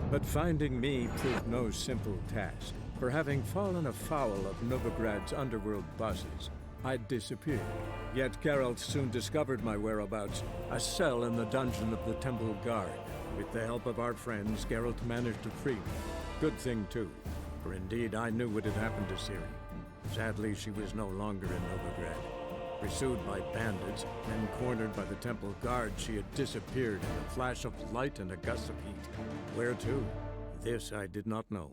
But finding me proved no simple task. For having fallen afoul of Novigrad's underworld bosses, I disappeared. Yet Geralt soon discovered my whereabouts, a cell in the dungeon of the Temple Guard. With the help of our friends, Geralt managed to free me. Good thing too, for indeed I knew what had happened to Ciri. Sadly, she was no longer in Novigrad. Pursued by bandits, then cornered by the Temple Guard, she had disappeared in a flash of light and a gust of heat. Where to? This I did not know.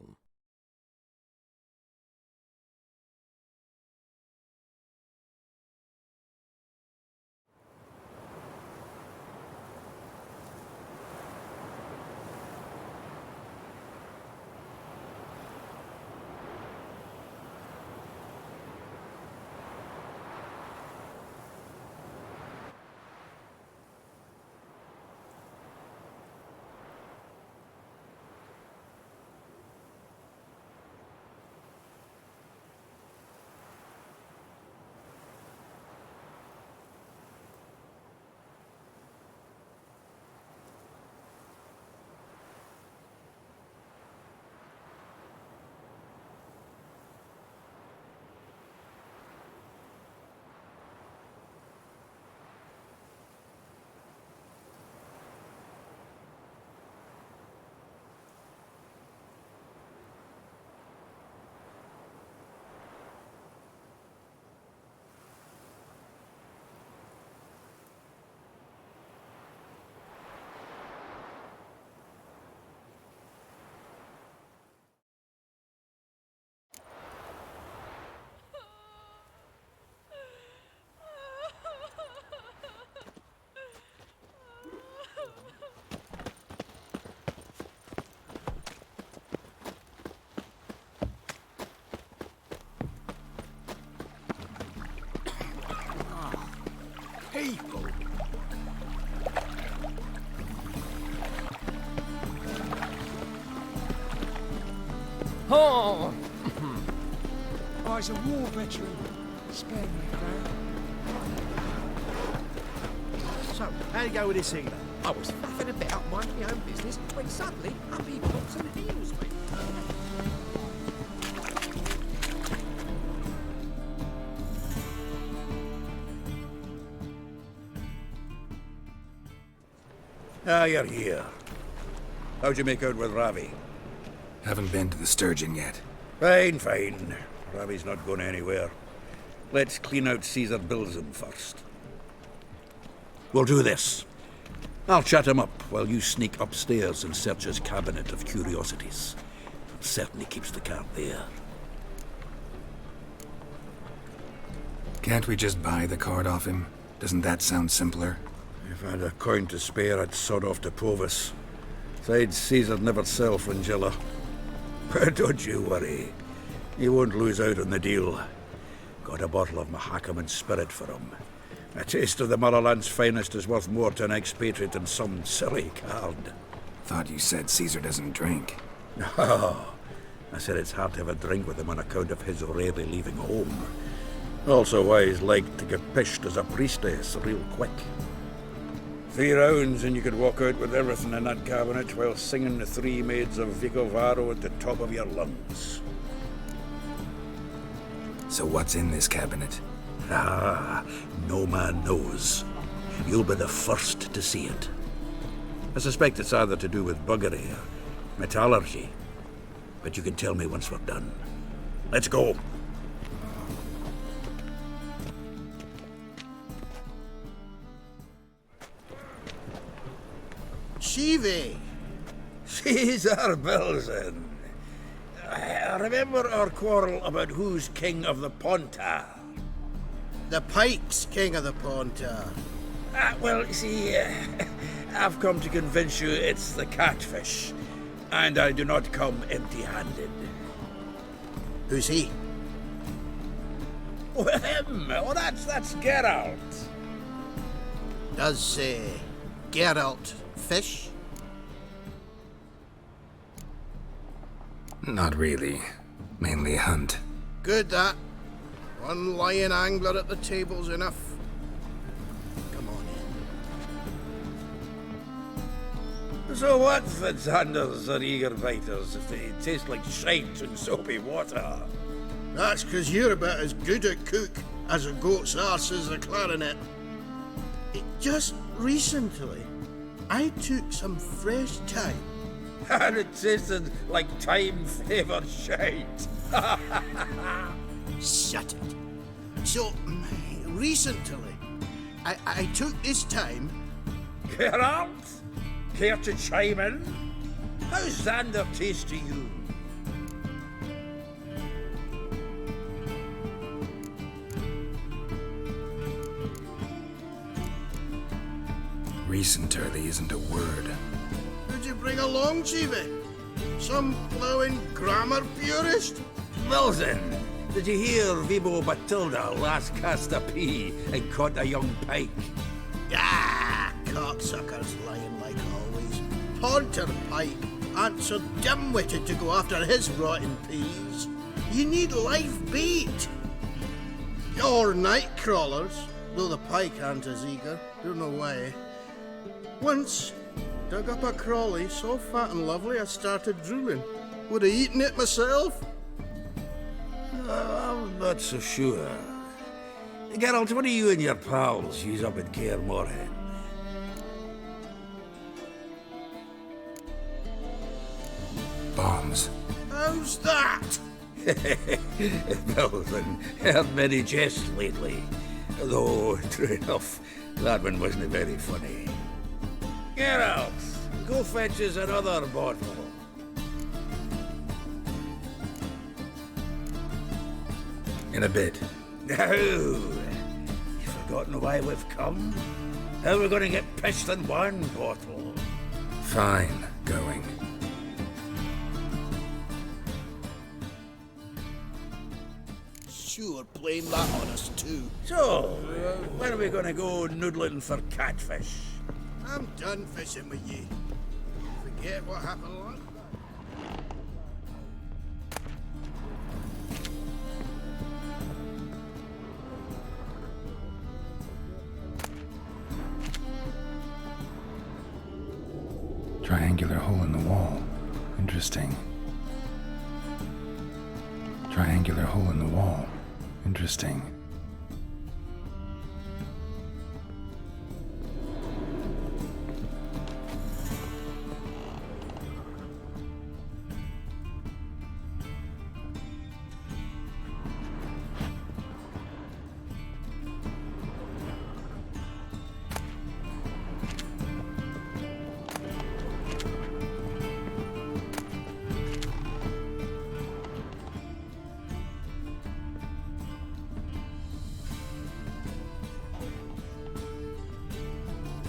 People! Oh! I was a war veteran. Spare me, Crown. So, how'd it go with this healer? I was faffing about minding my own business when suddenly up he pops and heals me. Ah, you're here. How'd you make out with Ravi? Haven't been to the Sturgeon yet. Fine, fine. Ravi's not going anywhere. Let's clean out Caesar Bilzin first. We'll do this. I'll chat him up while you sneak upstairs and search his cabinet of curiosities. Certainly keeps the cart there. Can't we just buy the card off him? Doesn't that sound simpler? If I had a coin to spare, I'd sod off to Provis. Besides, Caesar'd never sell Fringilla. But don't you worry. He won't lose out on the deal. Got a bottle of Mahakaman spirit for him. A taste of the motherland's finest is worth more to an expatriate than some silly card. Thought you said Caesar doesn't drink. No. I said it's hard to have a drink with him on account of his rarely leaving home. Also why he's like to get pished as a priestess real quick. 3 rounds and you could walk out with everything in that cabinet while singing the 3 Maids of Vicovaro at the top of your lungs. So what's in this cabinet? Ah, no man knows. You'll be the first to see it. I suspect it's either to do with buggery or metallurgy. But you can tell me once we're done. Let's go. Shivi! Caesar Bilzin. Remember our quarrel about who's king of the Pontar? The Pike's king of the Pontar. Well, you see, I've come to convince you it's the catfish. And I do not come empty-handed. Who's he? Well, him. Oh, that's Geralt. Does, Geralt fish? Not really. Mainly hunt. Good, that. One lion angler at the table's enough. Come on So what's the Xanders or eager biters if they taste like shite and soapy water? That's 'cause you're about as good a cook as a goat's arse is a clarinet. Just recently, I took some fresh thyme. And it tasted like time-favoured shite. Shut it. So, recently, I took this time. Geralt? Care to chime in? How's Xander taste to you? Recenterly isn't a word. Who'd you bring along, Chiefy? Some blowing grammar purist? Wilson, did you hear Vibo Batilda last cast a pea and caught a young pike? Ah, cocksuckers lying like always. Ponter Pike aren't so dim-witted to go after his rotten peas. You need live bait. Or night crawlers, though the pike aren't as eager. Don't know why. Once, dug up a crawly so fat and lovely I started drooling. Would have eaten it myself. I'm not so sure. Geralt, what do you and your pals use up at Kaer Morhen? Bombs. How's that? Wilson, heard many jests lately. Though, true enough, that one wasn't very funny. Geralt, go fetch us another bottle. In a bit. Now, you forgotten why we've come? How we're going to get pissed in one bottle? Fine, going. Sure, blame that on us too. So, when are we going to go noodling for catfish? I'm done fishing with ye. Forget what happened last night. Triangular hole in the wall. Interesting. Triangular hole in the wall. Interesting.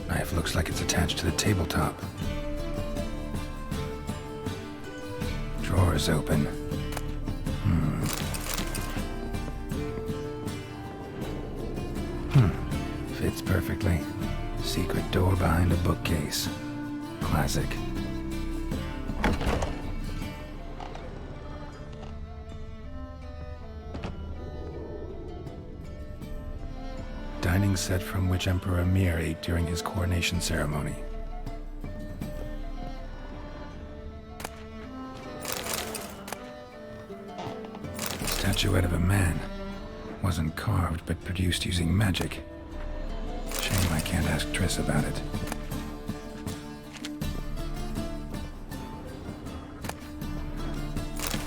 Knife looks like it's attached to the tabletop. Drawer's open. Fits perfectly. Secret door behind a bookcase. Classic. Dining set from which Emperor Emir ate during his coronation ceremony. Statuette of a man. Wasn't carved, but produced using magic. Shame I can't ask Triss about it.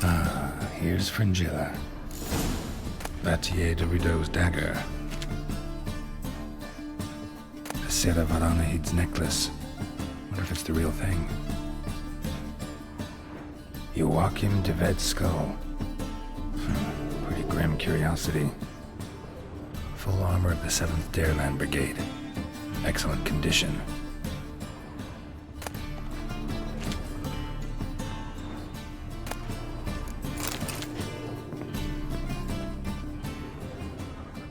Ah, here's Fringilla. Batier de Rideau's dagger. Sarah Varanahid's necklace. Wonder if it's the real thing. Joachim de Ved's skull. Pretty grim curiosity. Full armor of the 7th Dareland Brigade. Excellent condition.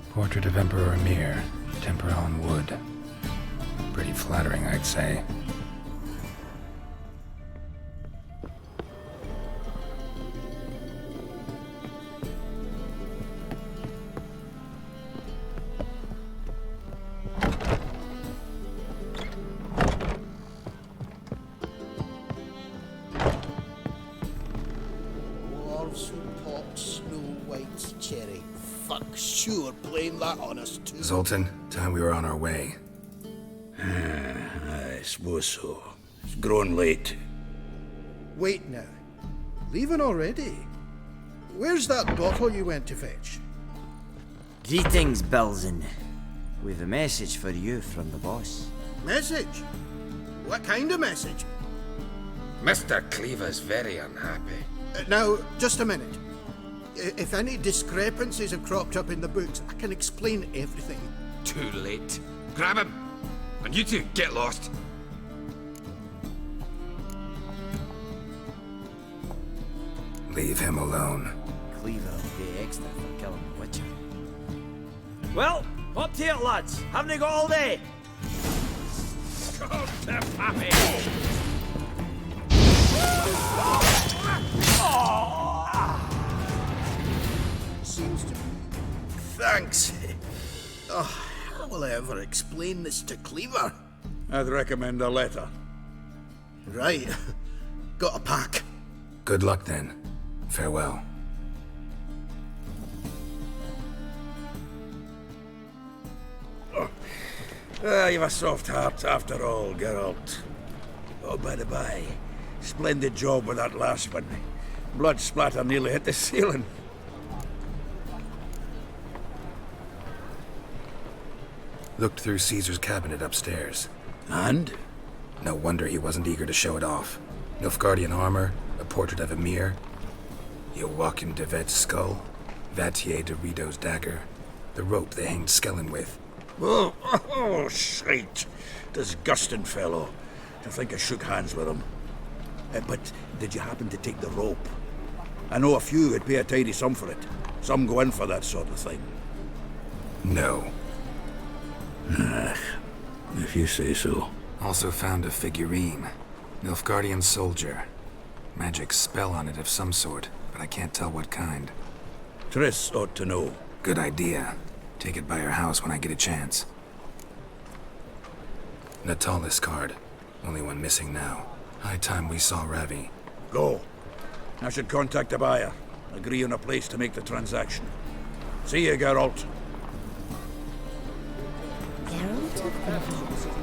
Portrait of Emperor Emir. Tempera on wood. Pretty flattering, I'd say. sure playing that on us too. Zoltan, time we were on our way. I suppose so. It's growing late. Wait now. Leaving already? Where's that bottle you went to fetch? Greetings, Belzen. We've a message for you from the boss. Message? What kind of message? Mr. Cleaver's very unhappy. Now, just a minute. If any discrepancies have cropped up in the books, I can explain everything. Too late. Grab him! And you two, get lost. Leave him alone. Cleaver will pay extra for killing the Witcher. Well, up to it, lads. Haven't you got all day? Come to Pappy! Seems to be. Thanks. Oh, how will I ever explain this to Cleaver? I'd recommend a letter. Right. Got a pack. Good luck then. Farewell. You've a soft heart after all, Geralt. Oh, by the by, splendid job with that last one. Blood splatter nearly hit the ceiling. Looked through Caesar's cabinet upstairs. And? No wonder he wasn't eager to show it off. Nilfgaardian armor, a portrait of Emir, Joachim de Vet's skull, Vatier de Rideau's dagger, the rope they hanged Skellen with. Shite. Disgusting fellow. To think I shook hands with him. But did you happen to take the rope? I know a few would pay a tidy sum for it. Some go in for that sort of thing. No. If you say so. Also found a figurine. Nilfgaardian soldier. Magic spell on it of some sort, but I can't tell what kind. Triss ought to know. Good idea. Take it by her house when I get a chance. Natalis card. Only one missing now. High time we saw Ravi. Go. I should contact the buyer. Agree on a place to make the transaction. See you, Geralt. Geralt of Rivia.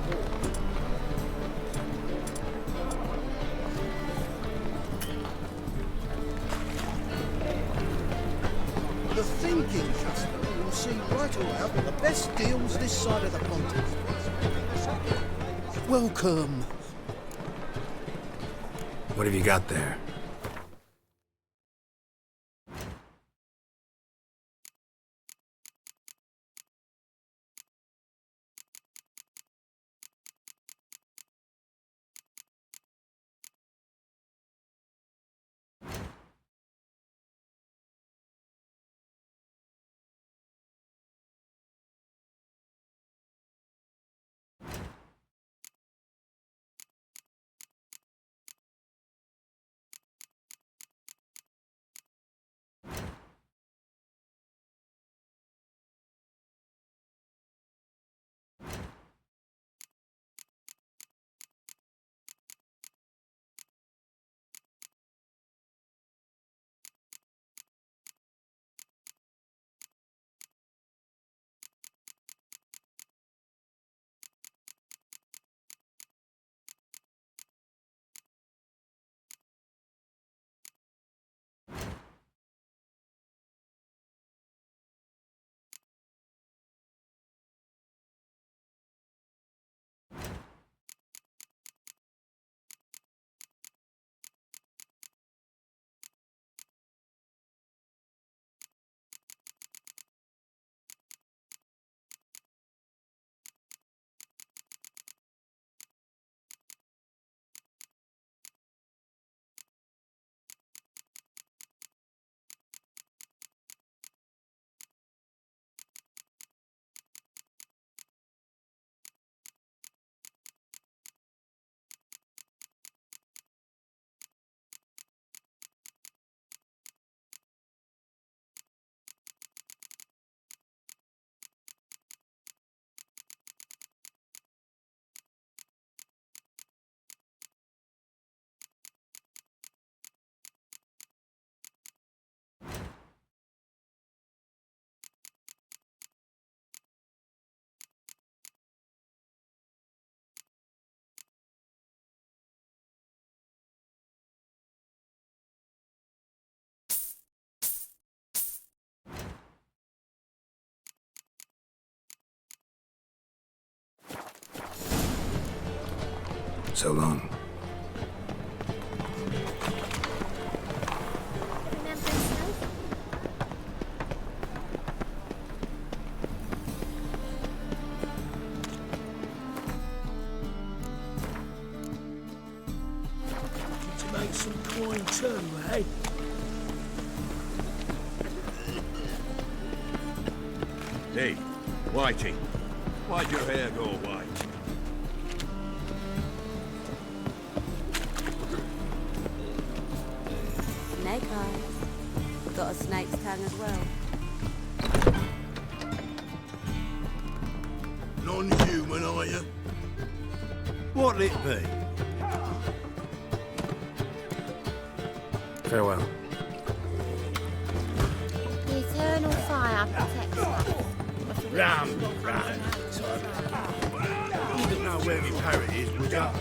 The thinking customer will see right away the best deals this side of the pond. Welcome. What have you got there? So long. Remember Snow? To make some coin too, eh? Hey, Whitey, why'd your hair go white? Snake eyes. Got a snake's tongue as well. Non-human, are you? What'll it be? Farewell. The eternal fire protects us. Ram. You don't know where my parrot is, would ya?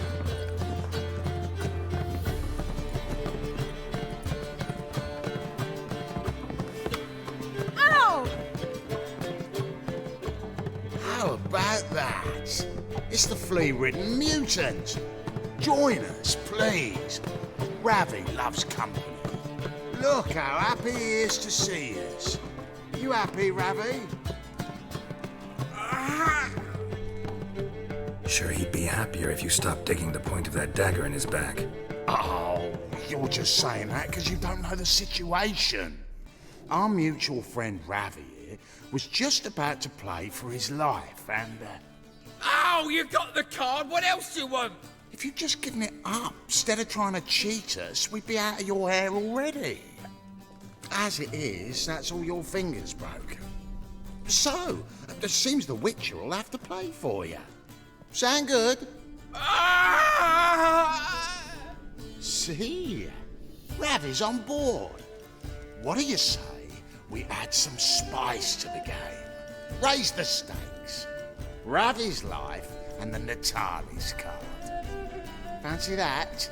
How about that? It's the flea-ridden mutant. Join us, please. Ravi loves company. Look how happy he is to see us. You happy, Ravi? Sure, he'd be happier if you stopped digging the point of that dagger in his back. Oh, you're just saying that because you don't know the situation. Our mutual friend Ravi here was just about to play for his life and... Oh, you got the card. What else do you want? if you'd just given it up instead of trying to cheat us, we'd be out of your hair already. As it is, that's all your fingers broken. So, it seems the Witcher will have to play for you. Sound good? See? Ravi's on board. What do you say we add some spice to the game? Raise the stakes. Ravi's life and the Natali's card. Fancy that?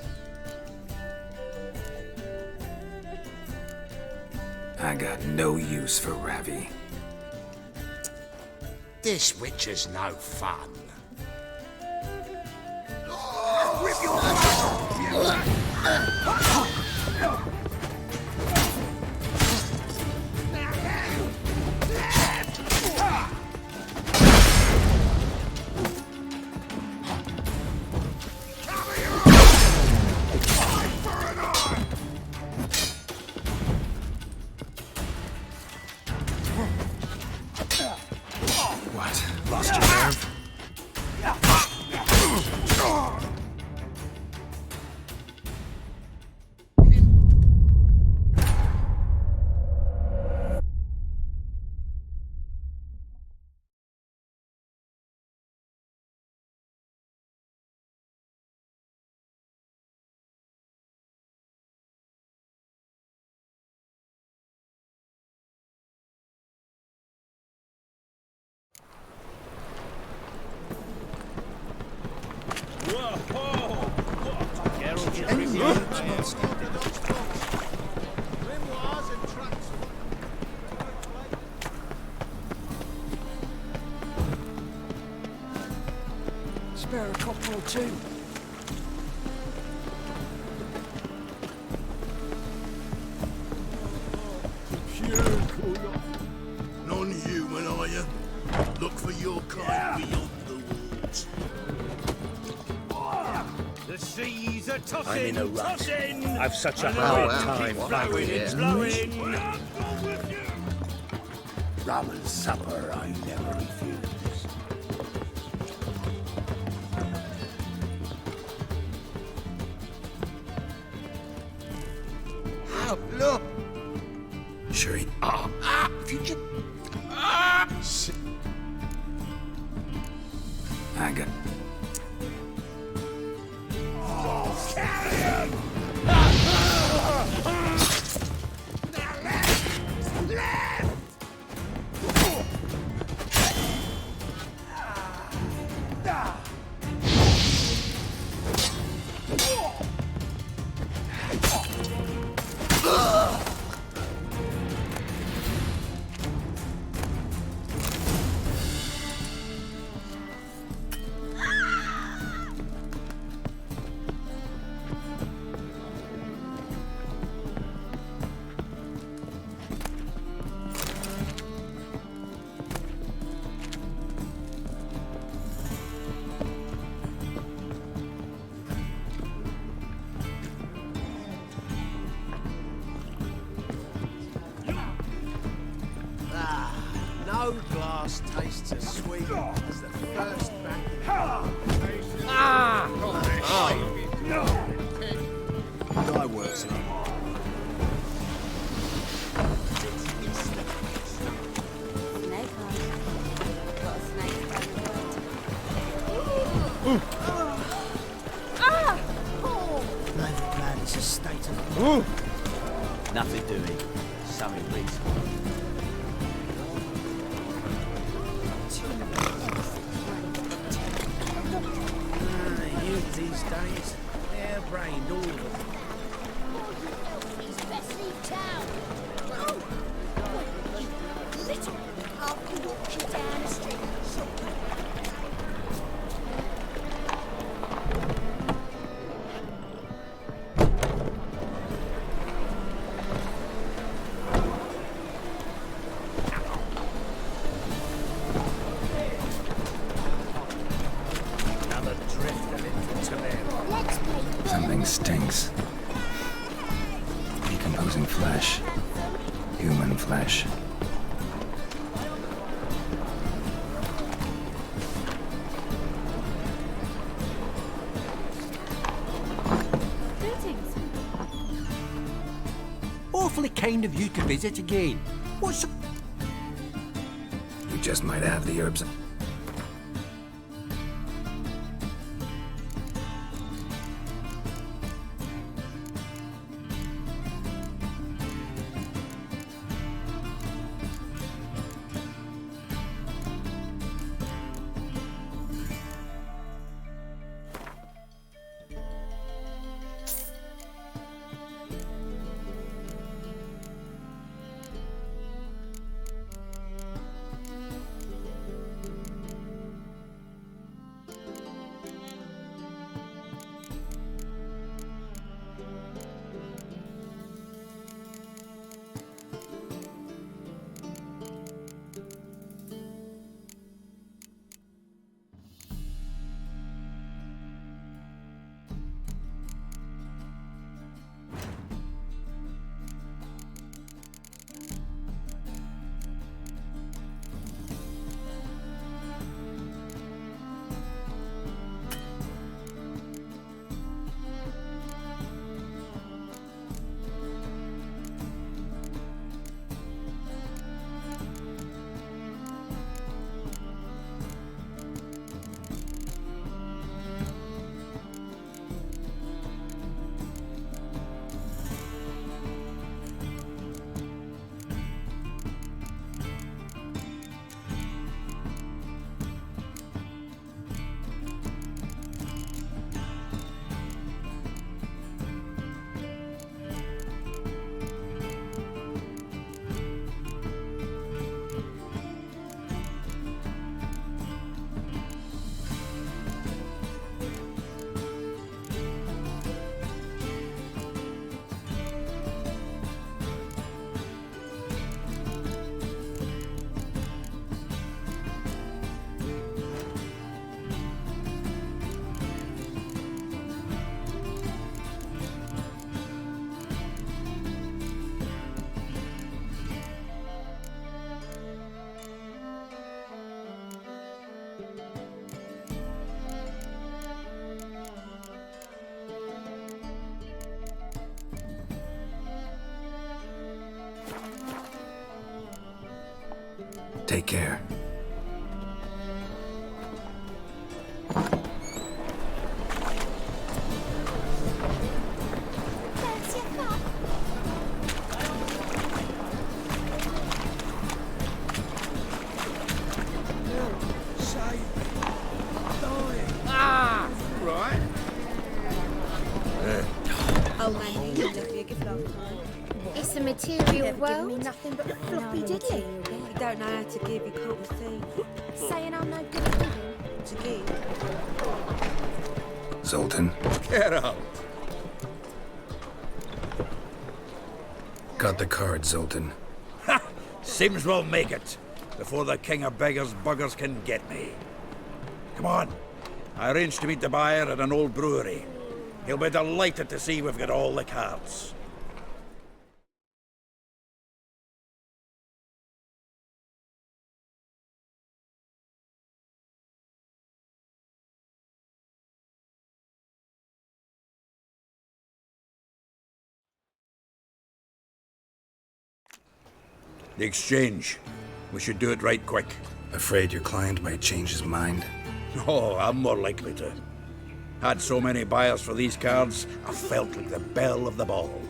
I got no use for Ravi. This Witcher's no fun. What? Lost your nerve? Spare a copper or two. Non-human, are you? Look for your kind beyond the walls. The seas are tossing, I'm in a rut. tossing. I've such a And the hard wind time keeps finding blowing, it. it's blowing. Rum and supper I never refuse. How? Look! Sure he... If you just... I got... No glass tastes as sweet as the first back. Die work, son. Snake eyes. Got a snake Novigrad is a state of... Nothing doing. Something reason. Youth these days, they're brained, all of them. Especially town. Oh, you little. I'll walk you down the street. Another drift of infantry. Let's play. Something stinks. Decomposing flesh. Human flesh. Greetings. Awfully kind of you to visit again. What's... You just might have the herbs. Take care. That's your cup. Save me. Dying. Right. Oh man, you left me a gift last time. It's a material Never given me world. nothing but Floppy diddly. You don't know how to give, you can't receive. Saying I'm no good at giving. To give. Zoltan, Get out. got the card, Zoltan. Seems we'll make it before the king of beggars buggers can get me. Come on. I arranged to meet the buyer at an old brewery. He'll be delighted to see we've got all the cards. The exchange. We should do it right quick. Afraid your client might change his mind? Oh, I'm more likely to. Had so many buyers for these cards, I felt like the belle of the ball.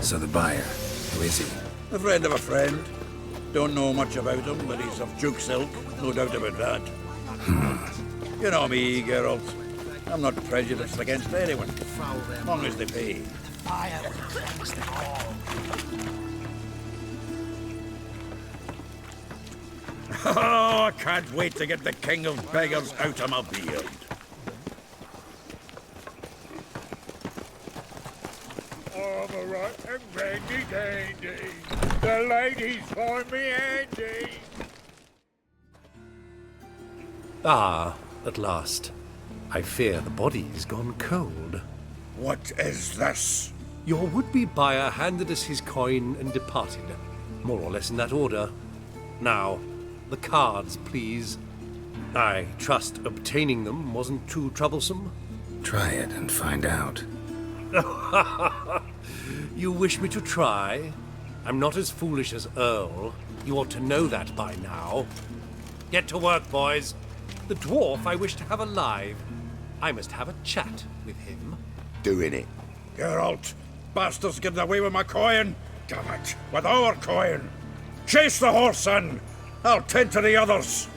So the buyer, who is he? A friend of a friend. Don't know much about him, but he's of Duke silk, no doubt about that. You know me, Geralt. I'm not prejudiced against anyone, as long as they pay. I have against them all. Oh, I can't wait to get the king of beggars out of my beard. All right and ready dandy. The ladies find me handy. Ah, at last. I fear the body's gone cold. What is this? Your would-be buyer handed us his coin and departed, more or less in that order. Now, the cards, please. I trust obtaining them wasn't too troublesome. Try it and find out. You wish me to try? I'm not as foolish as Earl. You ought to know that by now. Get to work, boys. The dwarf I wish to have alive. I must have a chat with him. Doing it. Geralt, bastards getting away with my coin. Damn it, with our coin. Chase the horse in. I'll tend to the others.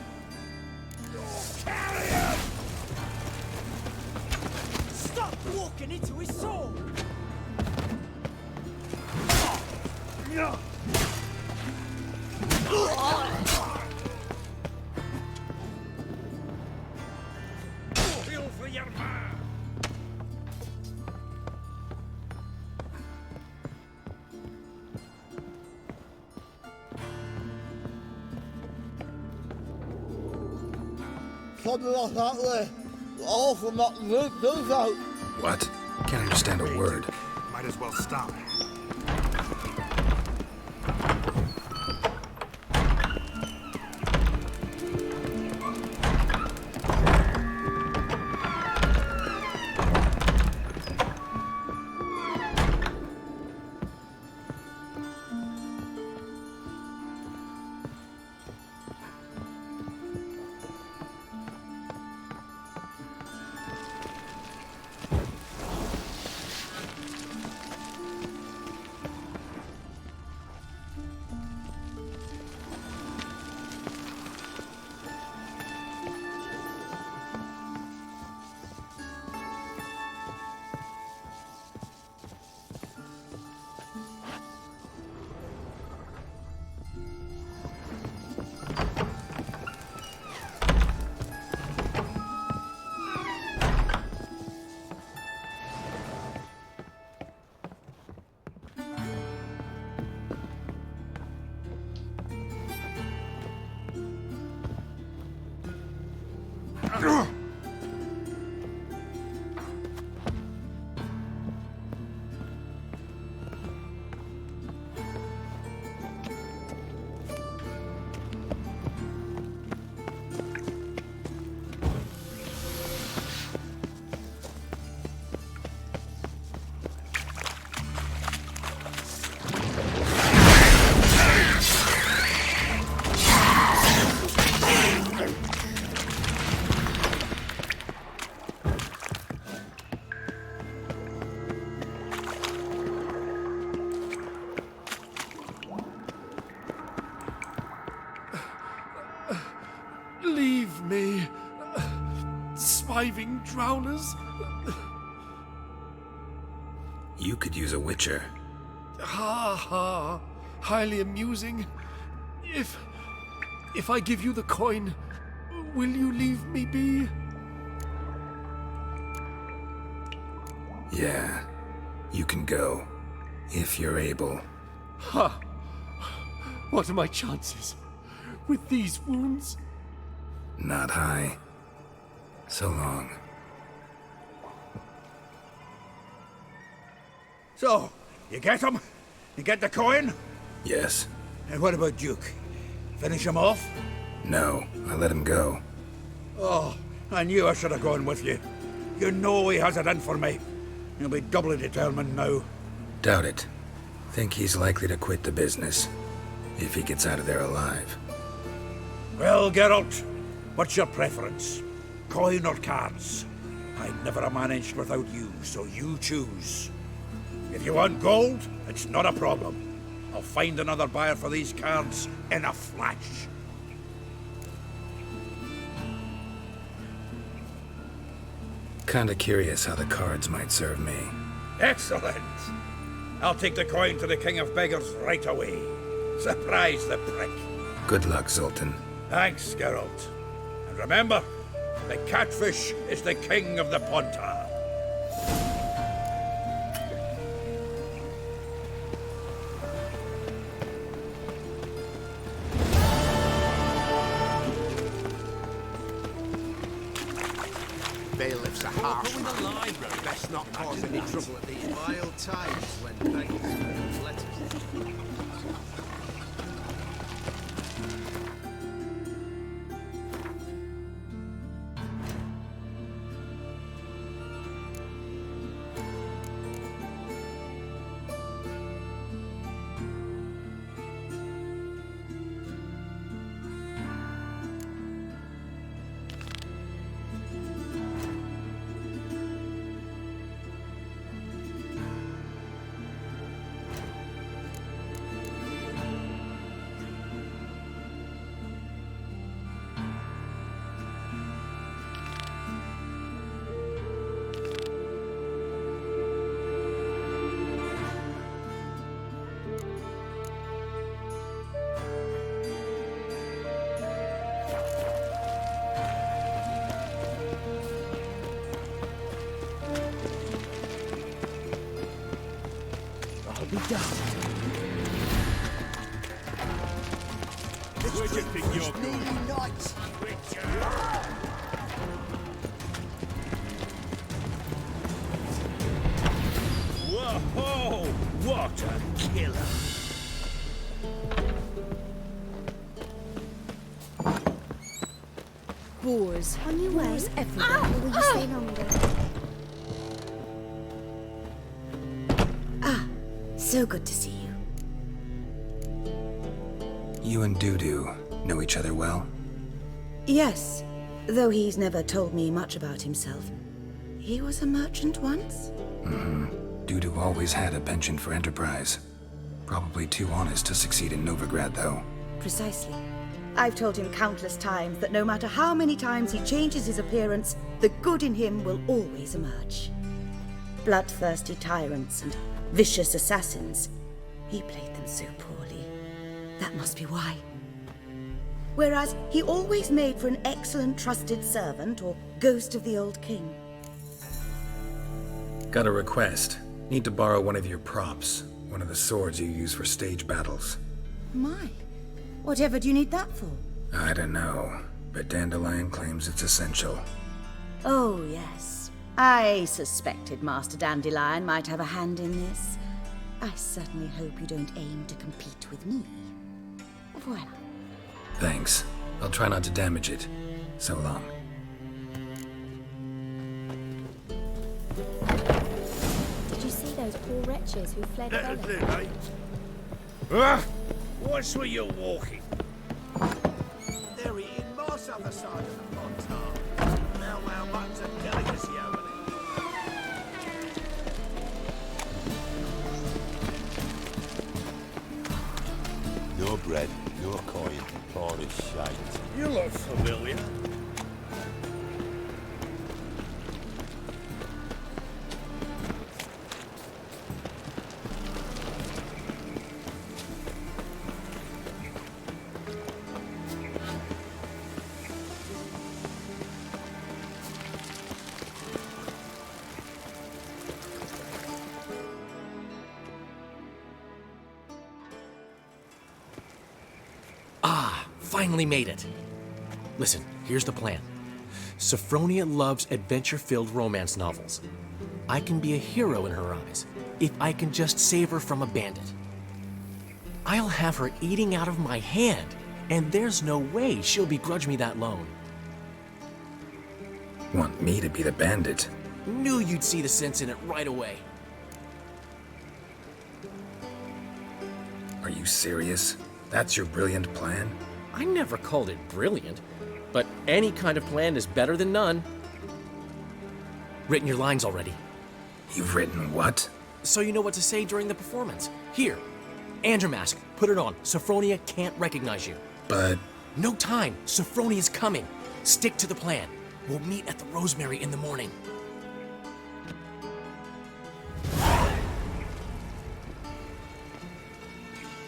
Stop walking into his soul! Feel for your man. Something like that way. All from that root does out. What? Can't understand a word. Might as well stop. Leave me, swiving drowners. You could use a witcher. Ha ha, highly amusing. If I give you the coin, will you leave me be? Yeah, you can go, if you're able. Ha! What are my chances with these wounds? Not high. So long. So, you get him? You get the coin? Yes. And what about Duke? Finish him off? No, I let him go. Oh, I knew I should have gone with you. You know he has it in for me. He'll be doubly determined now. Doubt it. Think he's likely to quit the business. If he gets out of there alive. Well, Geralt, what's your preference? Coin or cards? I'd never have managed without you, so you choose. If you want gold, it's not a problem. I'll find another buyer for these cards in a flash. Kinda curious how the cards might serve me. Excellent! I'll take the coin to the King of Beggars right away. Surprise the prick. Good luck, Zoltan. Thanks, Geralt. And remember, the catfish is the king of the Pontar. Bailiff's a harsh man. Best not cause any trouble at these wild times when beggars letters. Be done. Where do you think you're Nearly going? night. Whoa! What a killer! Boars. On your way? Boars everywhere. Or will you stay longer? So good to see you. You and Dudu know each other well? Yes, though he's never told me much about himself. He was a merchant once? Dudu always had a penchant for enterprise. Probably too honest to succeed in Novigrad, though. Precisely. I've told him countless times that no matter how many times he changes his appearance, the good in him will always emerge. Bloodthirsty tyrants and vicious assassins. He played them so poorly. That must be why. Whereas he always made for an excellent trusted servant or ghost of the old king. Got a request. Need to borrow one of your props. One of the swords you use for stage battles. My, whatever do you need that for? I don't know, but Dandelion claims it's essential. Oh, yes. I suspected Master Dandelion might have a hand in this. I certainly hope you don't aim to compete with me. Voilà. Thanks. I'll try not to damage it. So long. Did you see those poor wretches who fled That'll Velen? do, mate. Ah! What's where you're walking? They're eating moss on the side of the Pontar. Well, mutton's a delicacy over there. No bread, no coin, Polish shite. You look familiar. Finally made it. Listen, here's the plan. Sophronia loves adventure-filled romance novels. I can be a hero in her eyes if I can just save her from a bandit. I'll have her eating out of my hand, and there's no way she'll begrudge me that loan. Want me to be the bandit? Knew you'd see the sense in it right away. Are you serious? That's your brilliant plan? I never called it brilliant, but any kind of plan is better than none. Written your lines already. You've written what? So you know what to say during the performance. Here, and your mask. Put it on. Sophronia can't recognize you. But... No time. Sophronia's coming. Stick to the plan. We'll meet at the Rosemary in the morning.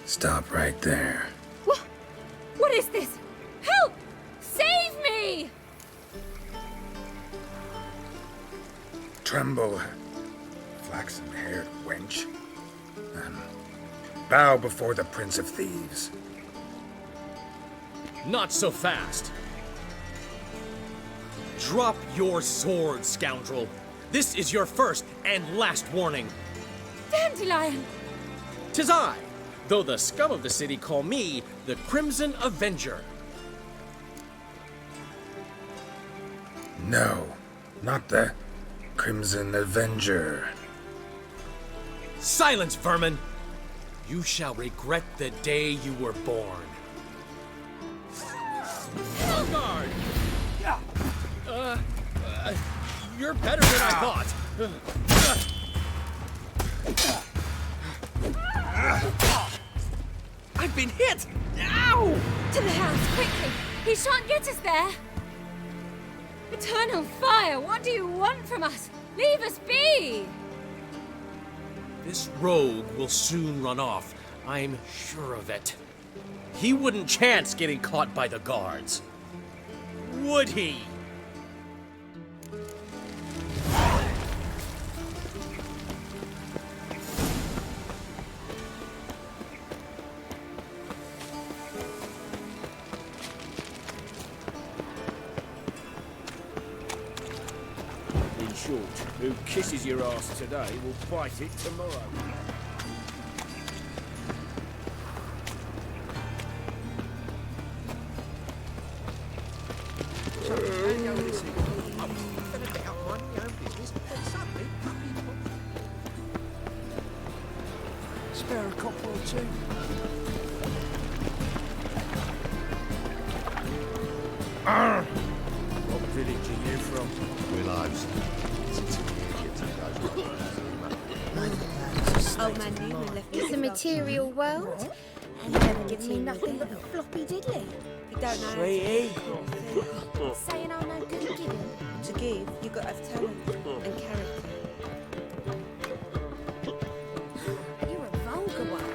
Stop right there. What is this? Help! Save me! Tremble, flaxen-haired wench. Bow before the Prince of Thieves. Not so fast. Drop your sword, scoundrel. This is your first and last warning. Dandelion! 'Tis I, though the scum of the city call me the Crimson Avenger. No, not the Crimson Avenger. Silence, vermin! You shall regret the day you were born. On guard! You're better than I thought. I've been hit! Ow! To the house, quickly! He shan't get us there! Eternal fire, what do you want from us? Leave us be! This rogue will soon run off. I'm sure of it. He wouldn't chance getting caught by the guards. Would he? In short, who kisses your ass today will bite it tomorrow. Spare a copper or two. What village are you from? Willows. Old man Newman left It's a material world, and he never gives me nothing but floppy diddly. You don't know. Sweetie. Saying I'm no good at giving. To give, you got to have talent and character. You're a vulgar one.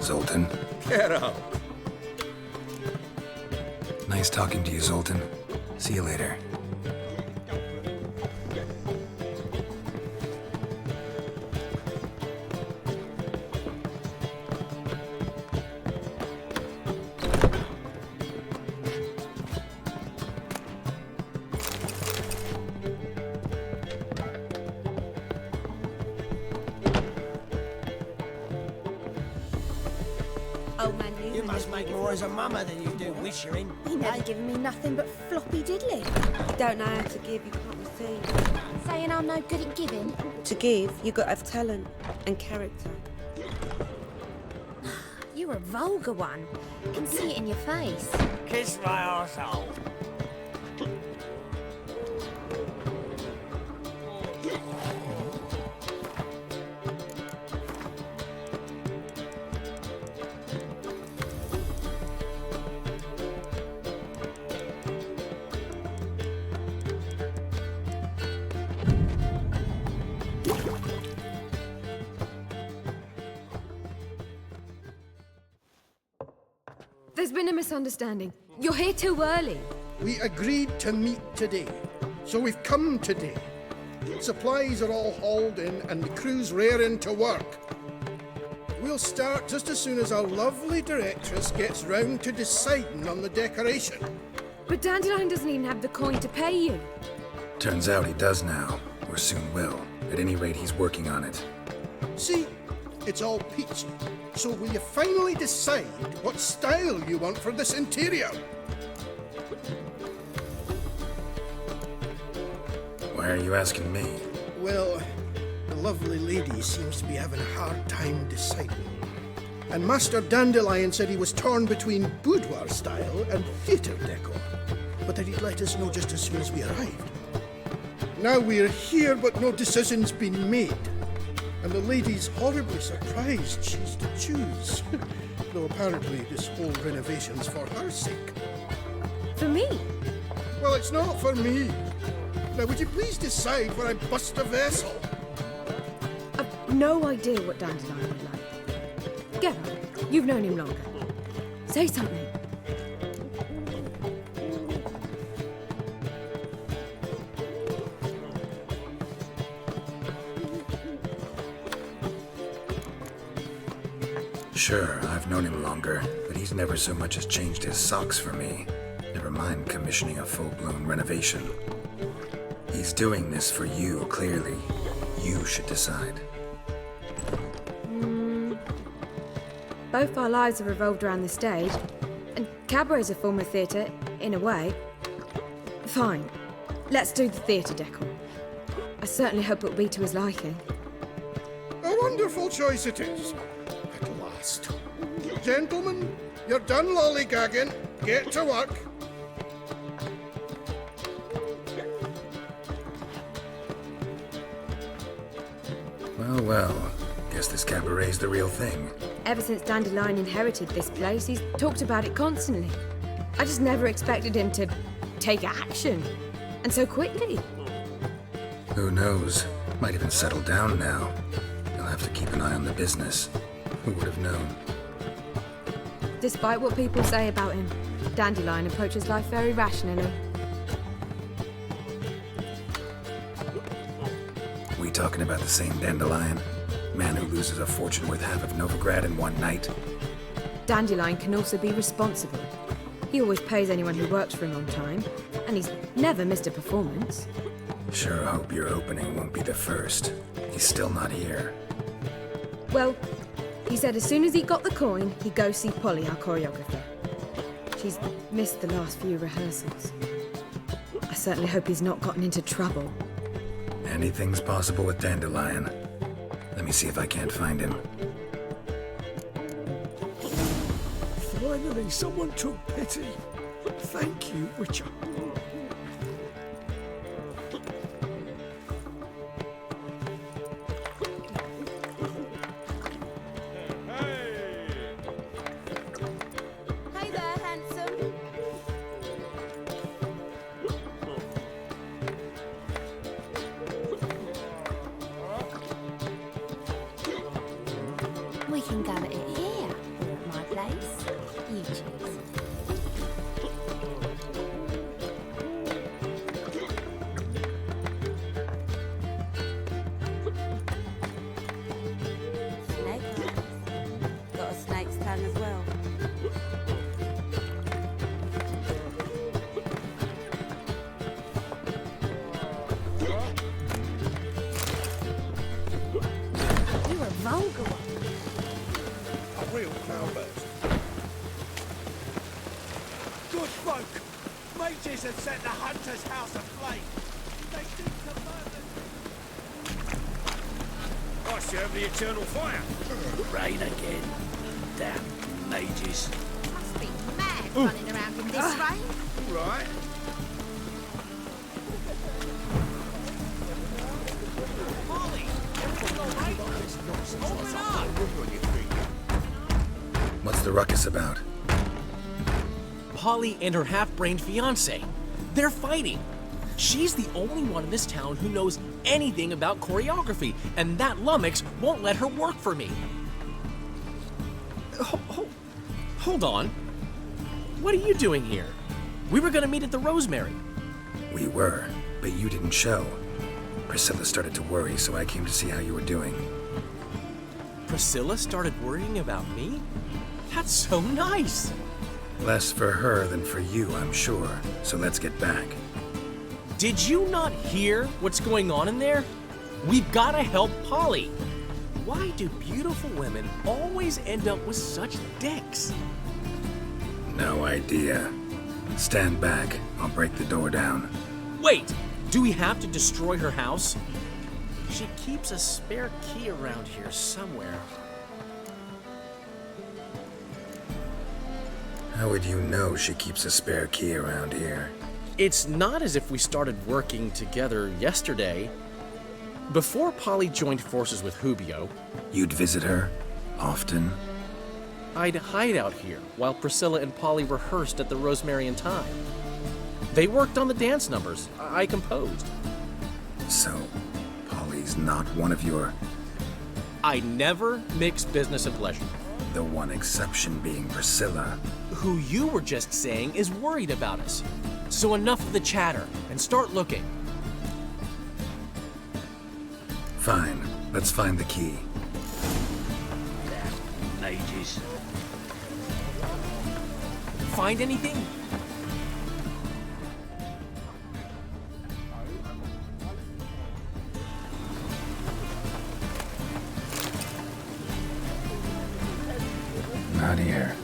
Zoltan. Get out. Nice talking to you, Zoltan. See you later. Old man Newman. You must make more as a mama than you do wishing. He never given me nothing but floppy diddly. You don't know how to give, you can't receive. Saying I'm no good at giving. To give, you got to have talent and character. You're a vulgar one. I can see it in your face. Kiss my arsehole. There's been a misunderstanding. You're here too early. We agreed to meet today, so we've come today. Supplies are all hauled in and the crew's raring to work. We'll start just as soon as our lovely directress gets round to deciding on the decoration. But Dandelion doesn't even have the coin to pay you. Turns out he does now, or soon will. At any rate, he's working on it. See, it's all peachy. So will you finally decide what style you want for this interior? Why are you asking me? Well, the lovely lady seems to be having a hard time deciding. And Master Dandelion said he was torn between boudoir style and theatre decor, but that he'd let us know just as soon as we arrived. Now we're here, but no decision's been made. And the lady's horribly surprised she's to choose. Though apparently this whole renovation's for her sake. For me? Well, it's not for me. Now, would you please decide where I bust a vessel? I've no idea what Dandelion would like. Geralt, you've known him longer. Say something. Sure, I've known him longer, but he's never so much as changed his socks for me. Never mind commissioning a full-blown renovation. He's doing this for you, clearly. You should decide. Both our lives have revolved around the stage, and cabaret's a form of theatre, in a way. Fine. Let's do the theatre decor. I certainly hope it'll be to his liking. A wonderful choice it is. At last. Gentlemen, you're done lollygagging. Get to work. Well, guess this cabaret's the real thing. Ever since Dandelion inherited this place, he's talked about it constantly. I just never expected him to take action. And so quickly. Who knows? Might even settle down now. He'll have to keep an eye on the business. Who would have known? Despite what people say about him, Dandelion approaches life very rationally. We talking about the same Dandelion? Man who loses a fortune worth half of Novigrad in one night? Dandelion can also be responsible. He always pays anyone who works for him on time, and he's never missed a performance. Sure hope your opening won't be the first. He's still not here. Well, he said as soon as he got the coin, he'd go see Polly, our choreographer. She's missed the last few rehearsals. I certainly hope he's not gotten into trouble. Anything's possible with Dandelion. Let me see if I can't find him. Finally, someone took pity. Thank you, Witcher. Hey there, handsome. We can go at it here, or at my place. You choose. Snake eyes. Got a snake's tongue as well. You're a vulgar one. A real cloudburst. Good folk! Mages have set the hunter's house aflame. They seek to murder... I serve the eternal fire. Rain again. Damn mages. Must be mad running around in this rain. All right. Molly! Everything all right? Open up! What's the ruckus about? Polly and her half-brained fiancé. They're fighting. She's the only one in this town who knows anything about choreography, and that lummox won't let her work for me. Hold on. What are you doing here? We were gonna meet at the Rosemary. We were, but you didn't show. Priscilla started to worry, so I came to see how you were doing. Priscilla started worrying about me? That's so nice! Less for her than for you, I'm sure. So let's get back. Did you not hear what's going on in there? We've gotta help Polly. Why do beautiful women always end up with such dicks? No idea. Stand back. I'll break the door down. Wait! Do we have to destroy her house? She keeps a spare key around here somewhere. How would you know she keeps a spare key around here? It's not as if we started working together yesterday. Before Polly joined forces with Hubio, You'd visit her? Often? I'd hide out here while Priscilla and Polly rehearsed at the Rosemary and Thyme. They worked on the dance numbers I composed. So, Polly's not one of your... I never mix business and pleasure. The one exception being Priscilla. Who you were just saying is worried about us. So enough of the chatter and start looking. Fine. Let's find the key. Ages. Find anything? Not here.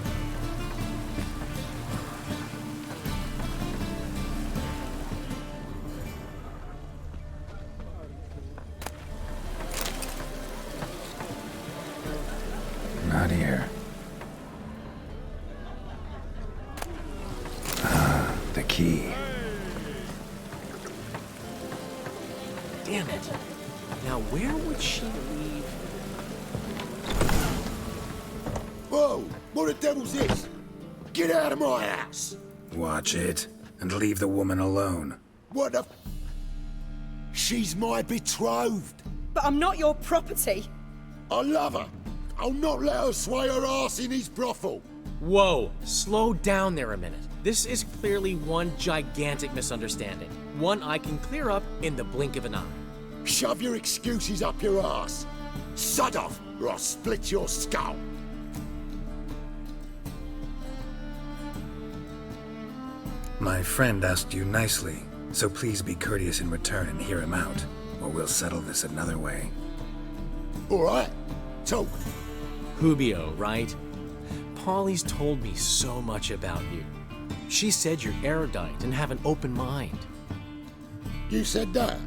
Not here. Ah, the key. Damn it. Now where would she leave? Whoa! What the devil's this? Get out of my house! Watch it, and leave the woman alone. What the... She's my betrothed. But I'm not your property. I love her. I'll not let her sway her ass in his brothel. Whoa, slow down there a minute. This is clearly one gigantic misunderstanding. One I can clear up in the blink of an eye. Shove your excuses up your ass. Sod off, or I'll split your skull. My friend asked you nicely, so please be courteous in return and hear him out, or we'll settle this another way. All right, talk. Hubio, right? Polly's told me so much about you. She said you're erudite and have an open mind. You said that?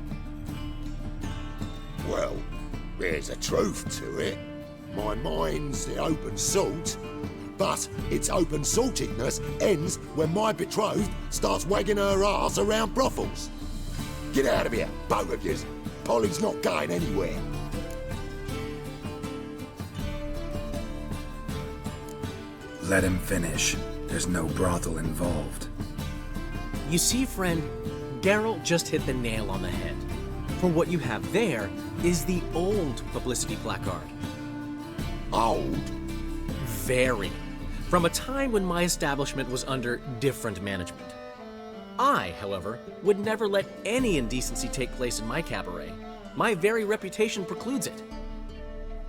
Well, there's a truth to it. My mind's the open salt, but its open saltedness ends when my betrothed starts wagging her ass around brothels. Get out of here, both of yous. Polly's not going anywhere. Let him finish. There's no brothel involved. You see, friend, Geralt just hit the nail on the head. For what you have there is the old publicity placard. Old? Very. From a time when my establishment was under different management. I, however, would never let any indecency take place in my cabaret. My very reputation precludes it.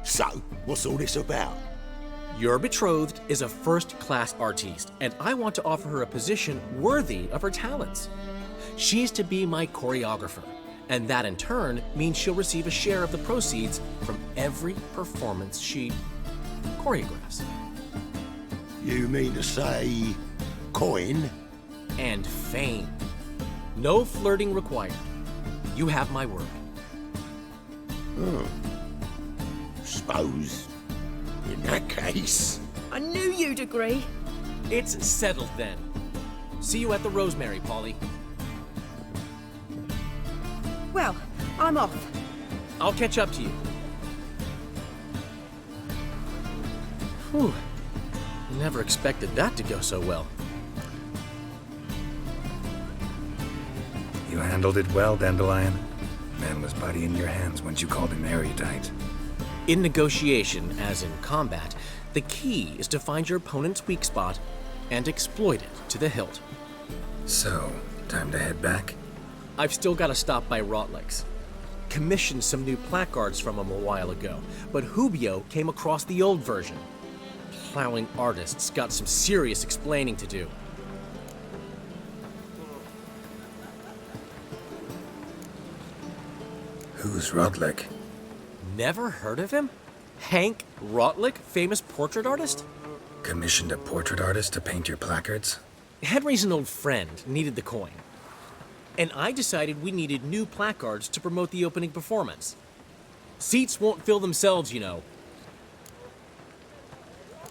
So, what's all this about? Your betrothed is a first-class artiste, and I want to offer her a position worthy of her talents. She's to be my choreographer, and that in turn means she'll receive a share of the proceeds from every performance she choreographs. You mean to say... coin? And fame. No flirting required. You have my word. Suppose... in that case... I knew you'd agree. It's settled then. See you at the Rosemary, Polly. Well, I'm off. I'll catch up to you. Whew. Never expected that to go so well. You handled it well, Dandelion. Man was body in your hands once you called him erudite. In negotiation, as in combat, the key is to find your opponent's weak spot and exploit it to the hilt. So, time to head back? I've still got to stop by Rotlick's. Commissioned some new placards from him a while ago, but Hubio came across the old version. Plowing artists got some serious explaining to do. Who's Rotlick? Never heard of him? Hank Rotlick, famous portrait artist? Commissioned a portrait artist to paint your placards? Henry's an old friend, needed the coin. And I decided we needed new placards to promote the opening performance. Seats won't fill themselves, you know.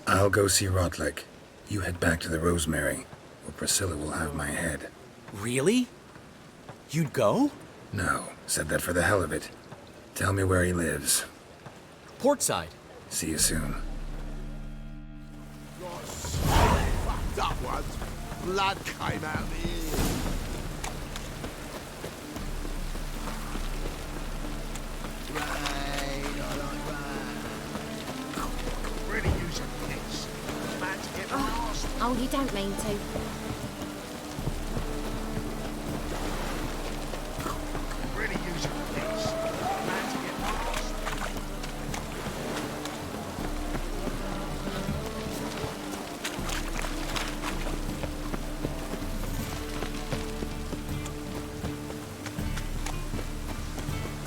I'll go see Rotlick. You head back to the Rosemary, where Priscilla will have my head. Really? You'd go? No, said that for the hell of it. Tell me where he lives. Portside. See you soon. Fucked up once. Blood came out of the ear. Rain, I like rain. Really using this. Man to get my arse. Oh, you don't mean to. Really using this. Man to get my arse.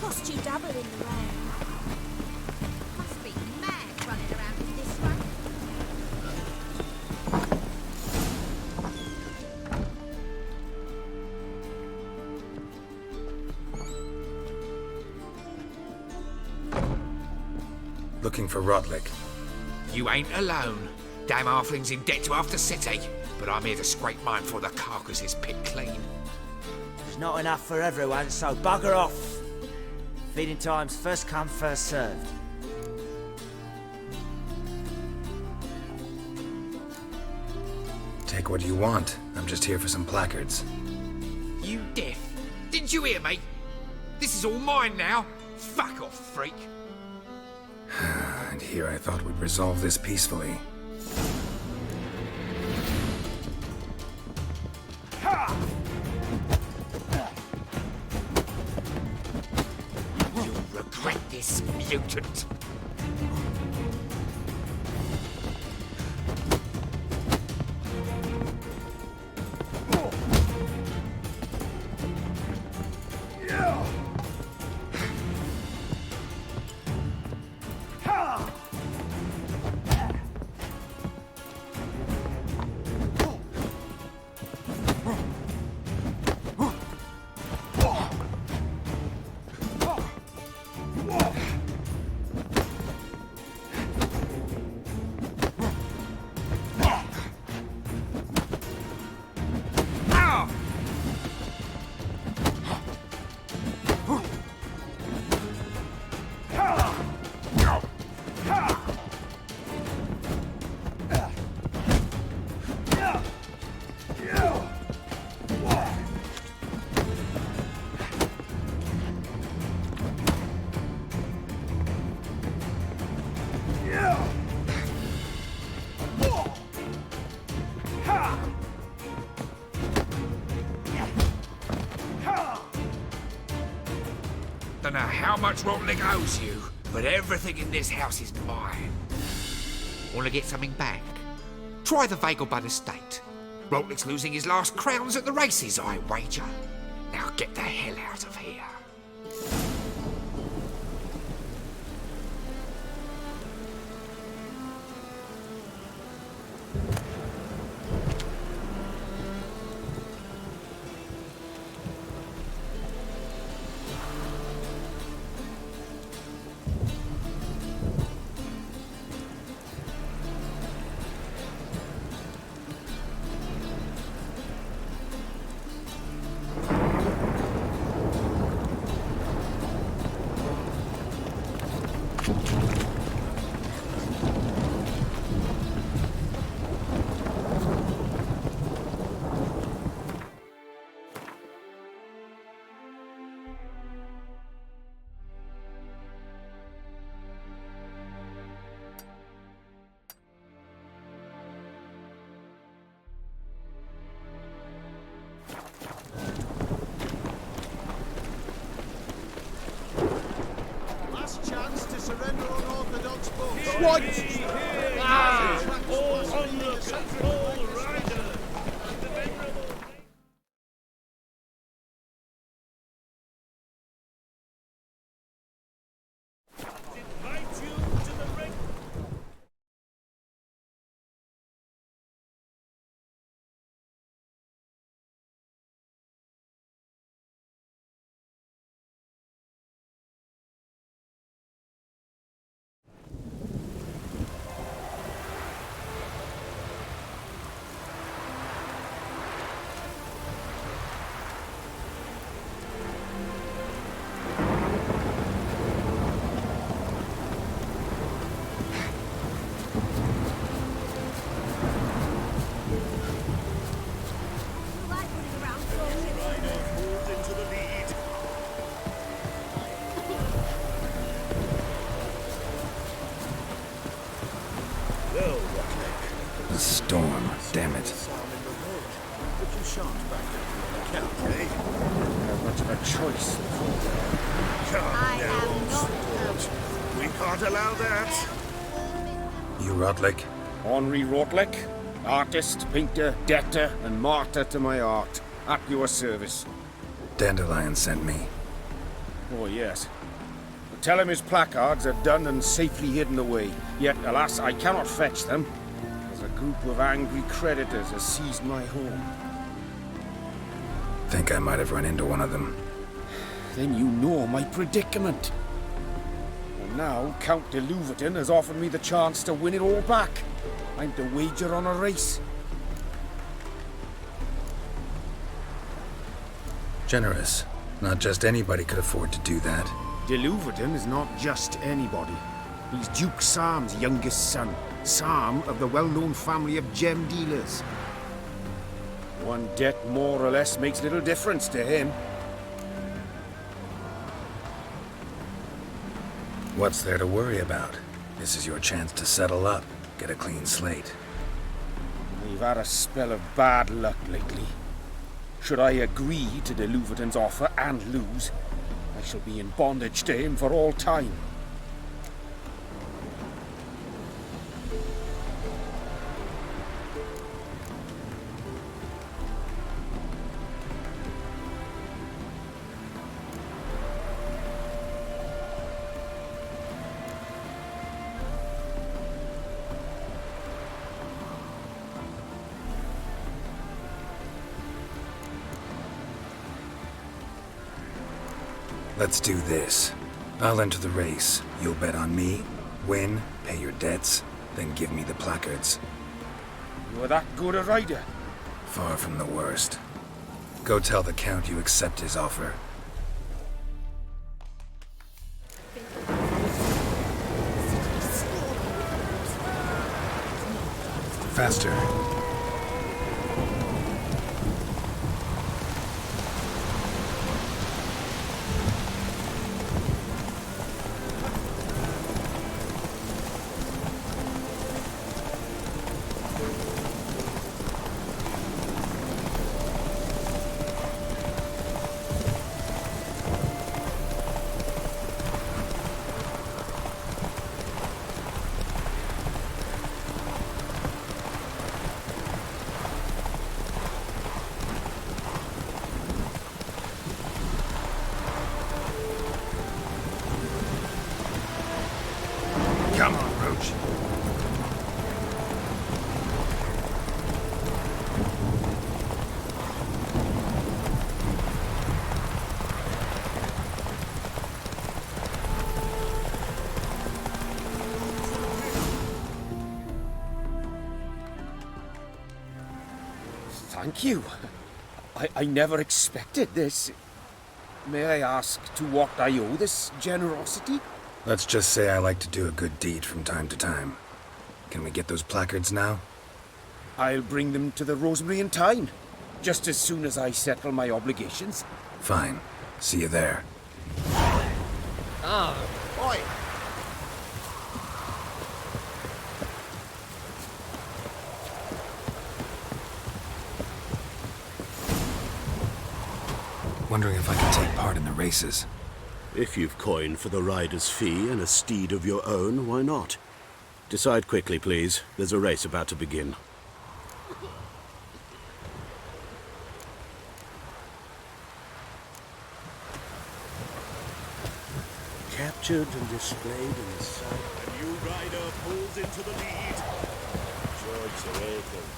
Cost you double in the rain. Must be mad running around with this one. Looking for Rotlick. You ain't alone. Damn halfling's in debt to half the city, but I'm here to scrape mine before the carcass is picked clean. There's not enough for everyone, so bugger off. Feeding time's first come, first served. Take what you want. I'm just here for some placards. You deaf? Didn't you hear me? This is all mine now. Fuck off, freak. And here I thought we'd resolve this peacefully. You'll regret this, mutant. Don't know how much Rotlick owes you, but everything in this house is mine. Want to get something back? Try the Vagelbud estate. Rotlick's losing his last crowns at the races, I wager. Now get the hell out of here. to surrender unorthodox books. What? All onlookers, all riders. The venerable invite you to the ring. The storm, damn it. But you shan't back up your account, eh? How much of a choice? Calm down, sport. We can't allow that. You Rotlick? Henri Rotlick, artist, painter, debtor, and martyr to my art. At your service. Dandelion sent me. Oh, yes. But tell him his placards are done and safely hidden away. Yet, alas, I cannot fetch them, as a group of angry creditors has seized my home. Think I might have run into one of them. Then you know my predicament. And now, Count de Louverton has offered me the chance to win it all back. I'm to wager on a race. Generous. Not just anybody could afford to do that. De Louverton is not just anybody. He's Duke Sam's youngest son. Sam of the well-known family of gem dealers. One debt more or less makes little difference to him. What's there to worry about? This is your chance to settle up, get a clean slate. We've had a spell of bad luck lately. Should I agree to de Louverton's offer and lose, I shall be in bondage to him for all time. Let's do this. I'll enter the race. You'll bet on me, win, pay your debts, then give me the placards. You're that good a rider? Far from the worst. Go tell the Count you accept his offer. Faster. Come on, Roach. Thank you. I never expected this. May I ask to what I owe this generosity? Let's just say I like to do a good deed from time to time. Can we get those placards now? I'll bring them to the Rosemary in time, just as soon as I settle my obligations. Fine. See you there. Oi! Wondering if I can take part in the races. If you've coin for the rider's fee and a steed of your own, why not? Decide quickly, please. There's a race about to begin. Captured and displayed in the sun. A new rider pulls into the lead. George welcome.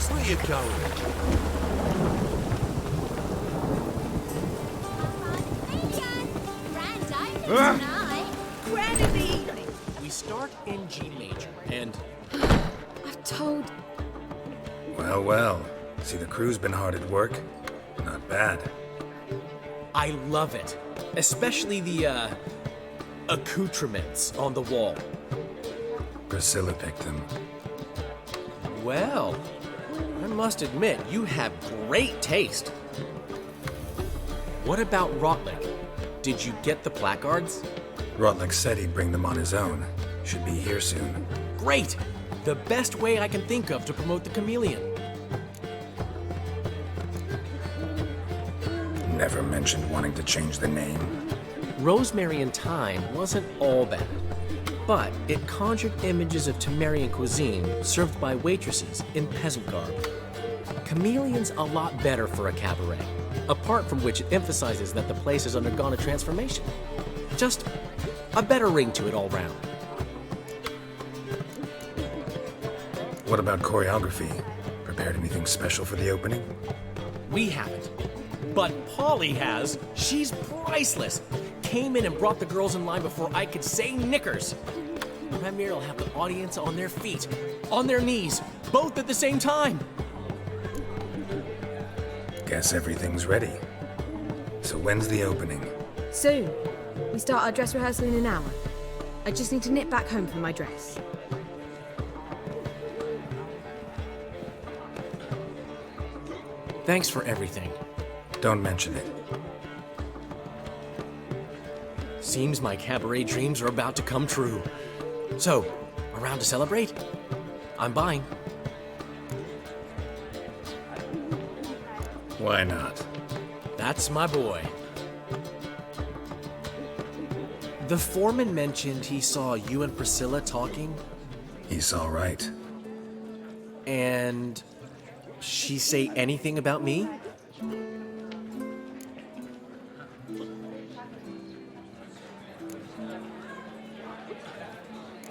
Where you going? We start in G major, and I've told... Well, well. See, the crew's been hard at work. Not bad. I love it. Especially the, accoutrements on the wall. Priscilla picked them. Well, I must admit, you have great taste. What about Rotlick? Did you get the placards? Rotlick said he'd bring them on his own. Should be here soon. Great! The best way I can think of to promote the chameleon. Never mentioned wanting to change the name. Rosemary and Thyme wasn't all bad, but it conjured images of Temerian cuisine served by waitresses in peasant garb. Chameleon's a lot better for a cabaret, apart from which it emphasizes that the place has undergone a transformation. Just a better ring to it all round. What about choreography? Prepared anything special for the opening? We haven't. But Polly has. She's priceless. Came in and brought the girls in line before I could say knickers. Premier will have the audience on their feet, on their knees, both at the same time. Guess everything's ready. So when's the opening? Soon. We start our dress rehearsal in an hour. I just need to nip back home for my dress. Thanks for everything. Don't mention it. Seems my cabaret dreams are about to come true. So, around to celebrate? I'm buying. Why not? That's my boy. The foreman mentioned he saw you and Priscilla talking. He's all right. And she say anything about me?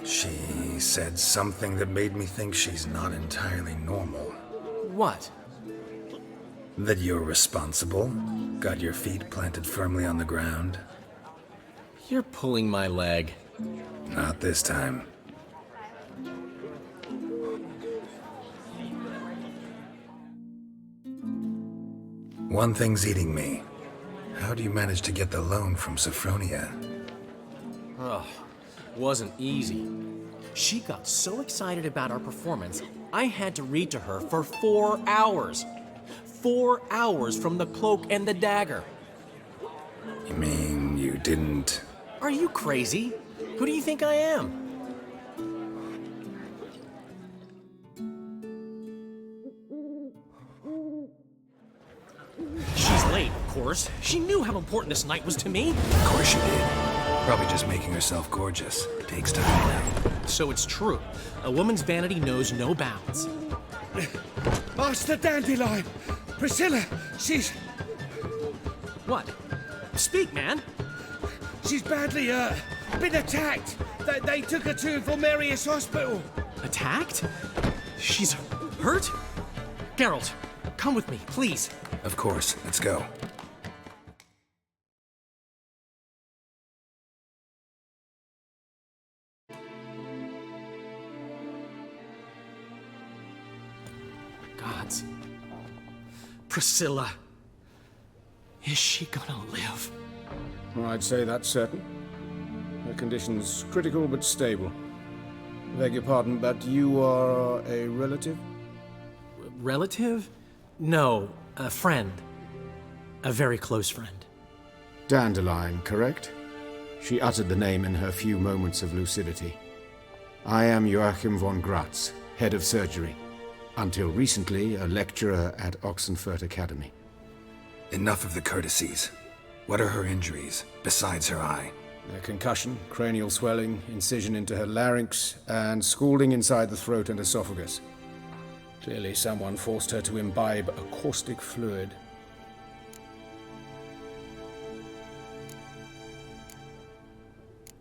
She said something that made me think she's not entirely normal. What? That you're responsible, got your feet planted firmly on the ground. You're pulling my leg. Not this time. One thing's eating me. How do you manage to get the loan from Sophronia? Ugh, wasn't easy. She got so excited about our performance, I had to read to her for 4 hours. 4 hours from the Cloak and the Dagger. You mean you didn't... Are you crazy? Who do you think I am? She's late, of course. She knew how important this night was to me. Of course she did. Probably just making herself gorgeous. Takes time now. So it's true. A woman's vanity knows no bounds. Master Dandelion! Priscilla, she's... What? Speak, man. She's badly, been attacked. They took her to Vulmerius Hospital. Attacked? She's hurt? Geralt, Come with me, please. Of course, let's go. Gods. Priscilla. Is she gonna live? Well, I'd say that's certain. Her condition's critical but stable. Beg your pardon, but you are a relative? Relative? No, a friend. A very close friend. Dandelion, correct? She uttered the name in her few moments of lucidity. I am Joachim von Gratz, head of surgery. Until recently, a lecturer at Oxenfurt Academy. Enough of the courtesies. What are her injuries, besides her eye? A concussion, cranial swelling, incision into her larynx, and scalding inside the throat and esophagus. Clearly someone forced her to imbibe a caustic fluid.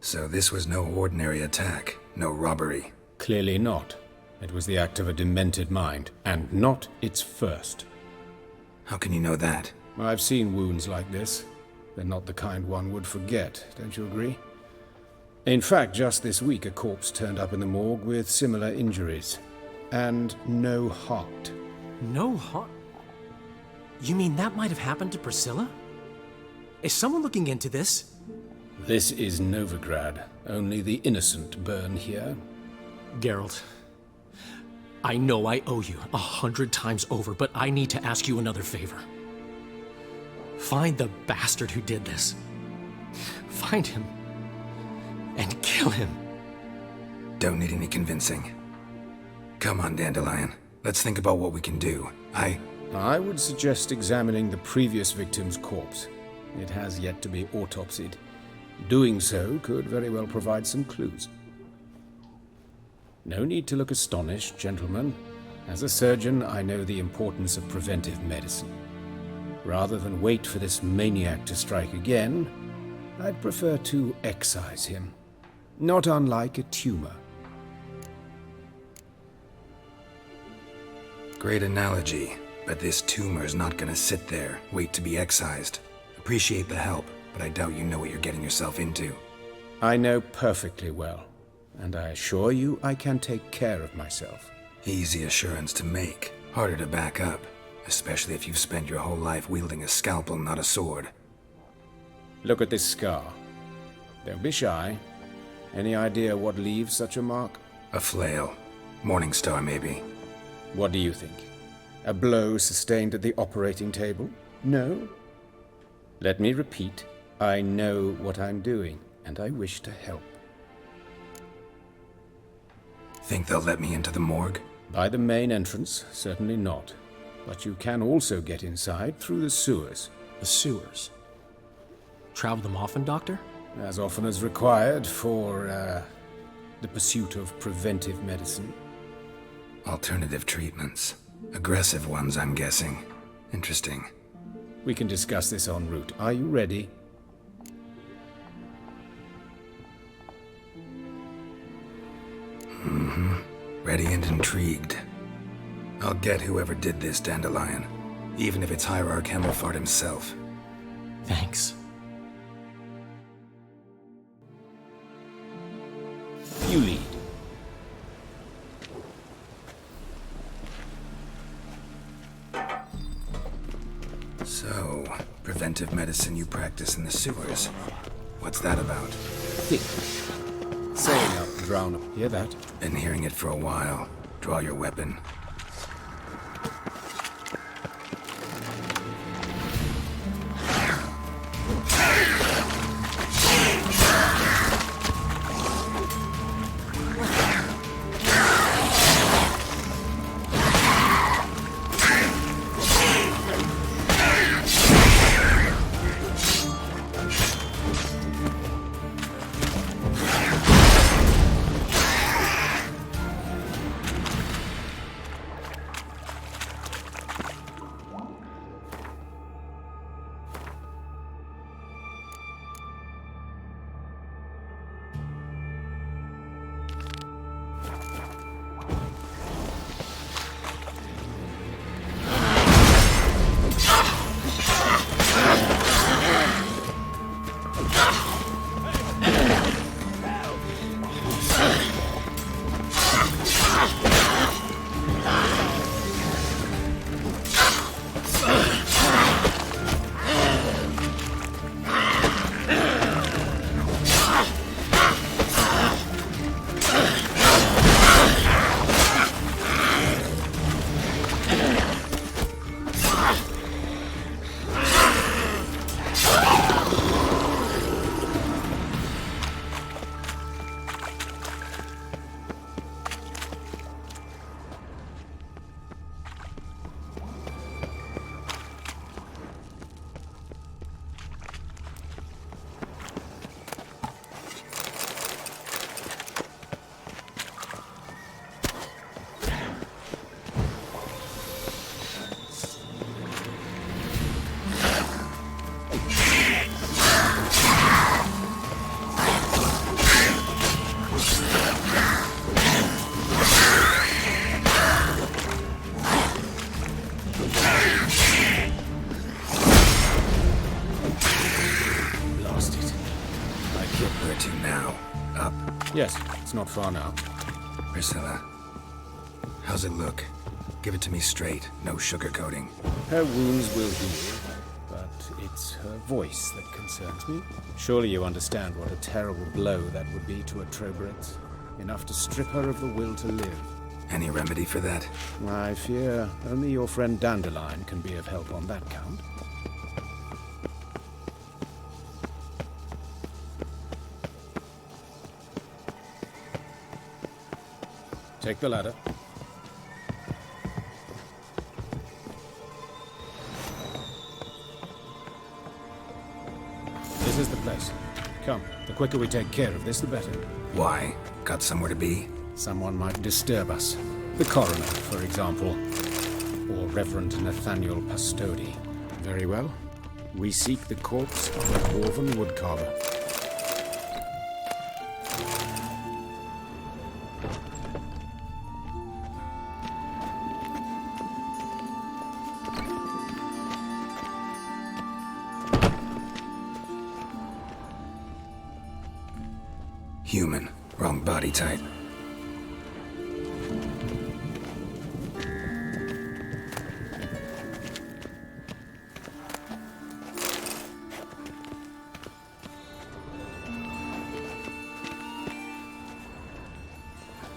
So this was no ordinary attack, no robbery. Clearly not. It was the act of a demented mind, and not its first. How can you know that? I've seen wounds like this. They're not the kind one would forget, don't you agree? In fact, just this week a corpse turned up in the morgue with similar injuries. And no heart. No heart? You mean that might have happened to Priscilla? Is someone looking into this? This is Novigrad. Only the innocent burn here. Geralt, I know I owe you 100 times over, but I need to ask you another favor. Find the bastard who did this. Find him. And kill him. Don't need any convincing. Come on, Dandelion. Let's think about what we can do. I would suggest examining the previous victim's corpse. It has yet to be autopsied. Doing so could very well provide some clues. No need to look astonished, gentlemen. As a surgeon, I know the importance of preventive medicine. Rather than wait for this maniac to strike again, I'd prefer to excise him. Not unlike a tumor. Great analogy, but this tumor's not gonna sit there, wait to be excised. Appreciate the help, but I doubt you know what you're getting yourself into. I know perfectly well, and I assure you I can take care of myself. Easy assurance to make, harder to back up, especially if you've spent your whole life wielding a scalpel, not a sword. Look at this scar. Don't be shy. Any idea what leaves such a mark? A flail. Morning Star, maybe. What do you think? A blow sustained at the operating table? No? Let me repeat. I know what I'm doing, and I wish to help. Think they'll let me into the morgue? By the main entrance, certainly not. But you can also get inside through the sewers. The sewers? Travel them often, Doctor? As often as required for, the pursuit of preventive medicine. Alternative treatments. Aggressive ones, I'm guessing. Interesting. We can discuss this en route. Are you ready? Mm-hmm. Ready and intrigued. I'll get whoever did this, Dandelion. Even if it's Hierarch Hemmelfart himself. Thanks. You lead. So, preventive medicine you practice in the sewers. What's that about? Think. Saying up, drown up. Hear that? Been hearing it for a while. Draw your weapon. Lost it. I killed where to now? Up? Yes, it's not far now. Priscilla. How's it look? Give it to me straight, no sugarcoating. Her wounds will heal, but it's her voice that concerns me. Surely you understand what a terrible blow that would be to a Troberet. Enough to strip her of the will to live. Any remedy for that? I fear only your friend Dandelion can be of help on that count. Take the ladder. This is the place. Come, the quicker we take care of this, the better. Why? Got somewhere to be? Someone might disturb us. The coroner, for example. Or Reverend Nathaniel Pastodi. Very well. We seek the corpse of a dwarven woodcarver. Human. Wrong body type.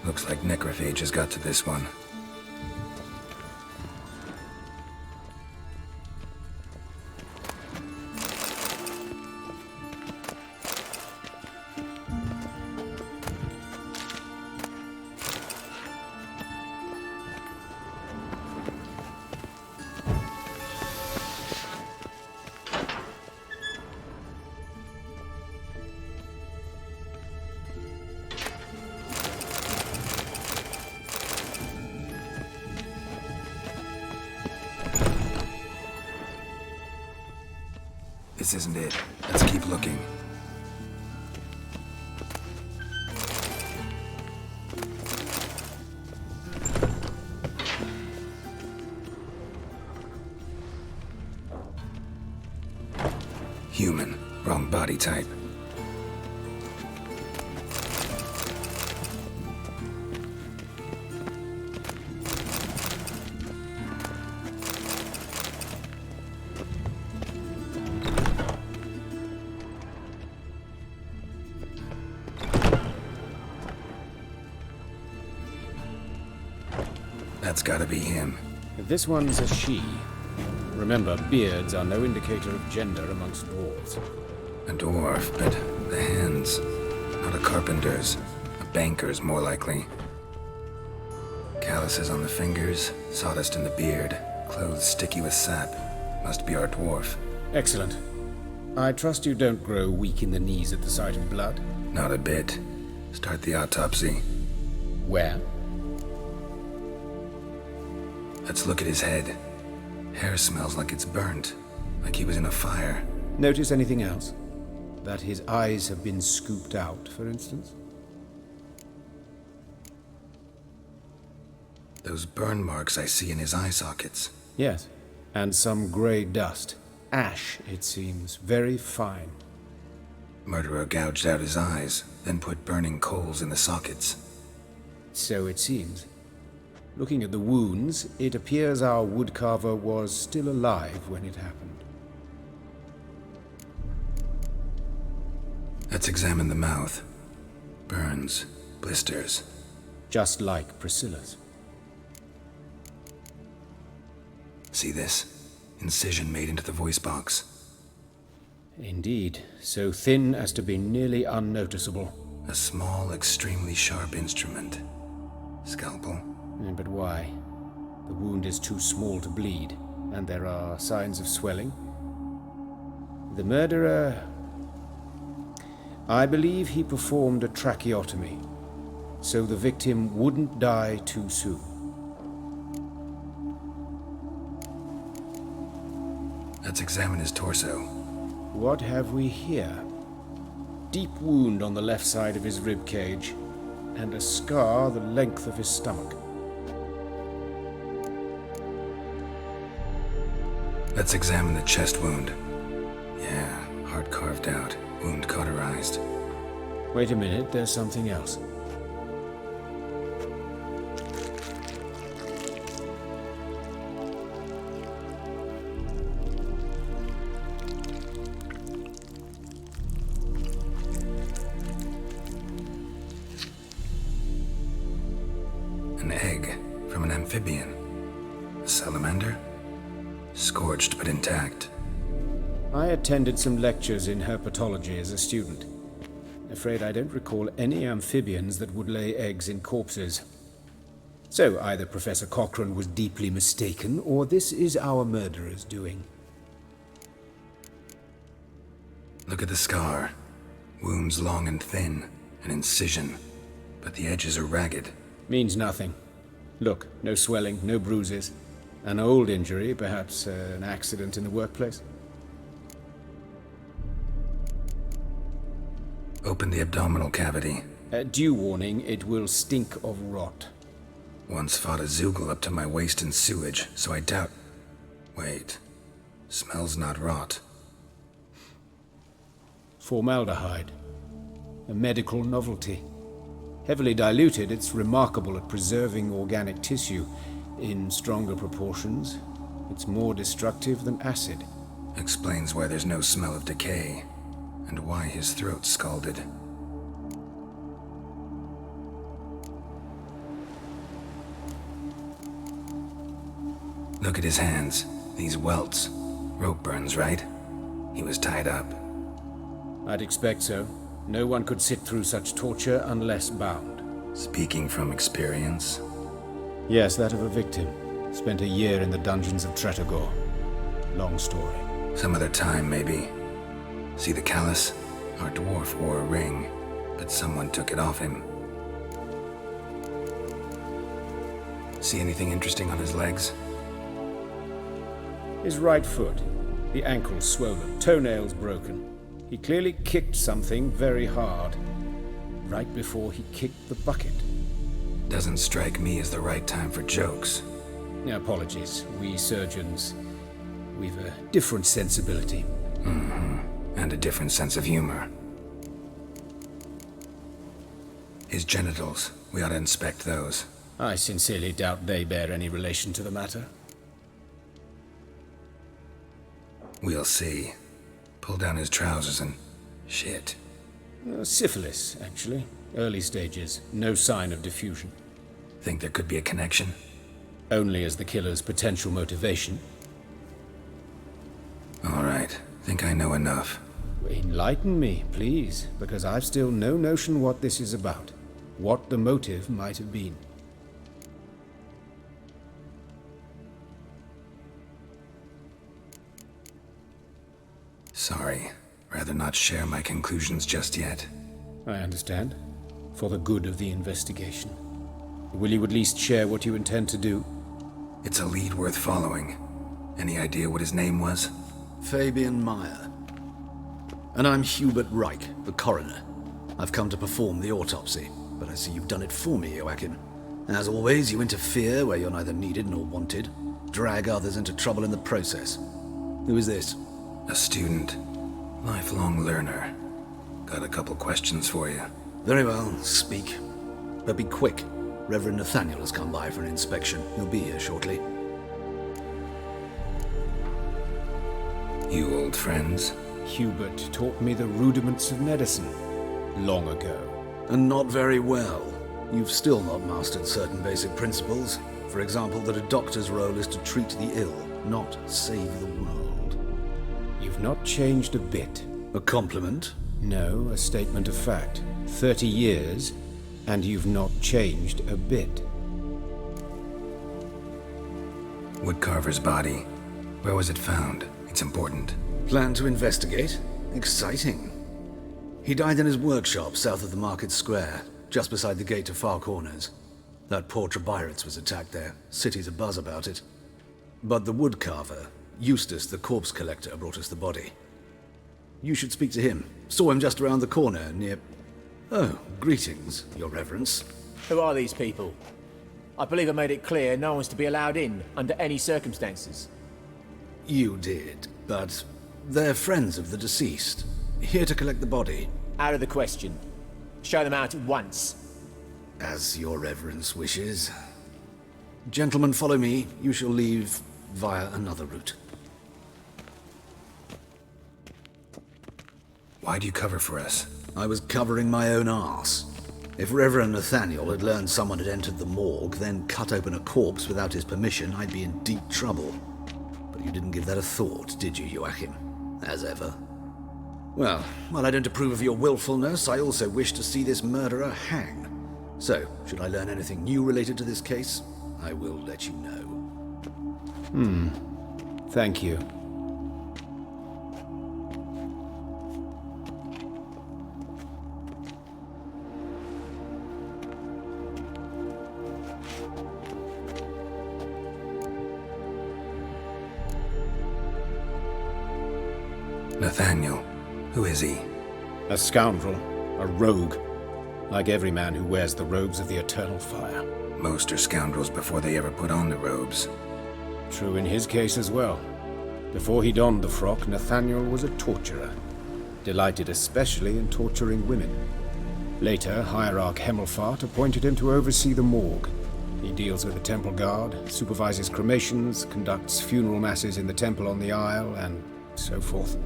Looks like necrophage has got to this one. This isn't it. Let's keep looking. Human. Wrong body type. That's gotta be him. This one's a she. Remember, beards are no indicator of gender amongst dwarves. A dwarf, but the hands. Not a carpenter's. A banker's, more likely. Calluses on the fingers, sawdust in the beard, clothes sticky with sap. Must be our dwarf. Excellent. I trust you don't grow weak in the knees at the sight of blood? Not a bit. Start the autopsy. Where? Let's look at his head. Hair smells like it's burnt, like he was in a fire. Notice anything else? That his eyes have been scooped out, for instance? Those burn marks I see in his eye sockets. Yes, and some grey dust. Ash, it seems. Very fine. Murderer gouged out his eyes, then put burning coals in the sockets. So it seems. Looking at the wounds, it appears our woodcarver was still alive when it happened. Let's examine the mouth. Burns, blisters. Just like Priscilla's. See this? Incision made into the voice box. Indeed, so thin as to be nearly unnoticeable. A small, extremely sharp instrument. Scalpel. But why? The wound is too small to bleed, and there are signs of swelling. The murderer... I believe he performed a tracheotomy, so the victim wouldn't die too soon. Let's examine his torso. What have we here? Deep wound on the left side of his rib cage, and a scar the length of his stomach. Let's examine the chest wound. Yeah, heart carved out, wound cauterized. Wait a minute, there's something else. An egg from an amphibian. A salamander? Scorched but intact. I attended some lectures in herpetology as a student. Afraid I don't recall any amphibians that would lay eggs in corpses. So either Professor Cochrane was deeply mistaken, or this is our murderer's doing. Look at the scar. Wounds long and thin, an incision, but the edges are ragged. Means nothing. Look, no swelling, no bruises. An old injury, perhaps an accident in the workplace. Open the abdominal cavity. Due warning, it will stink of rot. Once fought a Zoogle up to my waist in sewage, so I doubt... Wait. Smells not rot. Formaldehyde. A medical novelty. Heavily diluted, it's remarkable at preserving organic tissue. In stronger proportions, it's more destructive than acid. Explains why there's no smell of decay, and why his throat's scalded. Look at his hands. These welts. Rope burns, right? He was tied up. I'd expect so. No one could sit through such torture unless bound. Speaking from experience? Yes, that of a victim. Spent a year in the dungeons of Tretogor. Long story. Some other time, maybe. See the callus? Our dwarf wore a ring, but someone took it off him. See anything interesting on his legs? His right foot. The ankle swollen, toenails broken. He clearly kicked something very hard. Right before he kicked the bucket. Doesn't strike me as the right time for jokes. Apologies. We surgeons, we've a different sensibility. Mm-hmm. And a different sense of humor. His genitals. We ought to inspect those. I sincerely doubt they bear any relation to the matter. We'll see. Pull down his trousers and... shit. Syphilis, actually. Early stages. No sign of diffusion. Think there could be a connection? Only as the killer's potential motivation. All right. Think I know enough. Enlighten me, please, because I've still no notion what this is about. What the motive might have been. Sorry. Rather not share my conclusions just yet. I understand. For the good of the investigation. Will you at least share what you intend to do? It's a lead worth following. Any idea what his name was? Fabian Meyer. And I'm Hubert Reich, the coroner. I've come to perform the autopsy, but I see you've done it for me, Joachim. As always, you interfere where you're neither needed nor wanted. Drag others into trouble in the process. Who is this? A student. Lifelong learner. Got a couple questions for you. Very well, speak. But be quick. Reverend Nathaniel has come by for an inspection. He'll be here shortly. You old friends? Hubert taught me the rudiments of medicine. Long ago. And not very well. You've still not mastered certain basic principles. For example, that a doctor's role is to treat the ill, not save the world. You've not changed a bit. A compliment? No, a statement of fact. 30 years, and you've not changed a bit. Woodcarver's body. Where was it found? It's important. Plan to investigate? Exciting. He died in his workshop south of the market square, just beside the gate to Far Corners. That poor Trebirates was attacked there. City's abuzz about it. But the woodcarver, Eustace the corpse collector, brought us the body. You should speak to him. Saw him just around the corner near... Oh, greetings, Your Reverence. Who are these people? I believe I made it clear no one's to be allowed in under any circumstances. You did, but they're friends of the deceased. Here to collect the body. Out of the question. Show them out at once. As your reverence wishes. Gentlemen, follow me. You shall leave via another route. Why do you cover for us? I was covering my own arse. If Reverend Nathaniel had learned someone had entered the morgue, then cut open a corpse without his permission, I'd be in deep trouble. But you didn't give that a thought, did you, Joachim? As ever. Well, while I don't approve of your willfulness, I also wish to see this murderer hang. So, should I learn anything new related to this case, I will let you know. Thank you. Nathaniel. Who is he? A scoundrel. A rogue. Like every man who wears the robes of the eternal fire. Most are scoundrels before they ever put on the robes. True in his case as well. Before he donned the frock, Nathaniel was a torturer. Delighted especially in torturing women. Later, Hierarch Hemmelfart appointed him to oversee the morgue. He deals with the temple guard, supervises cremations, conducts funeral masses in the temple on the Isle, and so forth.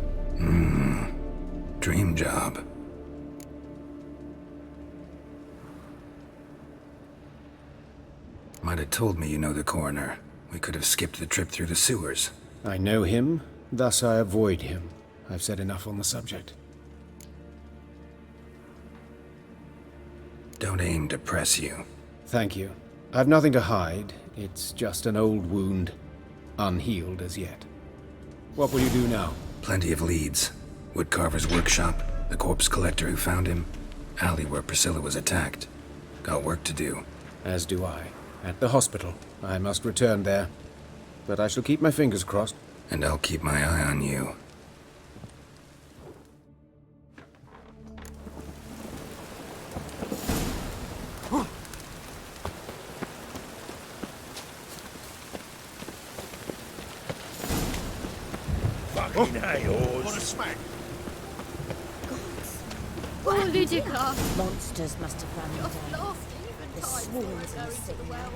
Dream job. Might have told me you know the coroner. We could have skipped the trip through the sewers. I know him, thus I avoid him. I've said enough on the subject. Don't aim to press you. Thank you. I've nothing to hide. It's just an old wound, unhealed as yet. What will you do now? Plenty of leads. Woodcarver's workshop, the corpse collector who found him, alley where Priscilla was attacked. Got work to do. As do I. At the hospital. I must return there. But I shall keep my fingers crossed. And I'll keep my eye on you. Fucking yours. What a smack. Oh, Lydica! Monsters must have run Just down. lost even The time swarms for in the going to city the well.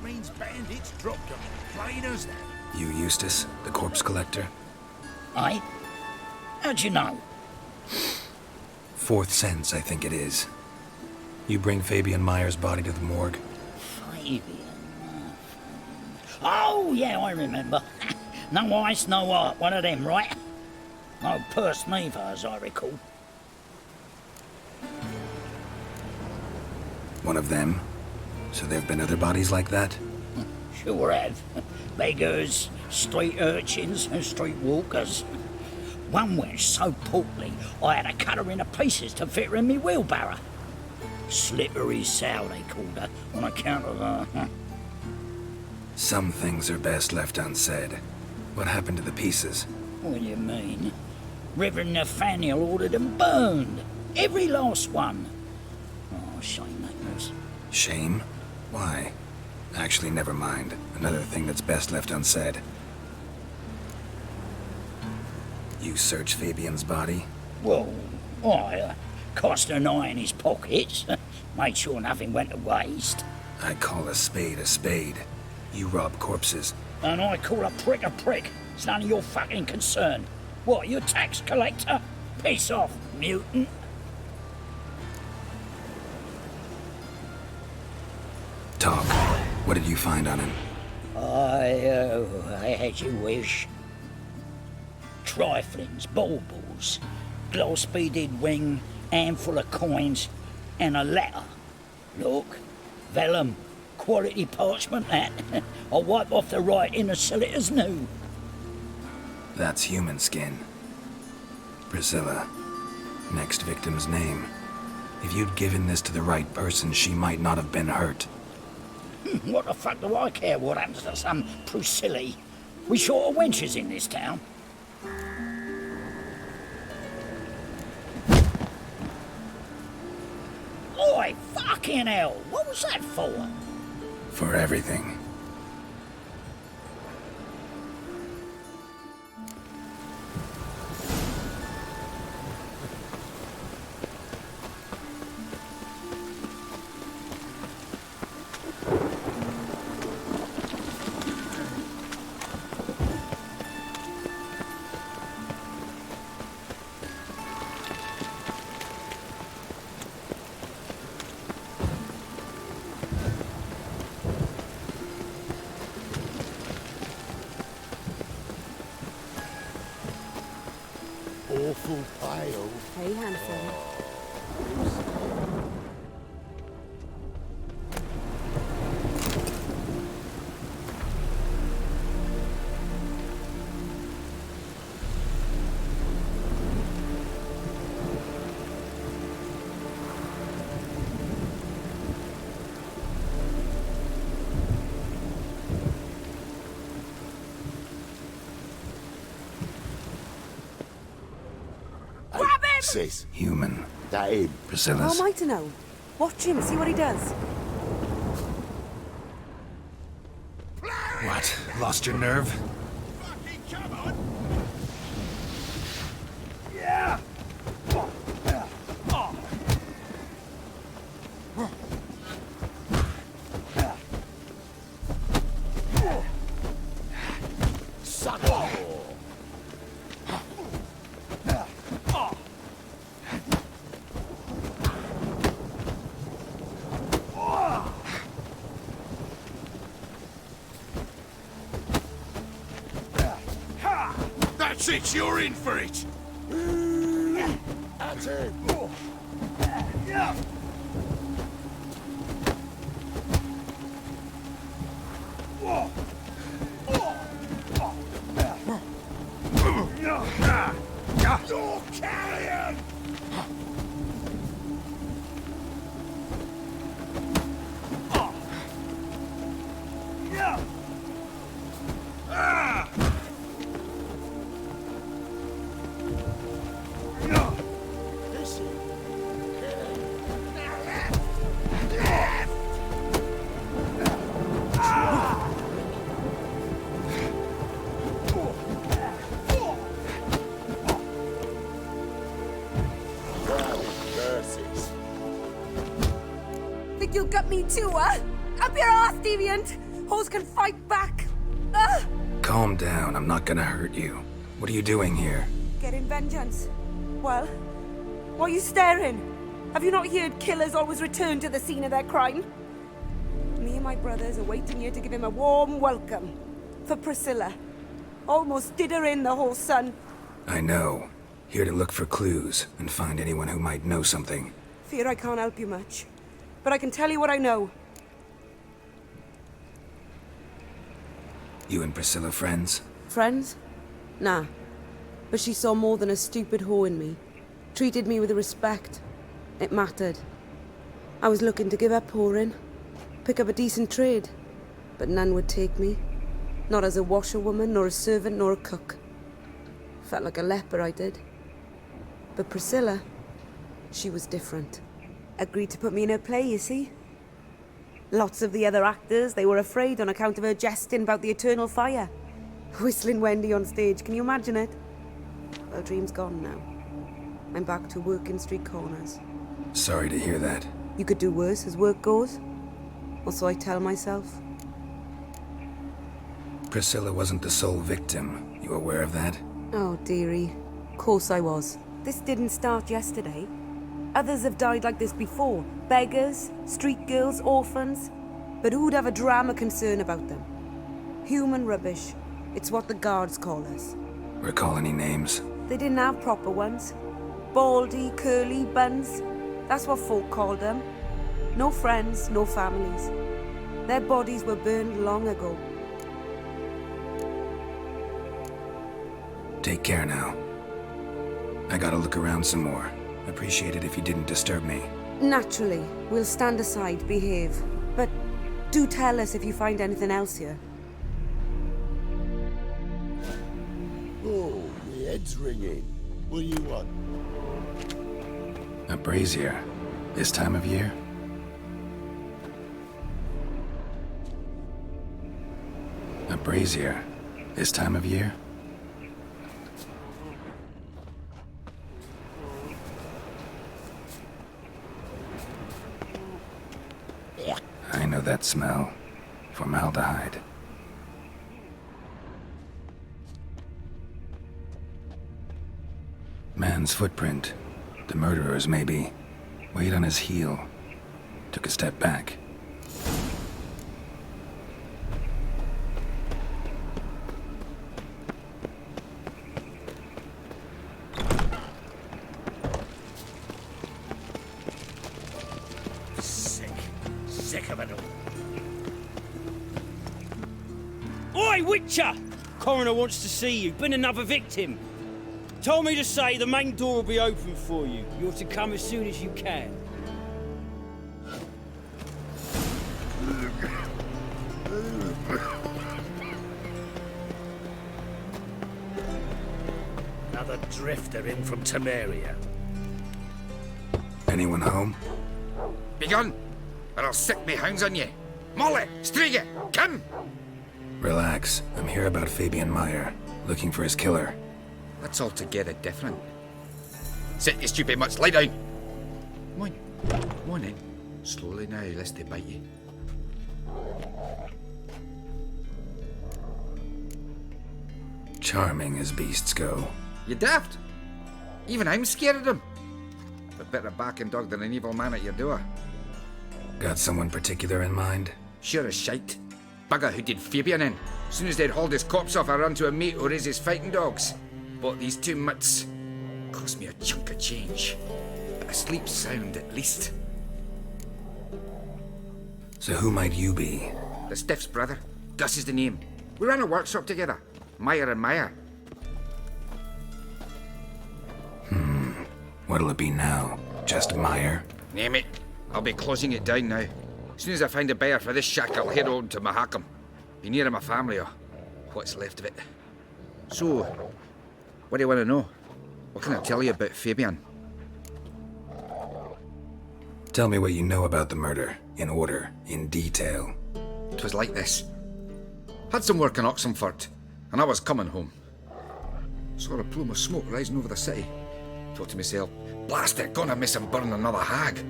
Means bandits dropped them, plain as that. You Eustace, the corpse collector? Aye? How'd you know? Fourth sense, I think it is. You bring Fabian Meyer's body to the morgue? Fabian. Oh, yeah, I remember. No ice, no art, one of them, right? No purse neither, as I recall. One of them? So there have been other bodies like that? Sure have. Beggars, street urchins, and street walkers. One went so portly, I had to cut her into pieces to fit her in me wheelbarrow. Slippery sow, they called her, on account of her. Some things are best left unsaid. What happened to the pieces? What do you mean? Reverend Nathaniel ordered them burned. Every last one. Oh, shame that was. Shame? Why? Actually, never mind. Another thing that's best left unsaid. You searched Fabian's body? Well, I cast an eye in his pockets. Made sure nothing went to waste. I call a spade. You rob corpses. And I call a prick a prick. It's none of your fucking concern. What, you a tax collector? Piss off, mutant. Talk. What did you find on him? I had you wish. Triflings, baubles, gloss-beaded ring, handful of coins, and a letter. Look, vellum, quality parchment that. I'll wipe off the writing and sell it as new. That's human skin. Priscilla. Next victim's name. If you'd given this to the right person, she might not have been hurt. What the fuck do I care what happens to some Priscilla? We short of wenches in this town. Oi, fucking hell! What was that for? For everything. Awful pale. Hey, handsome. Sis. Human. That him. Priscilla's. How am I to know? Watch him, see what he does. What? Lost your nerve? Yeah! Suck it. That's it, you're in for it! That's it. Yeah! You're carrion! Think you'll get me too, huh? Up your ass, deviant! Hoes can fight back! Calm down. I'm not gonna hurt you. What are you doing here? Getting vengeance. Well, why are you staring? Have you not heard killers always return to the scene of their crime? Me and my brothers are waiting here to give him a warm welcome. For Priscilla. Almost did her in, the whole son. I know. Here to look for clues and find anyone who might know something. Fear I can't help you much. But I can tell you what I know. You and Priscilla friends? Friends? Nah. But she saw more than a stupid whore in me. Treated me with respect. It mattered. I was looking to give up whoring. Pick up a decent trade. But none would take me. Not as a washerwoman, nor a servant, nor a cook. Felt like a leper, I did. But Priscilla, she was different. Agreed to put me in her play, you see. Lots of the other actors, they were afraid on account of her jesting about the eternal fire. Whistling Wendy on stage, can you imagine it? Well, dream's gone now. I'm back to working street corners. Sorry to hear that. You could do worse as work goes. Or so I tell myself. Priscilla wasn't the sole victim. You aware of that? Oh, dearie. Course I was. This didn't start yesterday. Others have died like this before. Beggars, street girls, orphans. But who'd have a drama concern about them? Human rubbish. It's what the guards call us. Recall any names? They didn't have proper ones. Baldy, curly, buns. That's what folk called them. No friends, no families. Their bodies were burned long ago. Take care now. I gotta look around some more. Appreciate it if you didn't disturb me. Naturally, we'll stand aside, behave. But do tell us if you find anything else here. Oh, my head's ringing. What do you want? A brazier. This time of year? A brazier. This time of year? I know that smell. Formaldehyde. Man's footprint. The murderer's, maybe. Weight on his heel. Took a step back. Sick of it all. Oi, Witcher! Coroner wants to see you. Been another victim. Told me to say the main door will be open for you. You're to come as soon as you can. Another drifter in from Temeria. Anyone home? Begone, or I'll sick me hounds on you. Molly, Striga, come! Relax. I'm here about Fabian Meyer. Looking for his killer. That's altogether different. Sit, you stupid mutts, lie down. Come on, come on in. Slowly now, lest they bite you. Charming as beasts go. You daft? Even I'm scared of them. But better barking dog than an evil man at your door. Got someone particular in mind? Sure as shite. Bugger who did Fabian in. As soon as they'd hauled his corpse off, I run to a mate who raises fighting dogs. Bought these two mutts. Cost me a chunk of change. But I sleep sound at least. So who might you be? The Stiff's brother. Gus is the name. We ran a workshop together. Meyer and Meyer. What'll it be now? Just Meyer? Name it. I'll be closing it down now. As soon as I find a buyer for this shack, I'll head on to Mahakam. Be near my family or what's left of it. So, what do you want to know? What can I tell you about Fabian? Tell me what you know about the murder, in order, in detail. 'Twas like this. Had some work in Oxenford, and I was coming home. Saw a plume of smoke rising over the city. Thought to myself, blast it, gonna miss and burn another hag.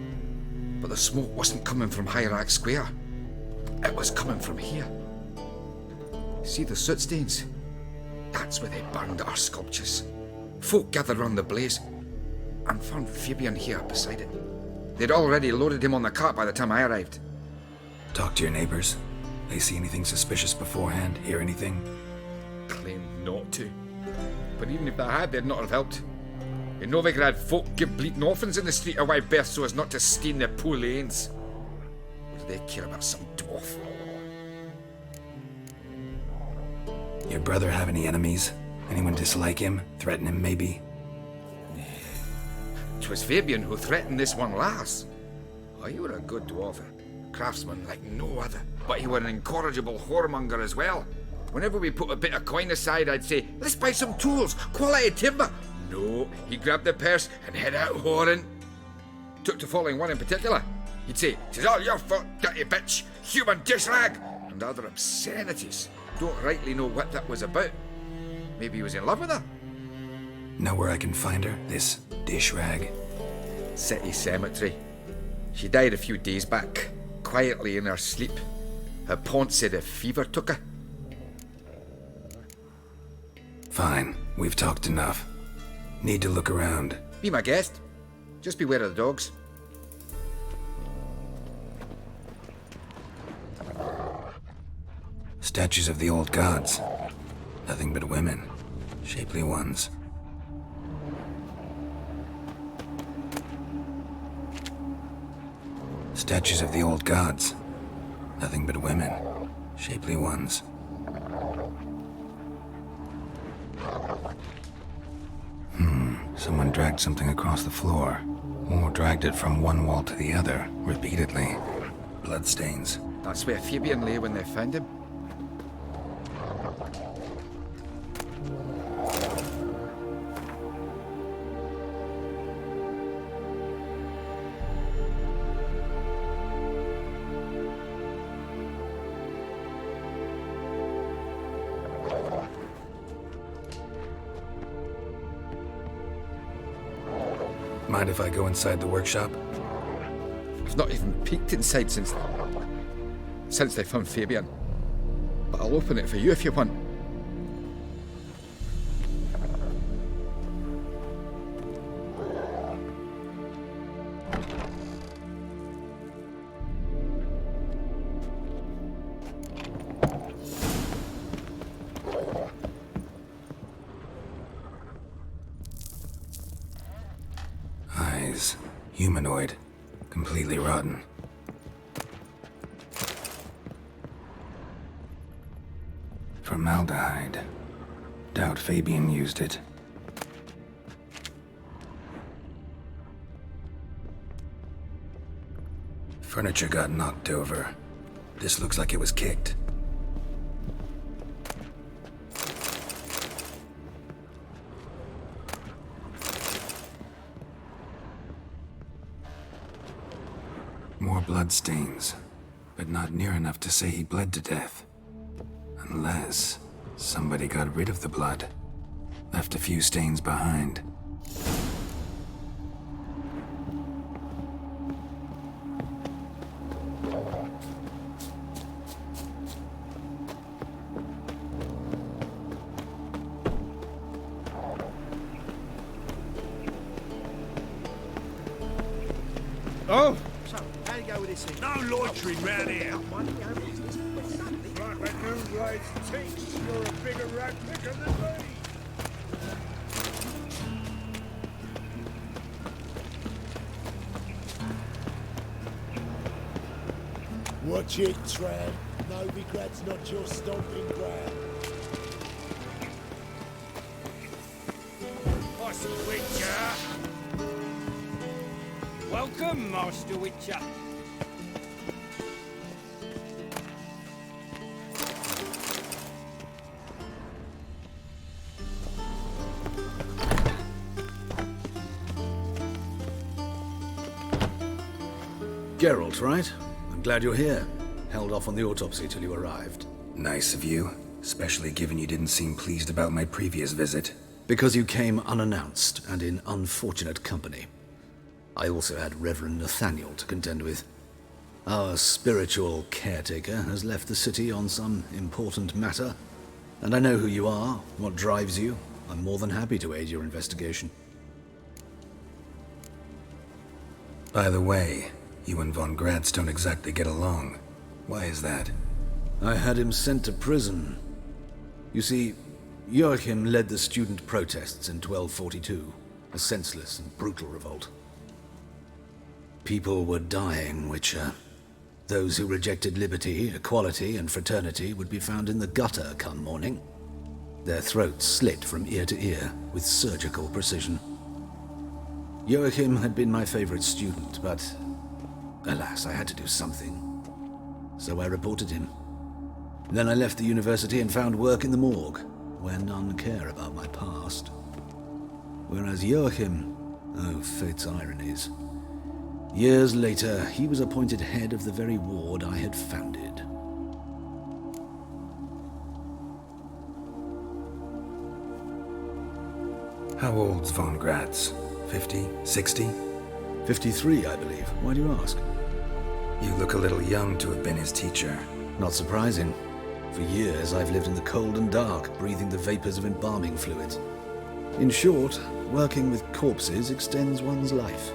But the smoke wasn't coming from Hierarch Square. It was coming from here. See the soot stains? That's where they burned our sculptures. Folk gathered round the blaze and found Fabian here beside it. They'd already loaded him on the cart by the time I arrived. Talk to your neighbors. They see anything suspicious beforehand? Hear anything? Claimed not to. But even if they had, they'd not have helped. In Novigrad, folk give bleeding orphans in the street a wide berth so as not to stain their poor lanes. What do they care about some dwarf? Your brother have any enemies? Anyone dislike him? Threaten him, maybe? 'Twas Fabian who threatened this one last. Oh, he were a good dwarf, a craftsman like no other. But he were an incorrigible whoremonger as well. Whenever we put a bit of coin aside, I'd say, let's buy some tools, quality timber. No, he grabbed the purse and head out whoring. Took to following one in particular. He'd say, "'Tis all your fault, dirty bitch, human dish rag," and other obscenities. Don't rightly know what that was about. Maybe he was in love with her. Know where I can find her, this dish rag? City cemetery. She died a few days back, quietly in her sleep. Her pont said a fever took her. Fine, we've talked enough. Need to look around. Be my guest. Just beware of the dogs. Statues of the old gods. Nothing but women. Shapely ones. Statues of the old gods. Nothing but women. Shapely ones. Someone dragged something across the floor. Or dragged it from one wall to the other, repeatedly. Bloodstains. That's where Fabian lay when they found him. Mind if I go inside the workshop? I've not even peeked inside since they found Fabian. But I'll open it for you if you want. Eyes. Humanoid. Completely rotten. Formaldehyde. Doubt Fabian used it. Furniture got knocked over. This looks like it was kicked. More bloodstains, but not near enough to say he bled to death. Unless somebody got rid of the blood, left a few stains behind. Oh! So, how do you go with this thing? No loitering round here. Exactly. Like a new raised teeth. You're a bigger rat picker than me. Watch it, tramp. Novigrad's not your stomping ground. Master Witcher. Welcome, Master Witcher. Geralt, right? I'm glad you're here. Held off on the autopsy till you arrived. Nice of you, especially given you didn't seem pleased about my previous visit. Because you came unannounced and in unfortunate company. I also had Reverend Nathaniel to contend with. Our spiritual caretaker has left the city on some important matter, and I know who you are, what drives you. I'm more than happy to aid your investigation. By the way, you and Von Gratz don't exactly get along. Why is that? I had him sent to prison. You see, Joachim led the student protests in 1242, a senseless and brutal revolt. People were dying, Witcher. Those who rejected liberty, equality, and fraternity would be found in the gutter come morning. their throats slit from ear to ear with surgical precision. Joachim had been my favorite student, but alas, I had to do something. So I reported him. Then I left the university and found work in the morgue, where none care about my past. Whereas Joachim, oh, fate's ironies. Years later, he was appointed head of the very ward I had founded. How old's von Gratz? 50? 60? 53, I believe. Why do you ask? You look a little young to have been his teacher. Not surprising. For years, I've lived in the cold and dark, breathing the vapors of embalming fluids. In short, working with corpses extends one's life.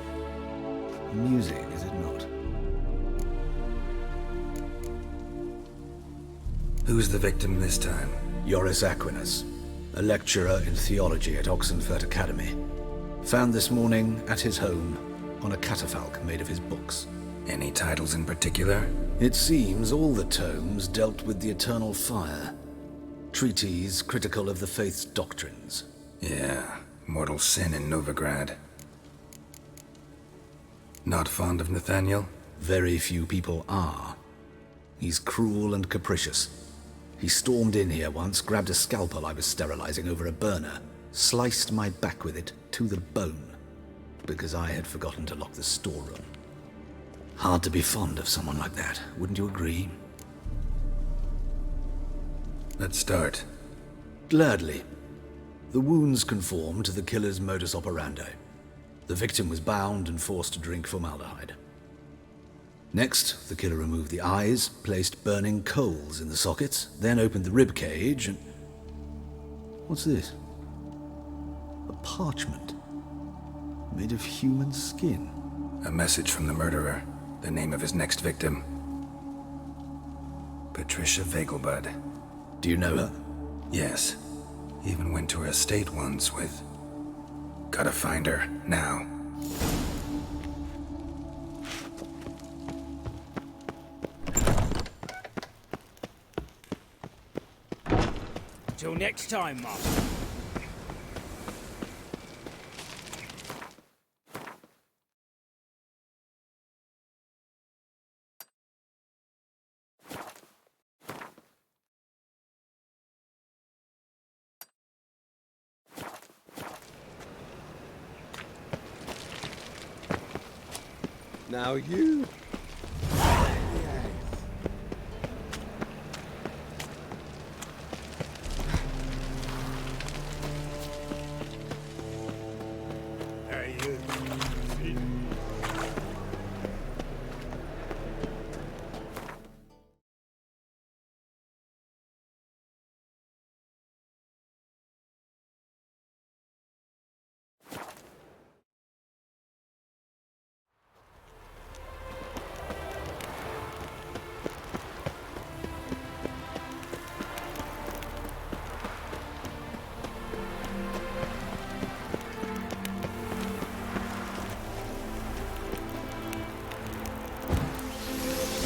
Music, is it not? Who's the victim this time? Joris Aquinas, a lecturer in theology at Oxenfurt Academy. Found this morning at his home on a catafalque made of his books. Any titles in particular? It seems all the tomes dealt with the eternal fire. Treatises critical of the faith's doctrines. Yeah, mortal sin in Novigrad. Not fond of Nathaniel? Very few people are. He's cruel and capricious. He stormed in here once, grabbed a scalpel I was sterilizing over a burner, sliced my back with it to the bone, because I had forgotten to lock the storeroom. Hard to be fond of someone like that, wouldn't you agree? Let's start. Gladly. The wounds conform to the killer's modus operandi. The victim was bound and forced to drink formaldehyde. Next, the killer removed the eyes, placed burning coals in the sockets, then opened the rib cage and... What's this? A parchment made of human skin. A message from the murderer. The name of his next victim. Patricia Vegelbud. Do you know her? Yes. Even went to her estate once with... Gotta find her, now. Till next time, Master. Now you...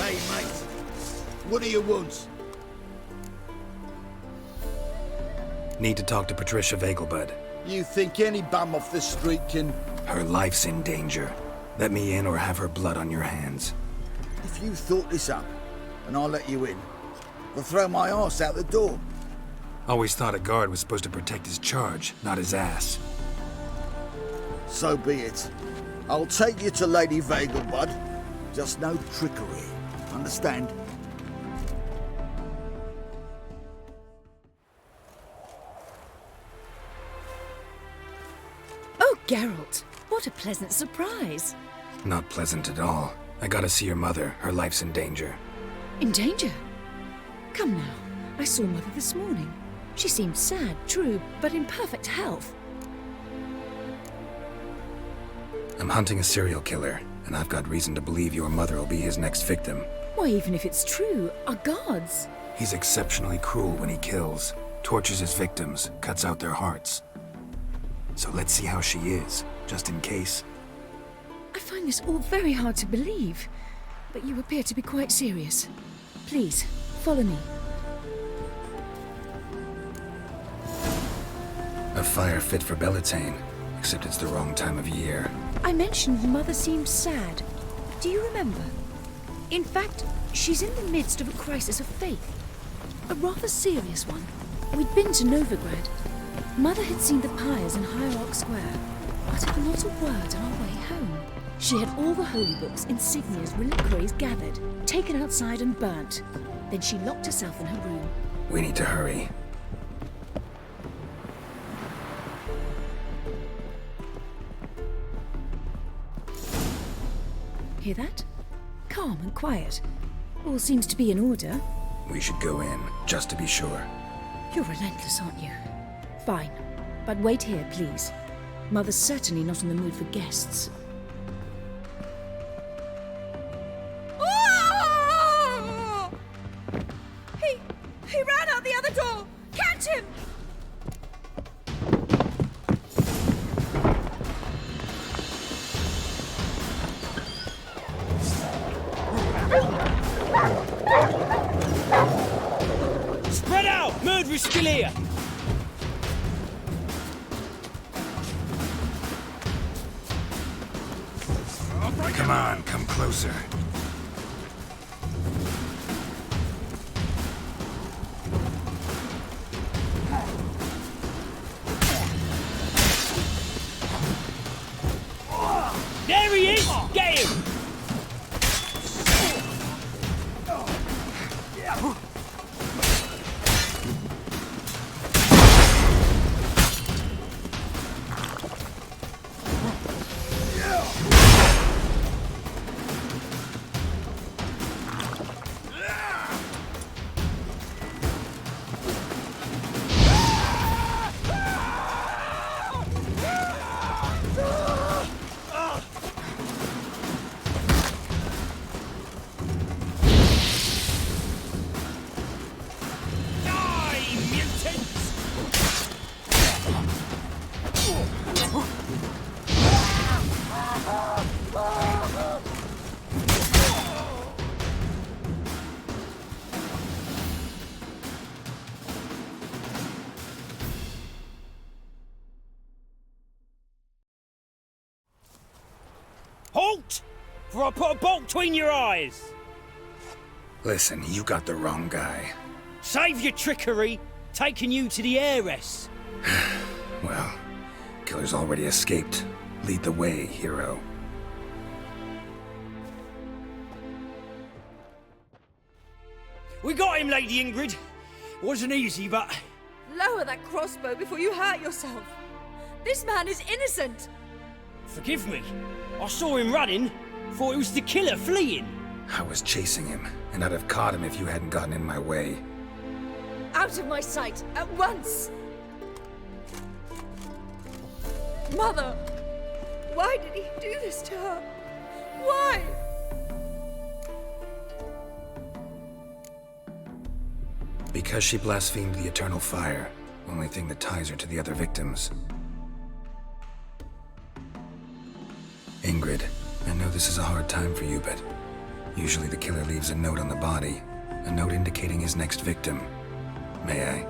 Hey, mate. What are your wounds? Need to talk to Patricia Vegelbud. You think any bum off the street can... Her life's in danger. Let me in or have her blood on your hands. If you thought this up, and I let you in, I'll throw my arse out the door. Always thought a guard was supposed to protect his charge, not his ass. So be it. I'll take you to Lady Vegelbud. Just no trickery. Understand? Oh, Geralt, what a pleasant surprise. Not pleasant at all. I gotta see your mother. Her life's in danger. In danger? Come now, I saw Mother this morning. She seemed sad, true, but in perfect health. I'm hunting a serial killer, and I've got reason to believe your mother will be his next victim. Why, even if it's true, our gods. He's exceptionally cruel when he kills, tortures his victims, cuts out their hearts. So let's see how she is, just in case. I find this all very hard to believe, but you appear to be quite serious. Please, follow me. A fire fit for Bellatane, except it's the wrong time of year. I mentioned Mother seemed sad. Do you remember? In fact, she's in the midst of a crisis of faith. A rather serious one. We'd been to Novigrad. Mother had seen the pyres in Hierarch Square, but had not a word on our way home. She had all the holy books, insignias, reliquaries gathered, taken outside and burnt. Then she locked herself in her room. We need to hurry. Hear that? Calm and quiet. All seems to be in order. We should go in, just to be sure. You're relentless, aren't you? Fine. But wait here, please. Mother's certainly not in the mood for guests. Oh! He ran out the other door! Catch him! Spread out! Murderer's still here! Come on, come closer. There he is! Get him! Halt! For I put a bolt between your eyes! Listen, you got the wrong guy. Save your trickery, taking you to the heiress. Well, killer's already escaped. Lead the way, hero. We got him, Lady Ingrid. Wasn't easy, but... Lower that crossbow before you hurt yourself. This man is innocent. Forgive me. I saw him running. Thought it was the killer fleeing. I was chasing him, and I'd have caught him if you hadn't gotten in my way. Out of my sight, at once! Mother! Why did he do this to her? Why? Because she blasphemed the eternal fire, only thing that ties her to the other victims. Ingrid, I know this is a hard time for you, but usually the killer leaves a note on the body, a note indicating his next victim. May I?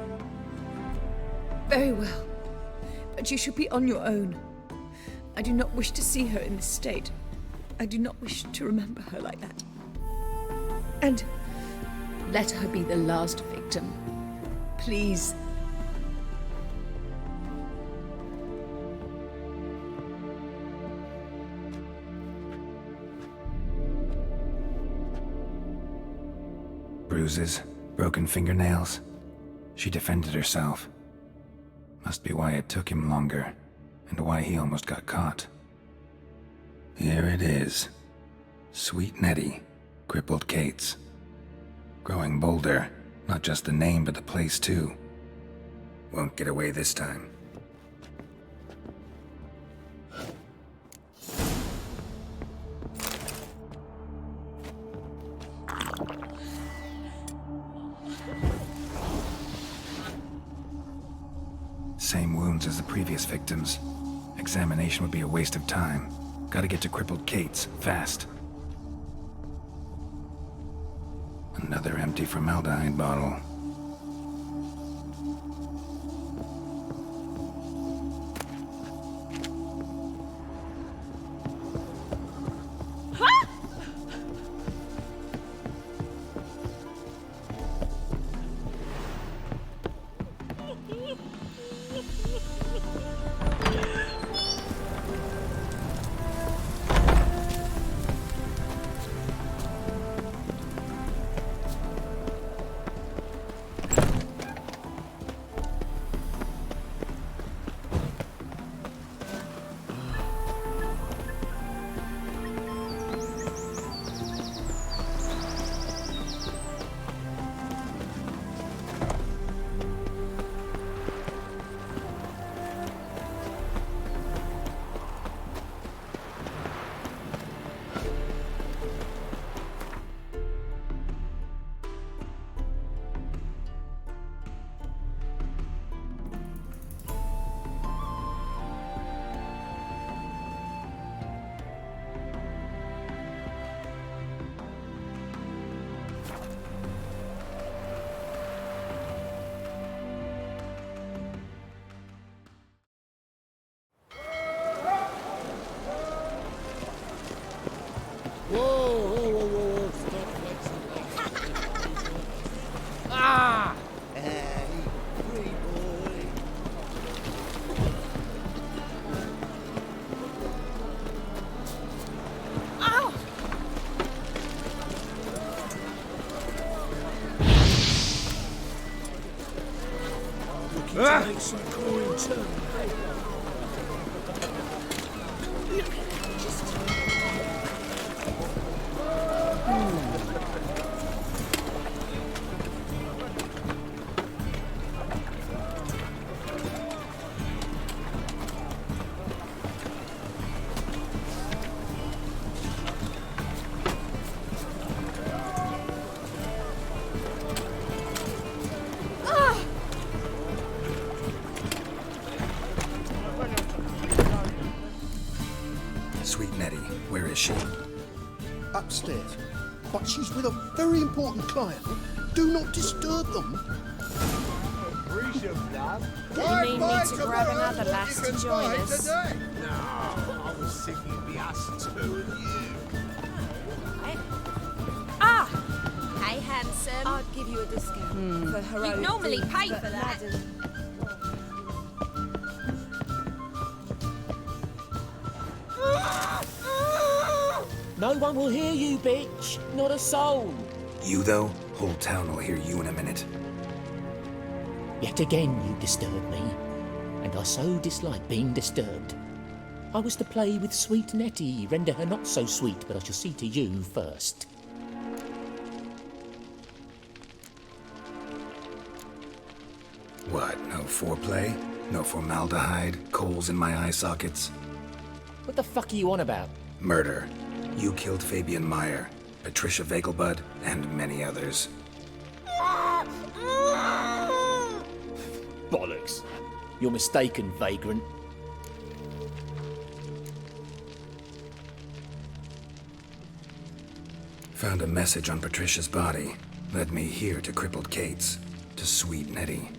Very well. But you should be on your own. I do not wish to see her in this state. I do not wish to remember her like that. And let her be the last victim. Please. Bruises, broken fingernails. She defended herself. Must be why it took him longer, and why he almost got caught. Here it is. Sweet Nettie, crippled Kate's. Growing bolder, not just the name, but the place too. Won't get away this time. Same wounds as the previous victims. Examination would be a waste of time. Gotta get to crippled Kate's, fast. Another empty formaldehyde bottle. looking to make some coin turn. Sweet Nettie, where is she? Upstairs. But she's with a very important client. Do not disturb them. You need me to grab another lass to join us? No, I was thinking it'd be us two and you. Ah! Hey, handsome. I'd give you a discount for heroic You'd normally deeds, pay but for that. madam- No one will hear you, bitch. Not a soul. You, though? Whole town will hear you in a minute. Yet again you disturb me, and I so dislike being disturbed. I was to play with sweet Nettie, render her not so sweet, but I shall see to you first. What, no foreplay? No formaldehyde? Coals in my eye sockets? What the fuck are you on about? Murder. You killed Fabian Meyer, Patricia Vegelbud, and many others. Bollocks. You're mistaken, vagrant. Found a message on Patricia's body. Led me here to crippled Kate's. To sweet Nettie.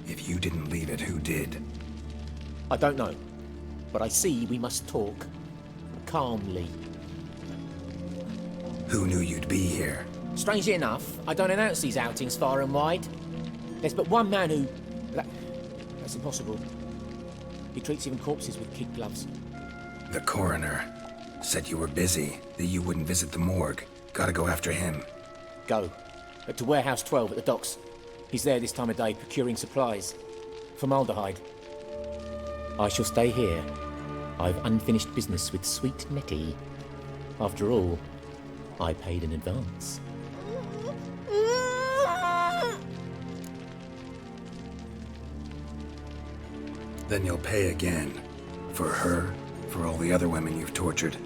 If you didn't leave it, who did? I don't know, but I see we must talk. Calmly. Who knew you'd be here? Strangely enough, I don't announce these outings far and wide. There's but one man who... That's impossible. He treats even corpses with kid gloves. The coroner. Said you were busy, that you wouldn't visit the morgue. Gotta go after him. Go. To Warehouse 12 at the docks. He's there this time of day procuring supplies. Formaldehyde. I shall stay here. I've unfinished business with sweet Nettie. After all, I paid in advance. Then you'll pay again. For her, for all the other women you've tortured.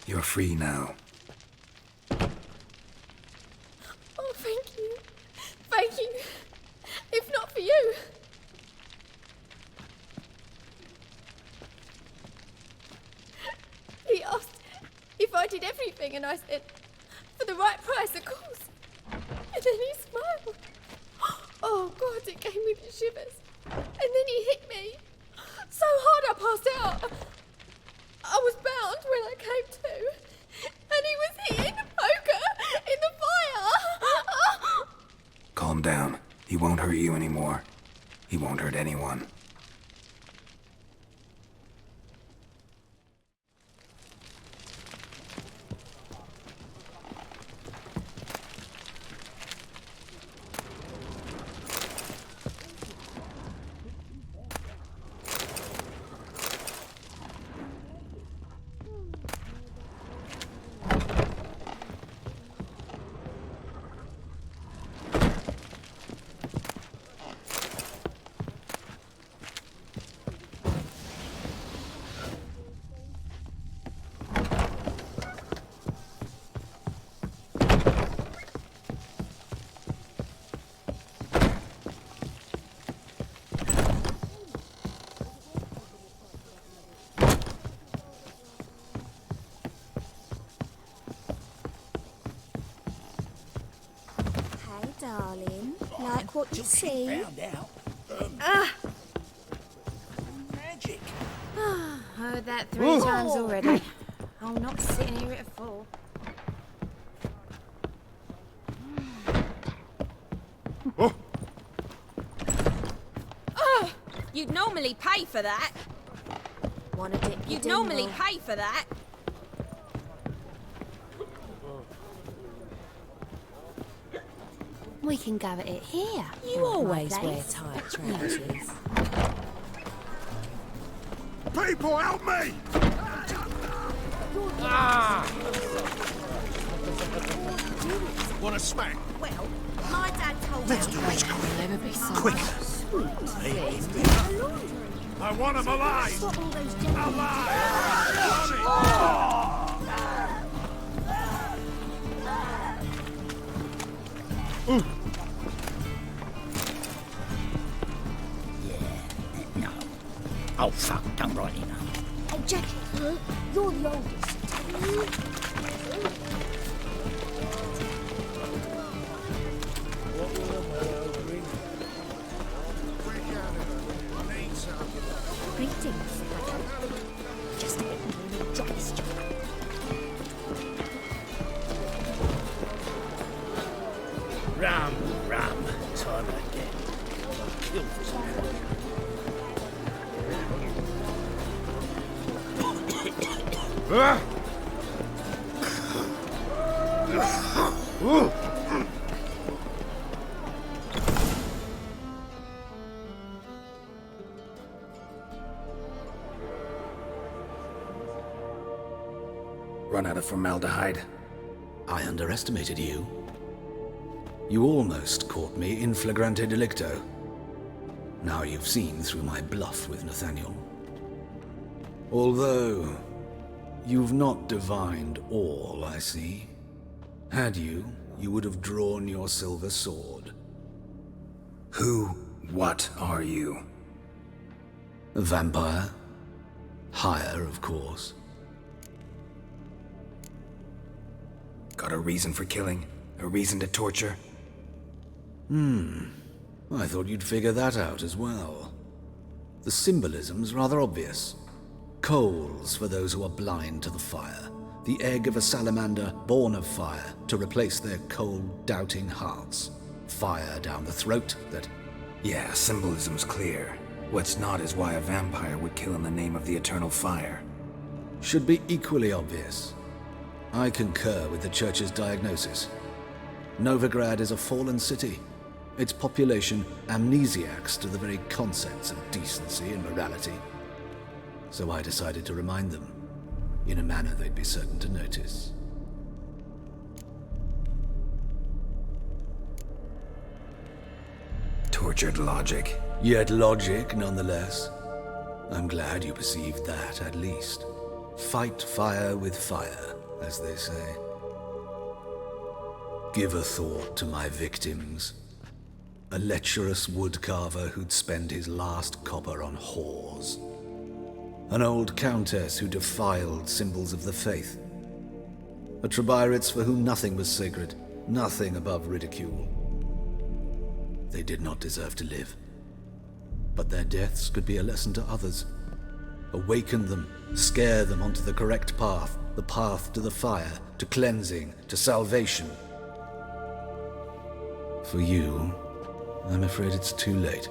You're free now. Oh, thank you. Thank you. If not for you. He asked if I did everything, and I said, for the right price, of course. And then he smiled. Oh, God, it gave me the shivers. And then he hit me so hard I passed out. I was bound when I came to, and he was hitting the poker in the fire. Calm down. He won't hurt you anymore. He won't hurt anyone. like what you see. Found out. Magic. Heard that 3 times already. I'm not sitting here at a full. You'd normally pay for that. Wanna dip your You'd normally dingle? pay for that. We can go at it here. You Like my always place. wear tight trousers. People, help me! Want a smack? Well, my dad told Let's me do this I'll never be so quick. sweet. I want him alive! No. Oh, fuck, don't write it now. Hey, Jackie, you're the oldest. Greetings. Just a bit gesture. Rum, time again. Kill for some Run out of formaldehyde. I underestimated you. You almost caught me in flagrante delicto. Now you've seen through my bluff with Nathaniel. Although, you've not divined all, I see. Had you, you would have drawn your silver sword. What are you? A vampire. Higher, of course. Got a reason for killing? A reason to torture? I thought you'd figure that out as well. The symbolism's rather obvious. Coals for those who are blind to the fire. The egg of a salamander born of fire to replace their cold, doubting hearts. Fire down the throat that... Yeah, symbolism's clear. What's not is why a vampire would kill in the name of the eternal fire. should be equally obvious. I concur with the Church's diagnosis. Novigrad is a fallen city. Its population amnesiacs to the very concepts of decency and morality. So I decided to remind them, in a manner they'd be certain to notice. Tortured logic. Yet logic, nonetheless. I'm glad you perceived that, at least. Fight fire with fire, as they say. Give a thought to my victims. A lecherous woodcarver who'd spend his last copper on whores. An old countess who defiled symbols of the faith. A Trebirates for whom nothing was sacred, nothing above ridicule. They did not deserve to live. But their deaths could be a lesson to others. Awaken them, scare them onto the correct path, the path to the fire, to cleansing, to salvation. For you, I'm afraid it's too late.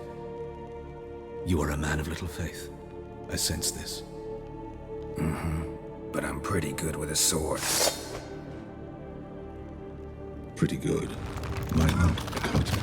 You are a man of little faith. I sense this. But I'm pretty good with a sword. Pretty good. Might not cut it.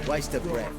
Waste of breath.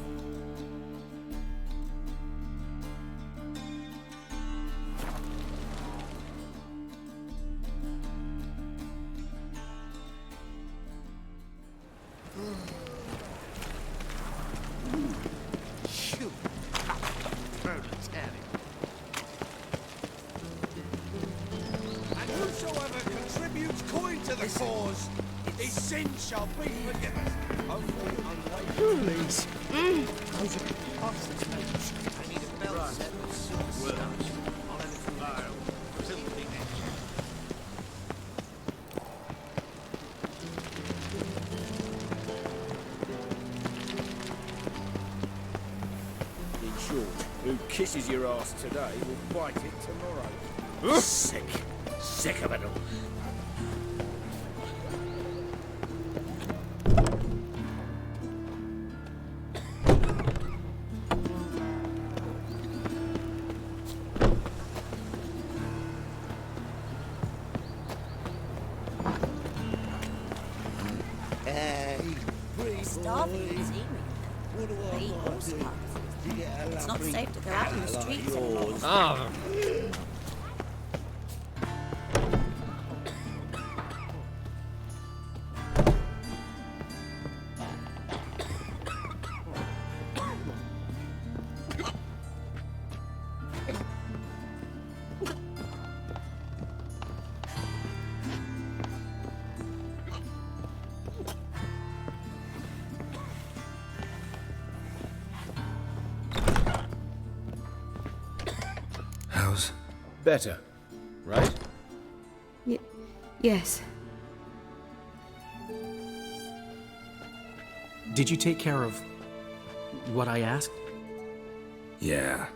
And whosoever contributes coin to the cause, his sins shall be forgiven. Only unlike Please. those are bastards, mate. I need a belt set with silk studs. I'll have it tomorrow. Filthy nature. In short, who kisses your ass today will bite it tomorrow. Sick. Sick of it all. Starving is evening. Eat horse It's not safe to go out in the streets anymore. Ah. How's... Better, right? Yes. Did you take care of what I asked? Yeah.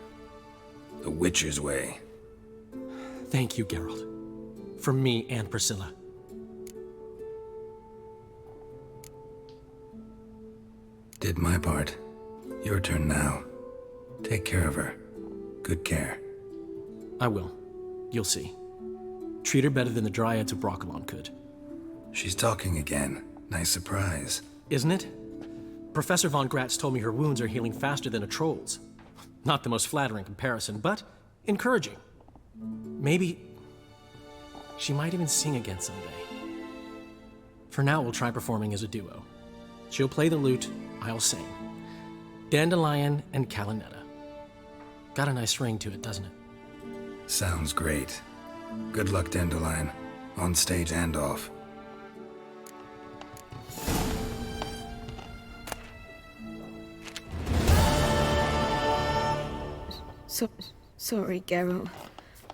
The Witcher's way. Thank you, Geralt. From me and Priscilla. Did my part. Your turn now. Take care of her. Good care. I will. You'll see. Treat her better than the Dryads of Broccolon could. She's talking again. Nice surprise. Isn't it? Professor von Gratz told me her wounds are healing faster than a troll's. Not the most flattering comparison, but encouraging. Maybe she might even sing again someday. For now, we'll try performing as a duo. She'll play the lute, I'll sing. Dandelion and Calinetta. Got a nice ring to it, doesn't it? Sounds great. Good luck, Dandelion. On stage and off. Sorry, Geralt.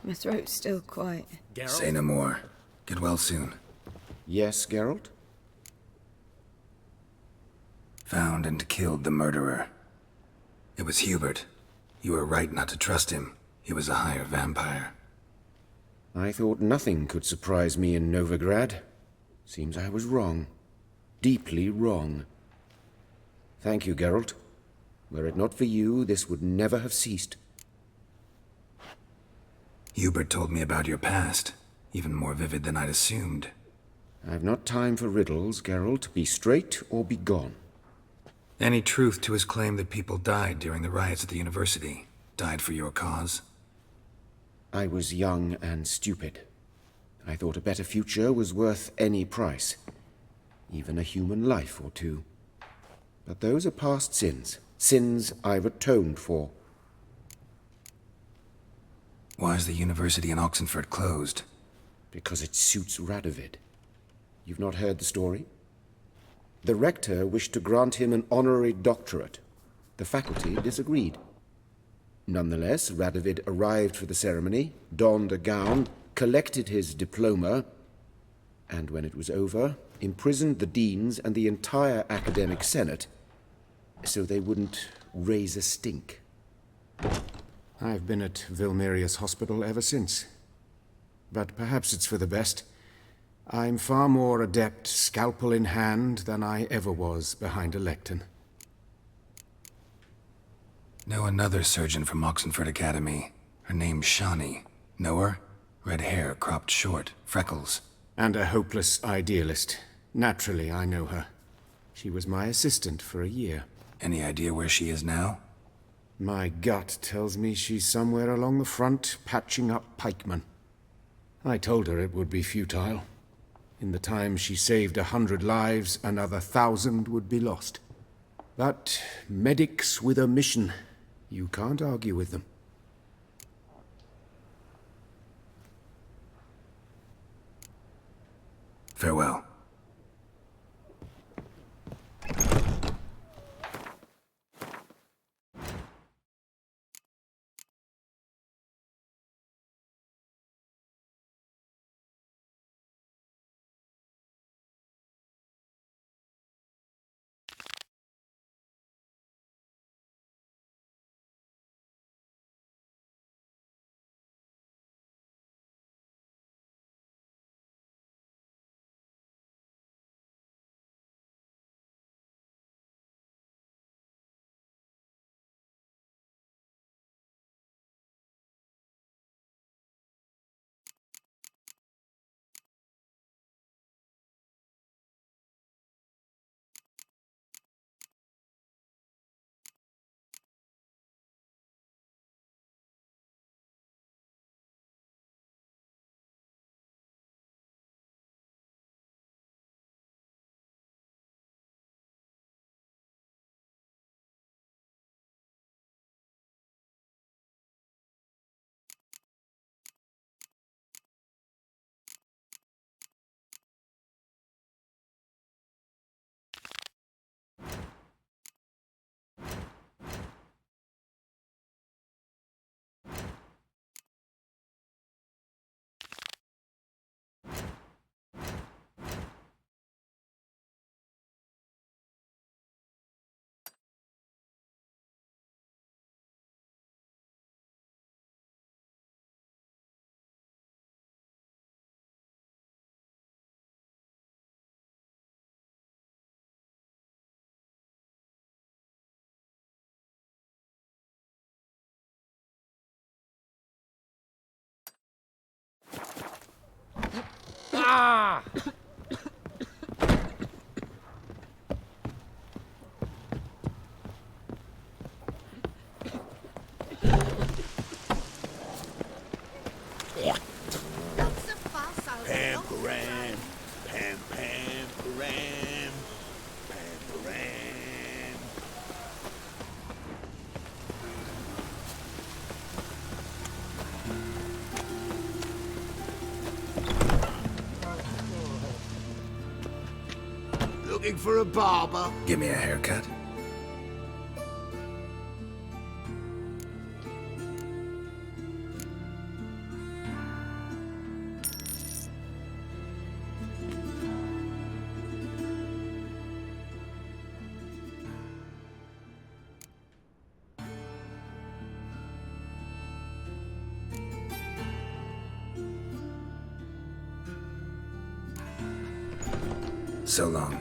My throat's still quite... Geralt? Say no more. Get well soon. Yes, Geralt? Found and killed the murderer. It was Hubert. You were right not to trust him. He was a higher vampire. I thought nothing could surprise me in Novigrad. Seems I was wrong. Deeply wrong. Thank you, Geralt. Were it not for you, this would never have ceased. Hubert told me about your past, even more vivid than I'd assumed. I've not time for riddles, Geralt. Be straight or be gone. Any truth to his claim that people died during the riots at the university? Died for your cause? I was young and stupid. I thought a better future was worth any price. Even a human life or two. But those are past sins. Sins I've atoned for. Why is the university in Oxenford closed? Because it suits Radovid. You've not heard the story? The rector wished to grant him an honorary doctorate. The faculty disagreed. Nonetheless, Radovid arrived for the ceremony, donned a gown, collected his diploma, and when it was over, imprisoned the deans and the entire academic senate so they wouldn't raise a stink. I've been at Vilmerius Hospital ever since. But perhaps it's for the best. I'm far more adept, scalpel in hand, than I ever was behind a lectern. Know another surgeon from Oxenford Academy. Her name's Shawnee. Know her? Red hair, cropped short, freckles. And a hopeless idealist. Naturally, I know her. She was my assistant for a year. Any idea where she is now? My gut tells me she's somewhere along the front, patching up pikemen. I told her it would be futile. In the time she saved 100 lives, another 1,000 would be lost. But medics with a mission, you can't argue with them. Farewell. Ah! Pam, param, pam, pam, param, pam, param. Looking for a barber? Give me a haircut. So long.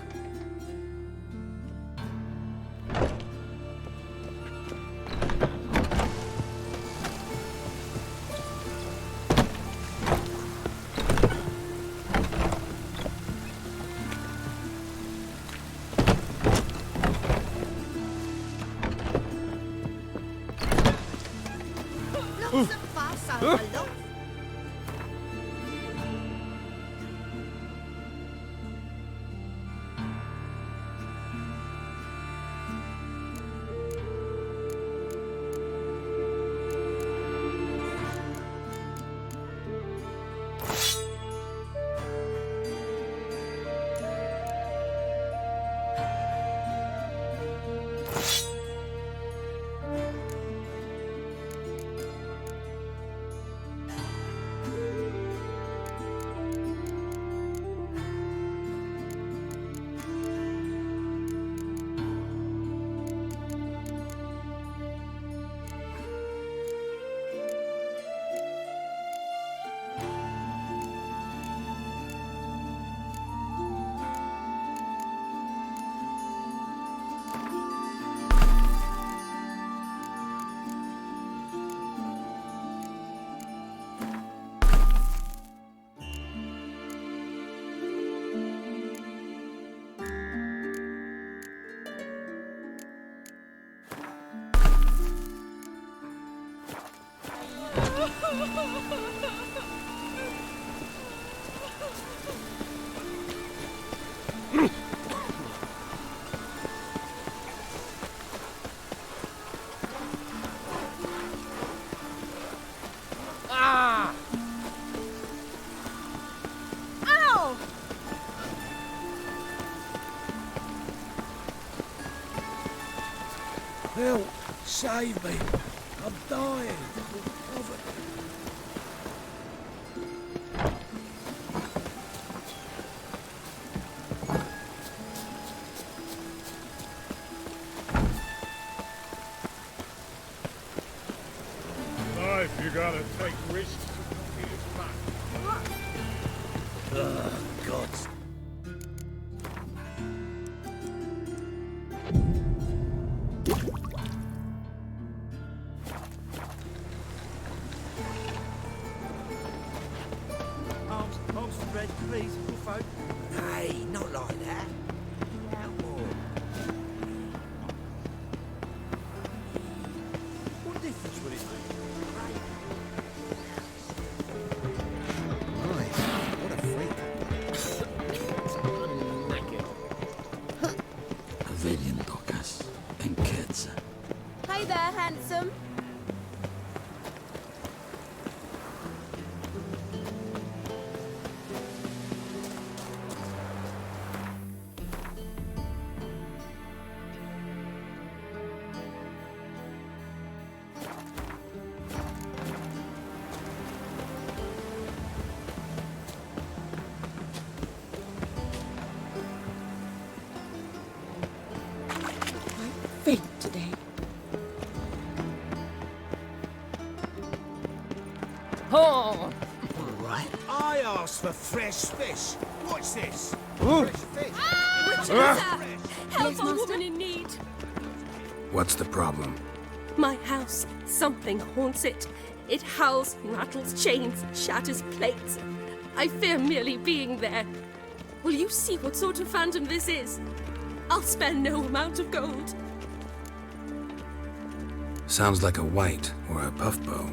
Ah! Ow! Help! Save me! I'm dying! Life, you gotta take risks. Oh, God. Holmes, Red, please, Buffo. Hey, not like that. What difference would it make? Nice. What a freak. Avelian Docas and Ketsa. Hey there, handsome. Faint today. Oh! Right. I asked for fresh fish. What's this? Ooh. Fresh fish. Help a woman in need. What's the problem? My house. Something haunts it. It howls, rattles chains, shatters plates. I fear merely being there. Will you see what sort of phantom this is? I'll spare no amount of gold. Sounds like a white or a puffbow.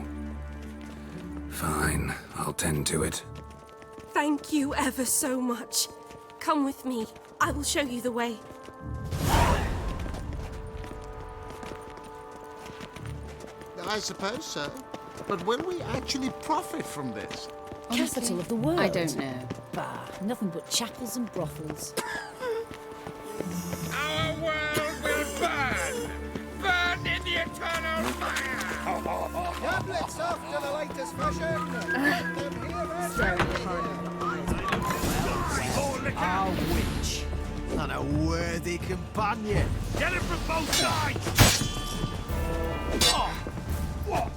Fine, I'll tend to it. Thank you ever so much. Come with me. I will show you the way. I suppose so. But will we actually profit from this? Capital of the world. I don't know. Bah, nothing but chapels and brothels. Our world will burn! Burn in the eternal fire! Tablets after the latest fashion. Our witch. And a worthy companion. Get it from both sides! Oh. What?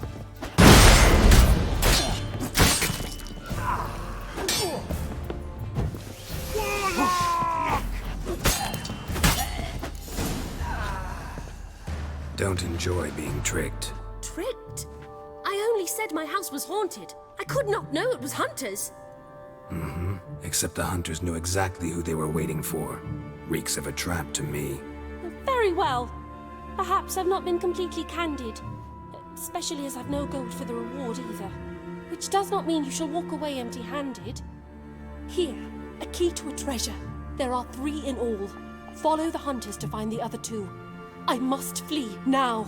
Don't enjoy being tricked. Tricked? I only said my house was haunted. I could not know it was hunters. Mm-hmm. Except the hunters knew exactly who they were waiting for. Reeks of a trap to me. Very well. Perhaps I've not been completely candid. Especially as I've no gold for the reward either. Which does not mean you shall walk away empty-handed. Here, a key to a treasure. There are 3 in all. Follow the hunters to find the other 2. I must flee now.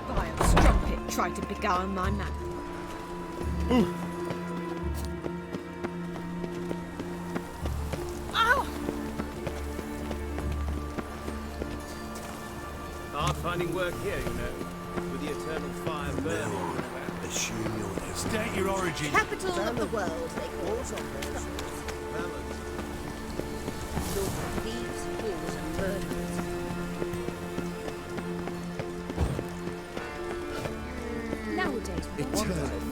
Vile strumpet tried to beguile my man. Ow! finding work here, you know, with the eternal fire burning. Assume your State your origin. Capital of the world, they call it. Thieves, fools, and murderers. Nowadays,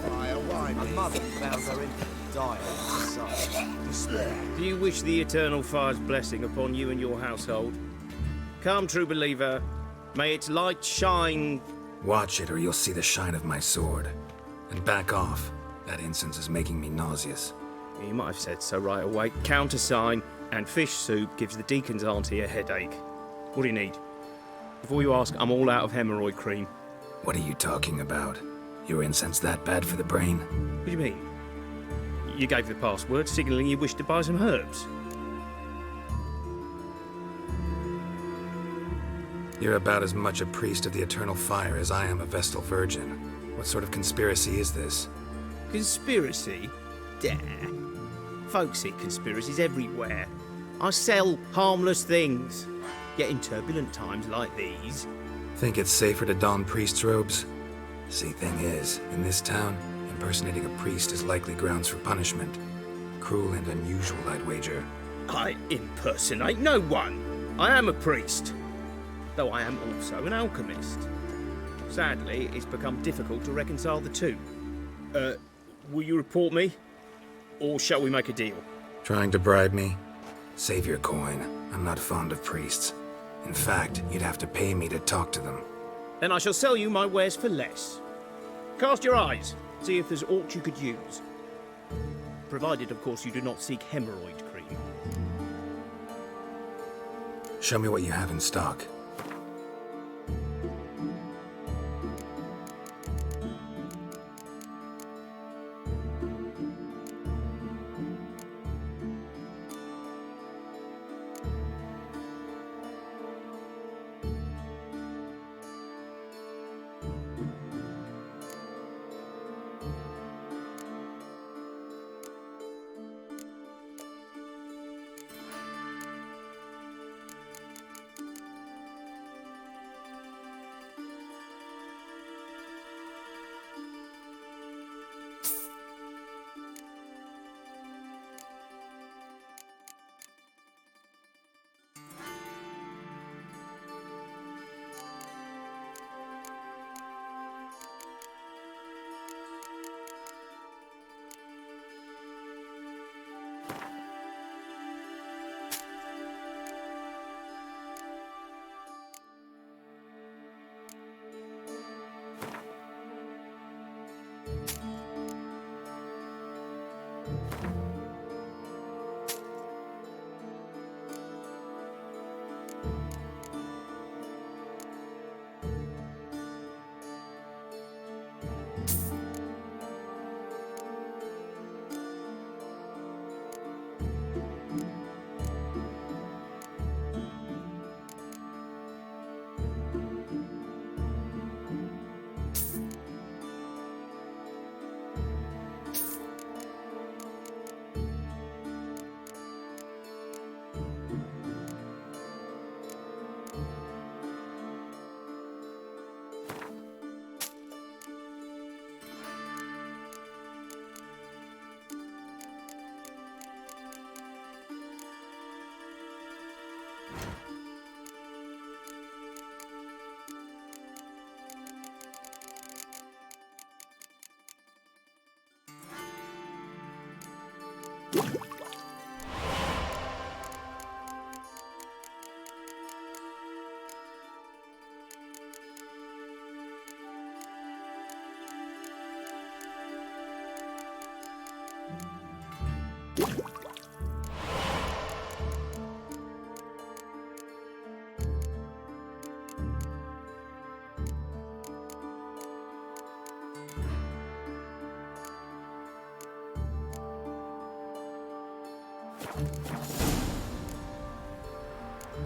Fire, why me? Mother found her in dire despair. Do you wish the eternal fire's blessing upon you and your household? Come, true believer, may its light shine. Watch it or you'll see the shine of my sword. And back off. That incense is making me nauseous. You might have said so right away. Countersign and fish soup gives the deacon's auntie a headache. What do you need? Before you ask, I'm all out of hemorrhoid cream. What are you talking about? Your incense that bad for the brain? What do you mean? You gave the password, signalling you wished to buy some herbs. You're about as much a priest of the eternal fire as I am a Vestal Virgin. What sort of conspiracy is this? Conspiracy? Dare. Folks see conspiracies everywhere. I sell harmless things. Yet in turbulent times like these... Think it's safer to don priest's robes? See, thing is, in this town, impersonating a priest is likely grounds for punishment. Cruel and unusual, I'd wager. I impersonate no one. I am a priest. Though I am also an alchemist. Sadly, it's become difficult to reconcile the two. Will you report me? Or shall we make a deal? Trying to bribe me? Save your coin. I'm not fond of priests. In fact, you'd have to pay me to talk to them. Then I shall sell you my wares for less. Cast your eyes. See if there's aught you could use. Provided, of course, you do not seek hemorrhoid cream. Show me what you have in stock.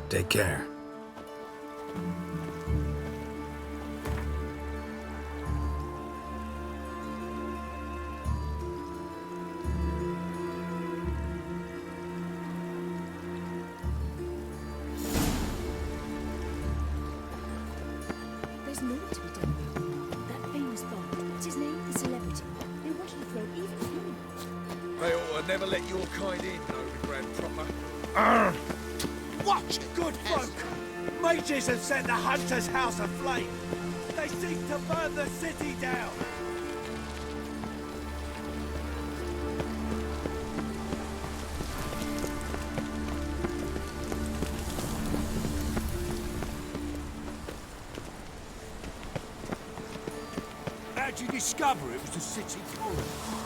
Take care. There's more to be done about him. That famous bard, what's his name? The celebrity. They wanted to throw even him. They ought to never let your kind in, Novigrad proper. Watch, Good folk! Mages have set the Hunter's house aflame! They seek to burn the city down! How'd you discover it was the city forest?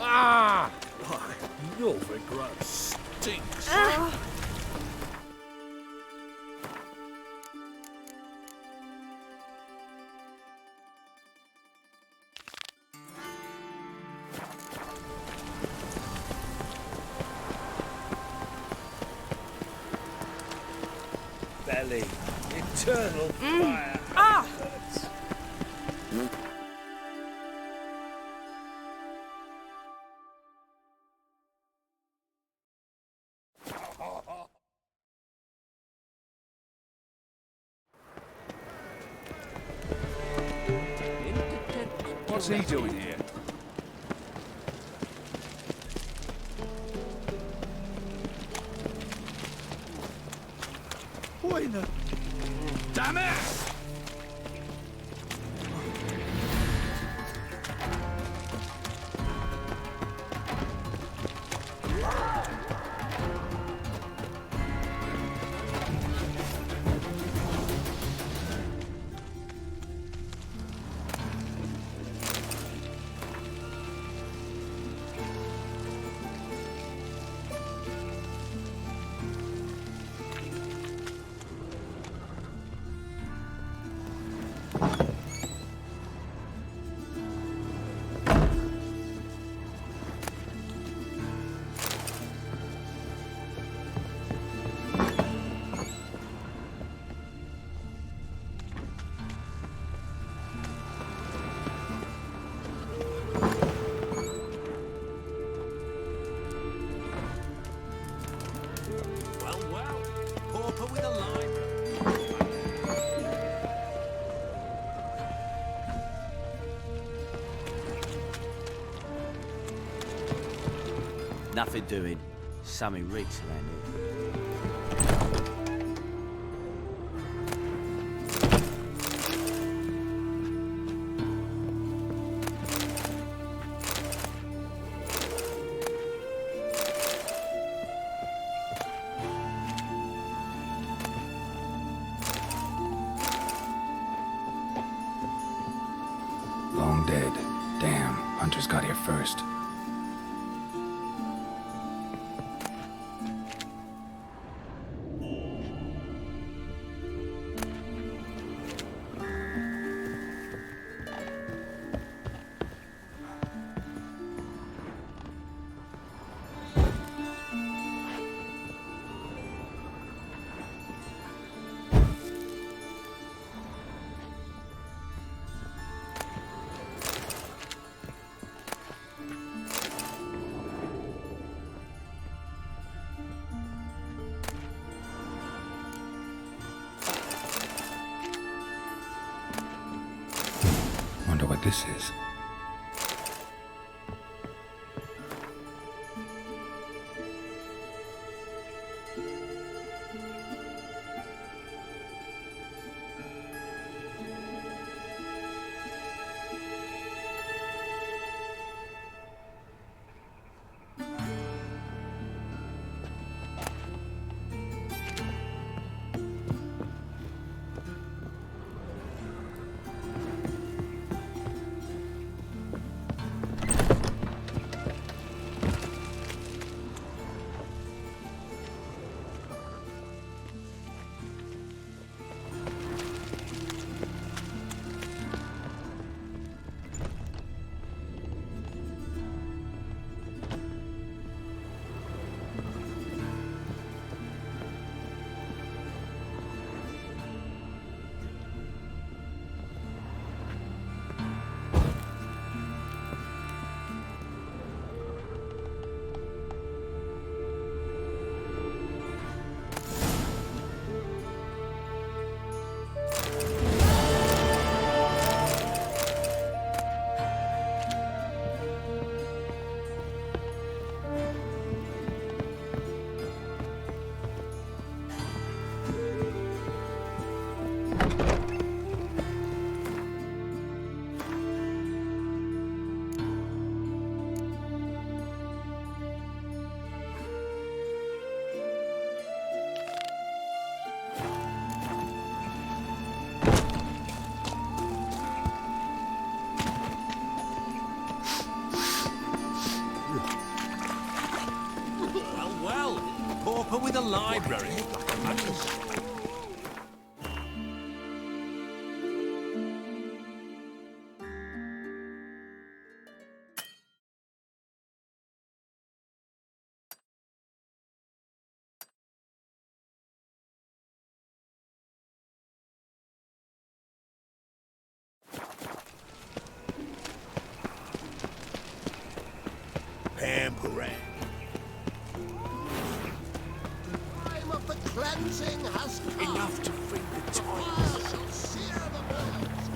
Ah! Novigrad stinks. Belly, eternal fire. Hurts. What's he doing here? What in the... Damn it! Nothing doing. Something reeks around here. Long dead. Damn, Hunters got here first. Wonder what this is. but with a library. Pampering. Time of the cleansing has come. Enough to free the toys. Shall sear the birds.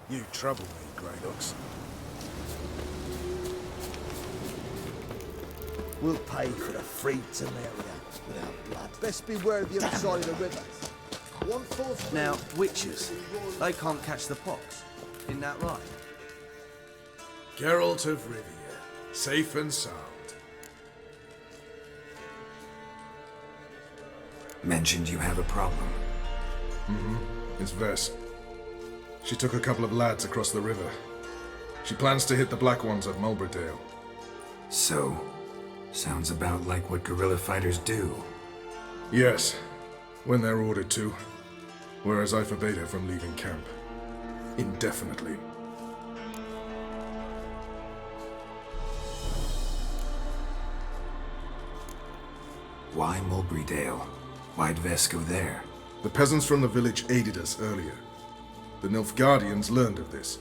You trouble me, Greydogs. We'll pay for the free Temeria without blood. Best beware of the other side of the river. One false Now, witches, they can't catch the pox. Isn't that right? Geralt of Rivia, safe and sound. Mentioned you have a problem. It's Vess. She took a couple of lads across the river. She plans to hit the Black Ones at Mulberdale. So, sounds about like what guerrilla fighters do. Yes, when they're ordered to. Whereas I forbade her from leaving camp. Indefinitely. Why Mulberrydale? Why'd Vess go there? The peasants from the village aided us earlier. The Nilfgaardians learned of this.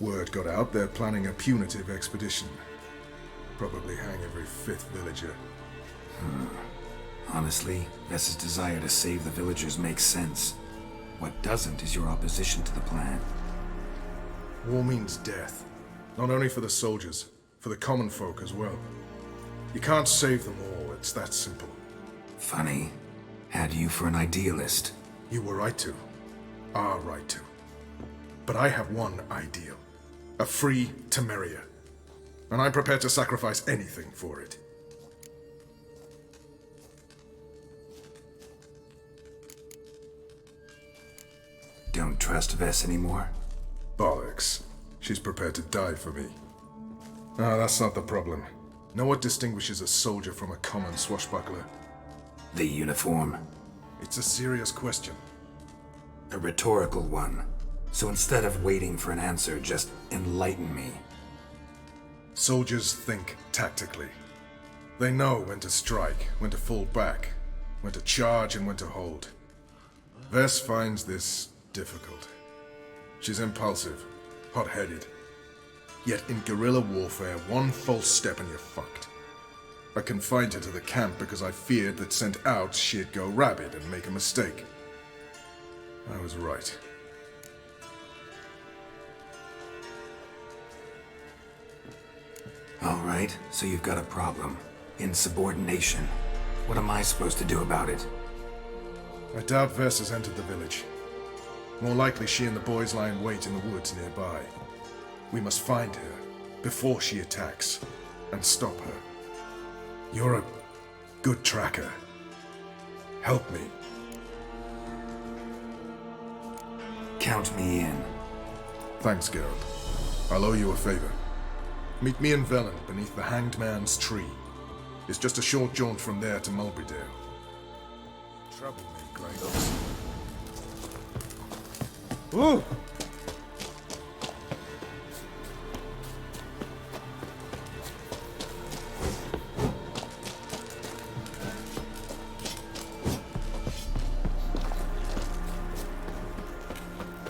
Word got out they're planning a punitive expedition. Probably hang every fifth villager. Honestly, Vess's desire to save the villagers makes sense. What doesn't is your opposition to the plan. War means death. Not only for the soldiers, for the common folk as well. You can't save them all, it's that simple. Funny. Had you for an idealist. You were right to. Are right to. But I have one ideal. A free Temeria. And I'm prepared to sacrifice anything for it. Don't trust Vess anymore? Bollocks. She's prepared to die for me. Ah, that's not the problem. Know what distinguishes a soldier from a common swashbuckler? The uniform. It's a serious question. A rhetorical one. So instead of waiting for an answer, just enlighten me. Soldiers think tactically. They know when to strike, when to fall back, when to charge and when to hold. Vess finds this difficult. She's impulsive, hot-headed. Yet in guerrilla warfare, one false step and you're fucked. I confined her to the camp because I feared that sent out she'd go rabid and make a mistake. I was right. All right, so you've got a problem. Insubordination. What am I supposed to do about it? I doubt Vess has entered the village. More likely she and the boys lie in wait in the woods nearby. We must find her before she attacks and stop her. You're a good tracker. Help me. Count me in. Thanks, Geralt. I'll owe you a favor. Meet me in Velen beneath the Hanged Man's tree. It's just a short jaunt from there to Mulberrydale. Trouble me, Greydogs. Ooh!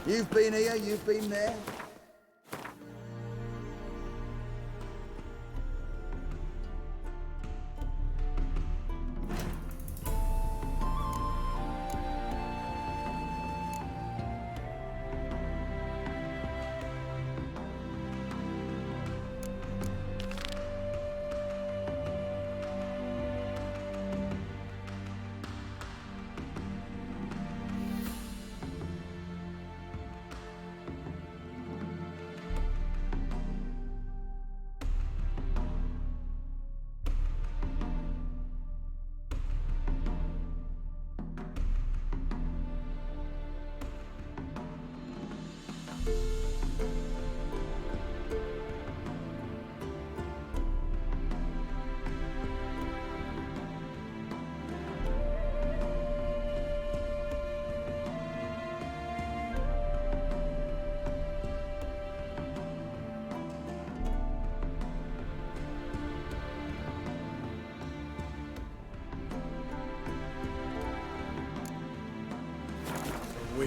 You've been here, you've been there.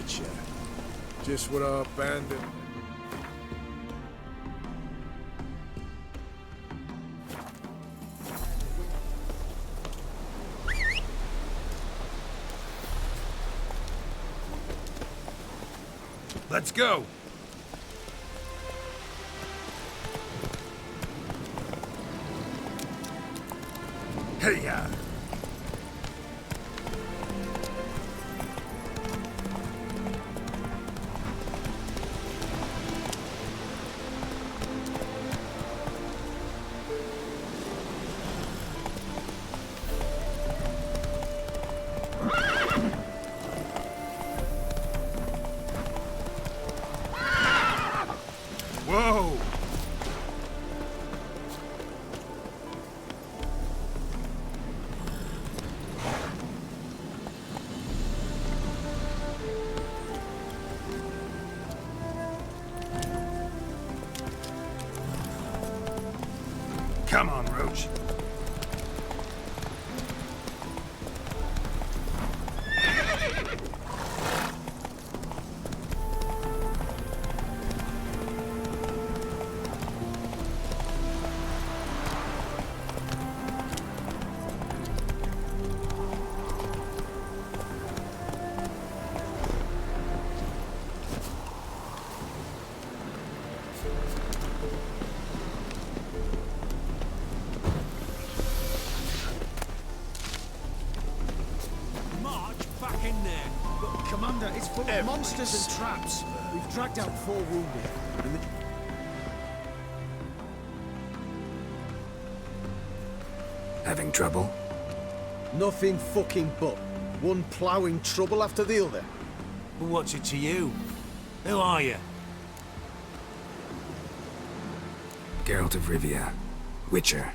Witcher. Just what our bandit... Let's go! Hey-ya! Whoa! Come on, Roach. Back in there. But, Commander, it's full of monsters and traps. We've dragged out 4 wounded. And Having trouble? Nothing fucking but. One ploughing trouble after the other. But what's it to you? Who are you? Geralt of Rivia. Witcher.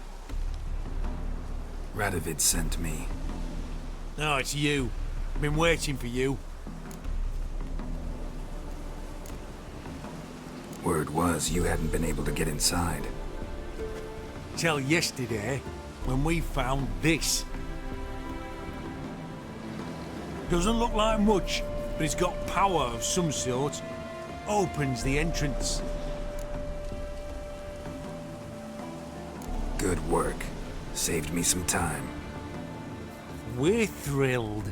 Radovid sent me. Oh, it's you. I've been waiting for you. Word was you hadn't been able to get inside. Till yesterday, when we found this. Doesn't look like much, but it's got power of some sort. Opens the entrance. Good work. Saved me some time. We're thrilled.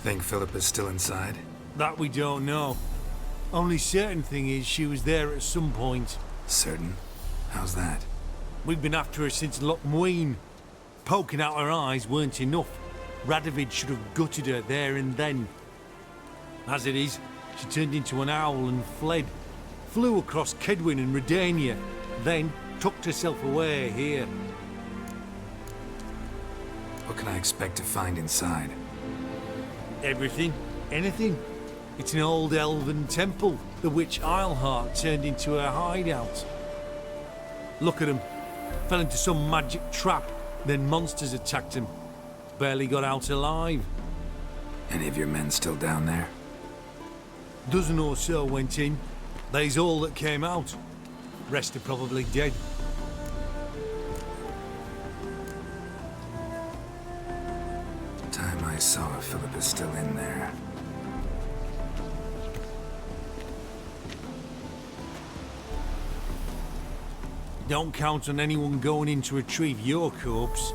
Think Philippa's still inside? That we don't know. Only certain thing is she was there at some point. Certain? How's that? We've been after her since Lochmuin. Poking out her eyes weren't enough. Radovid should have gutted her there and then. As it is, she turned into an owl and fled. Flew across Kedwin and Redania, then tucked herself away here. What can I expect to find inside? Everything. Anything. It's an old elven temple, the witch Eilhart turned into her hideout. Look at him. Fell into some magic trap, then monsters attacked him. Barely got out alive. Any of your men still down there? Dozen or so went in. They's all that came out. Rest are probably dead. Time I saw her, Philippa's still in there. Don't count on anyone going in to retrieve your corpse.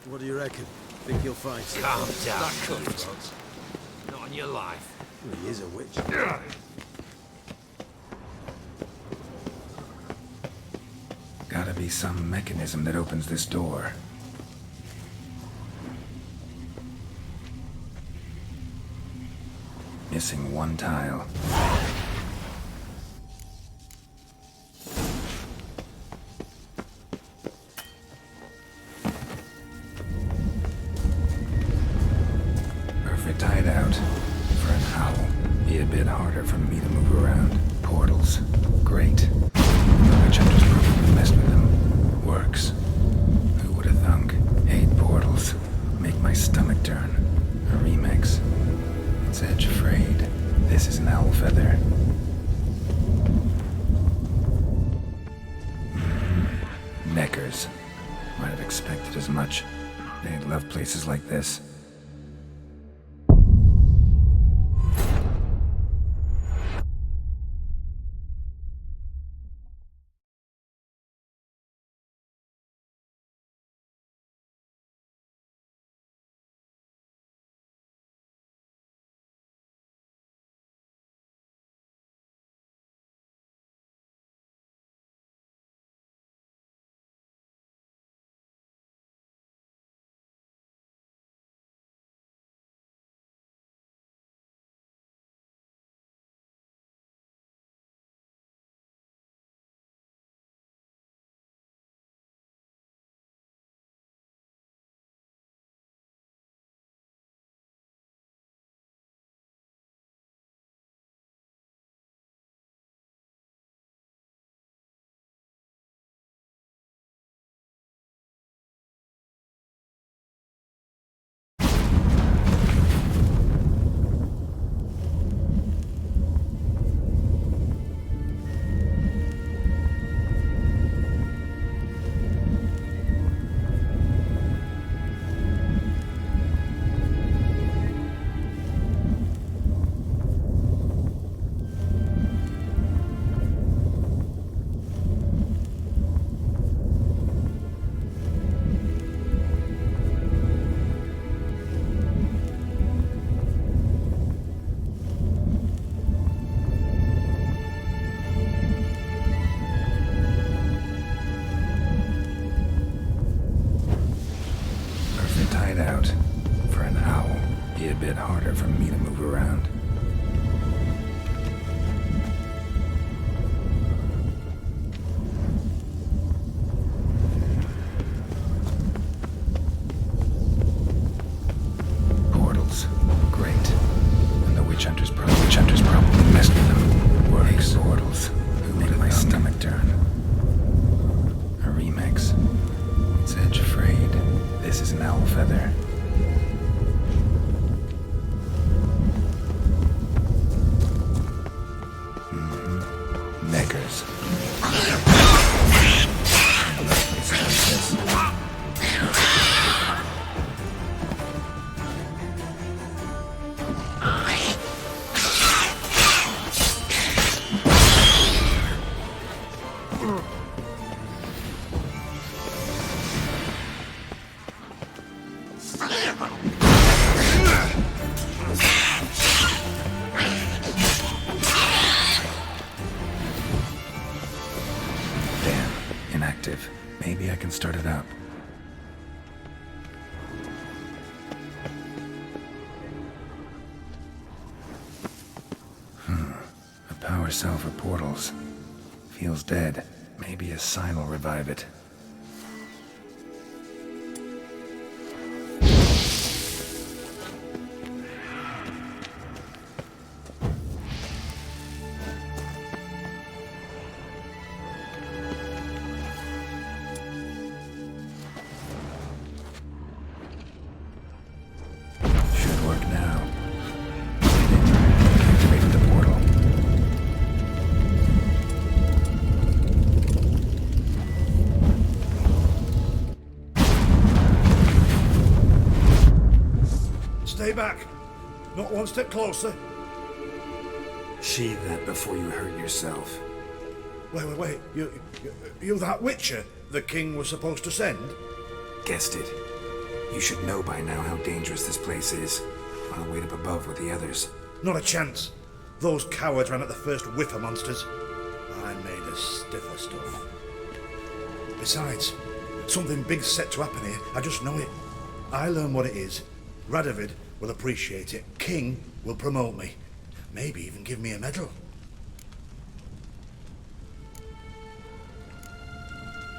What do you reckon? Think you'll find something? Calm down, Novigrad. Not on your life. Well, he is a witch. Gotta be some mechanism that opens this door. Missing one tile. Perfect hideout. For an owl. Be a bit harder for me to move around. Portals. Great. Which I'm just probably messed with them. Works. Who would have thunk? 8 portals. Make my stomach turn. A remix. It's edge afraid. This is an owl feather. Neckers. Might have expected as much. They'd love places like this. Hideout. For an owl. Be a bit harder for me to move around. Portals. Great. And the witch hunters probably messed with them. Works. Portals. Who make my stomach turn. A remix. It's edge afraid. This is an owl feather. Neckers. Inactive. Maybe I can start it up. A power cell for portals. Feels dead. Maybe a sign will revive it. Stay back. Not one step closer. Sheathe that before you hurt yourself. Wait. You that Witcher the king was supposed to send? Guessed it. You should know by now how dangerous this place is. I'll wait up above with the others. Not a chance. Those cowards ran at the first whiff of monsters. I'm made of stiffer stuff. Besides, something big's set to happen here. I just know it. I learn what it is. Radovid will appreciate it. King will promote me. Maybe even give me a medal.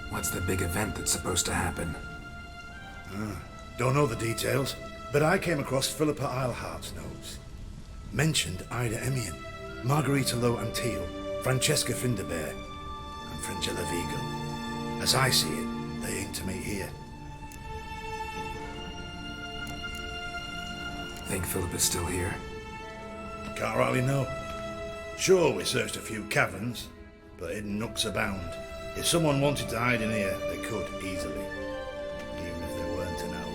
What's the big event that's supposed to happen? Don't know the details, but I came across Philippa Eilhart's notes. Mentioned Ida Emian, Margarita Lo Antille, Francesca Finderbear, and Fringilla Vigo. As I see it, they aim to meet here. Think Philippa's still here? Can't rightly know. Sure, we searched a few caverns, but hidden nooks abound. If someone wanted to hide in here, they could easily. Even if they weren't to know.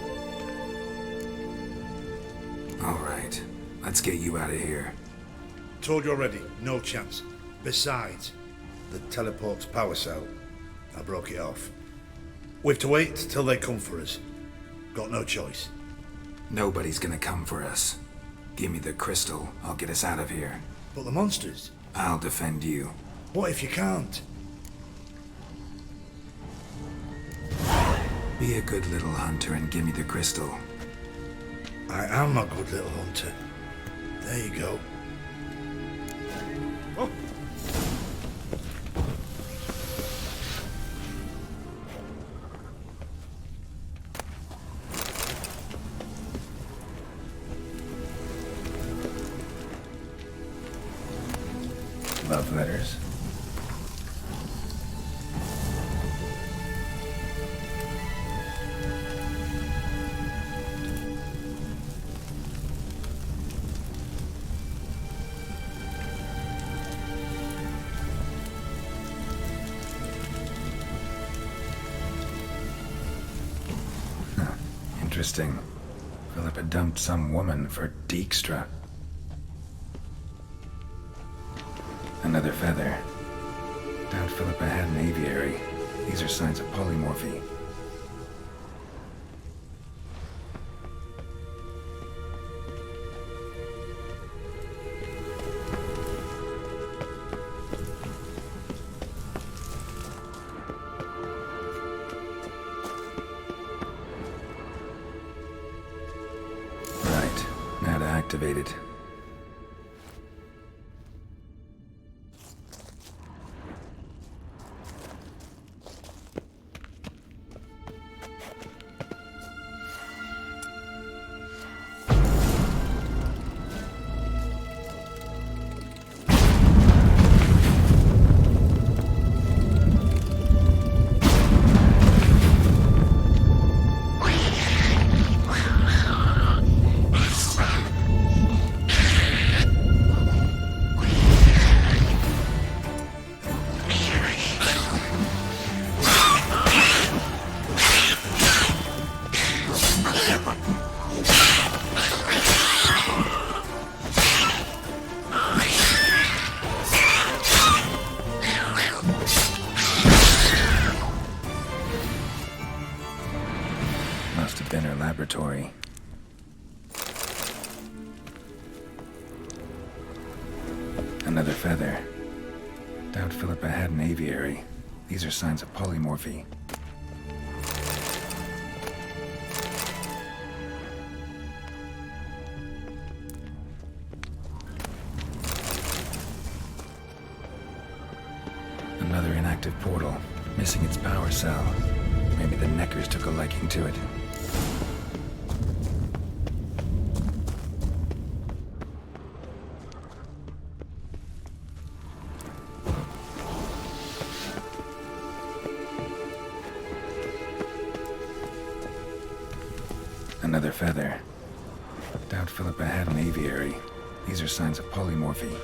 All right. Let's get you out of here. Told you already, no chance. Besides, the teleport's power cell. I broke it off. We've to wait till they come for us. Got no choice. Nobody's gonna come for us. Give me the crystal, I'll get us out of here. But the monsters? I'll defend you. What if you can't? Be a good little hunter and give me the crystal. I am a good little hunter. There you go. Oh. Love letters. Interesting. Philippa dumped some woman for Dijkstra. Another feather. Doubt Philippa had an aviary. These are signs of polymorphy. Right. Now to activate it. Must have been her laboratory. Another feather. Doubt Philippa had an aviary. These are signs of polymorphy. Another inactive portal, missing its power cell. Maybe the Neckers took a liking to it. Another feather. Doubt Philippa had an aviary. These are signs of polymorphy.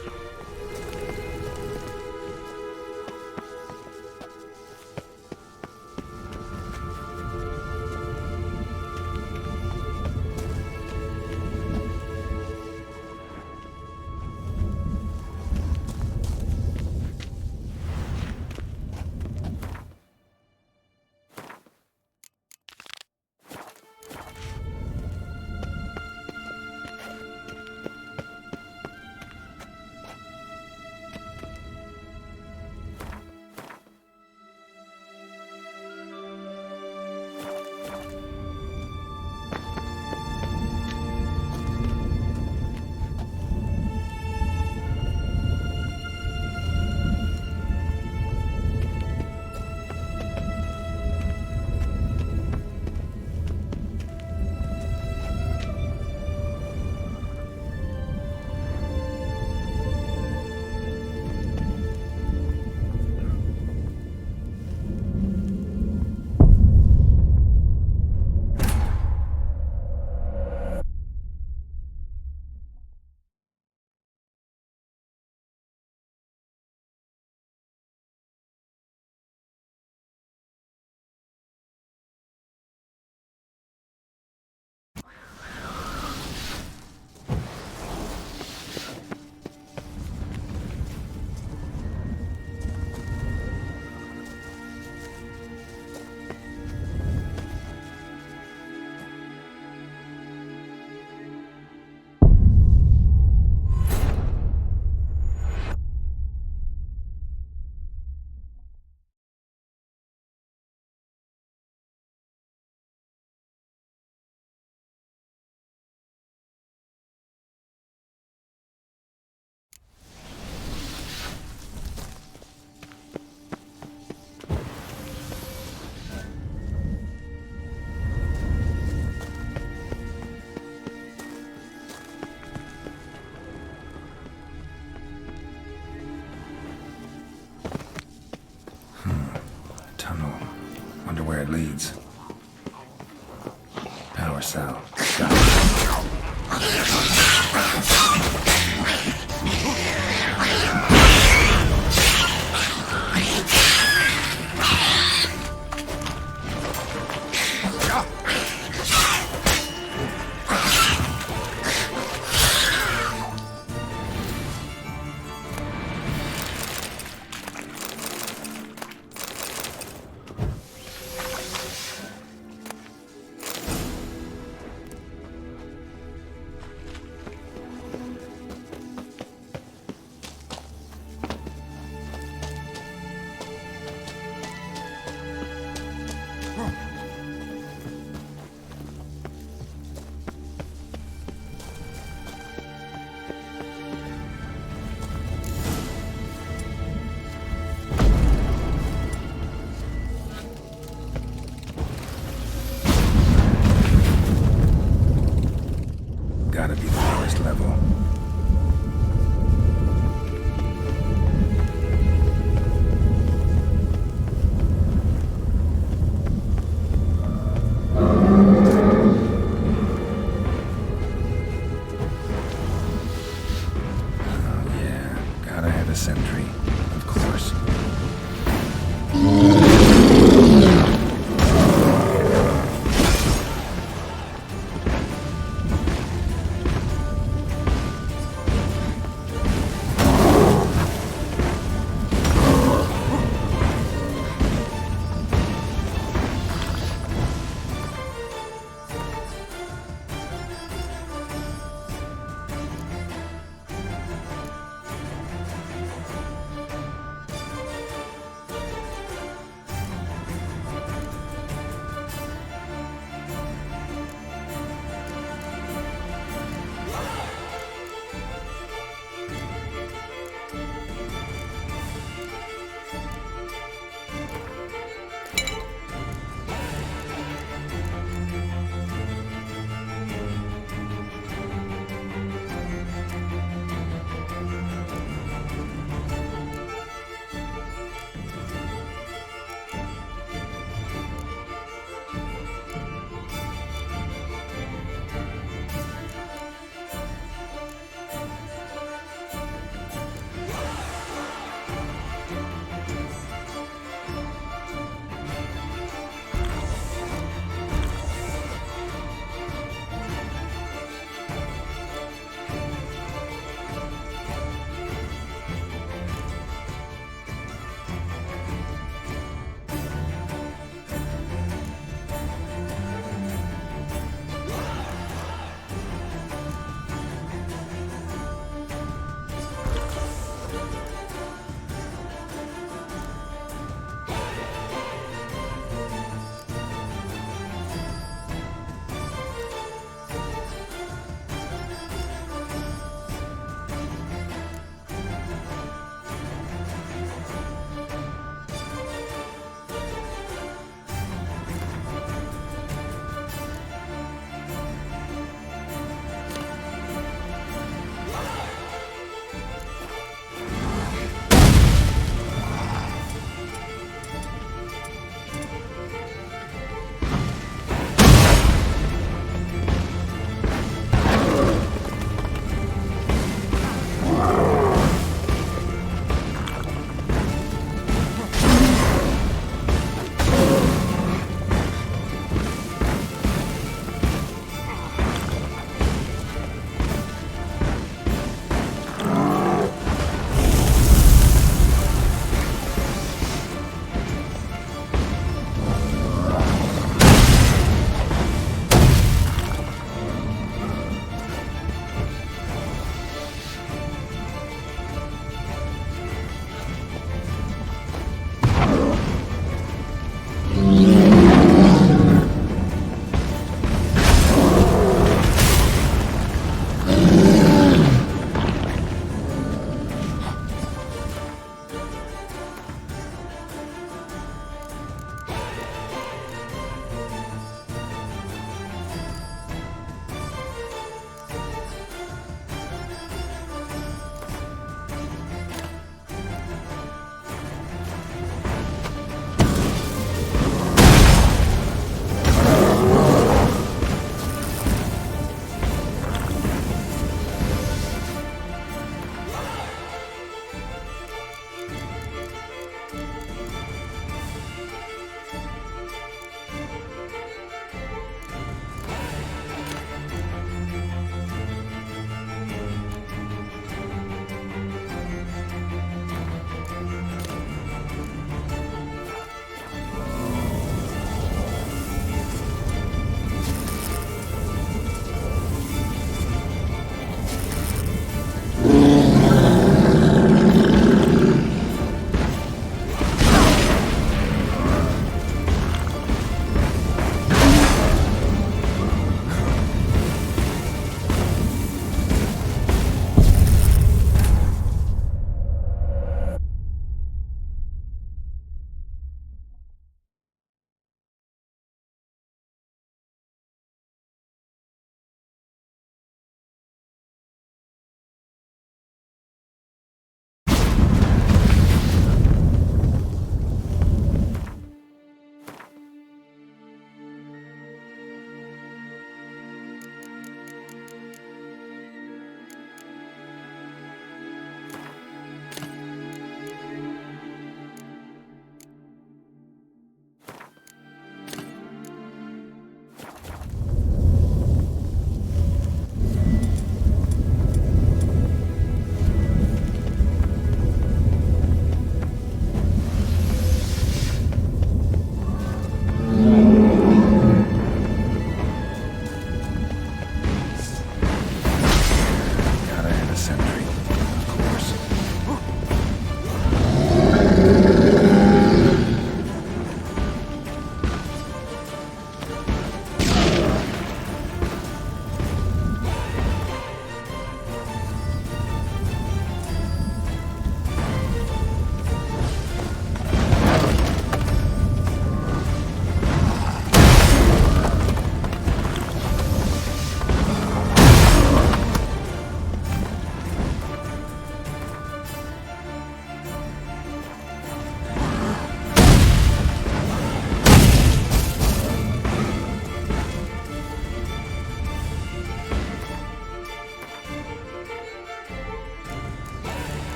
cell. Gotta be the lowest level. Oh yeah, gotta have a sentry, of course.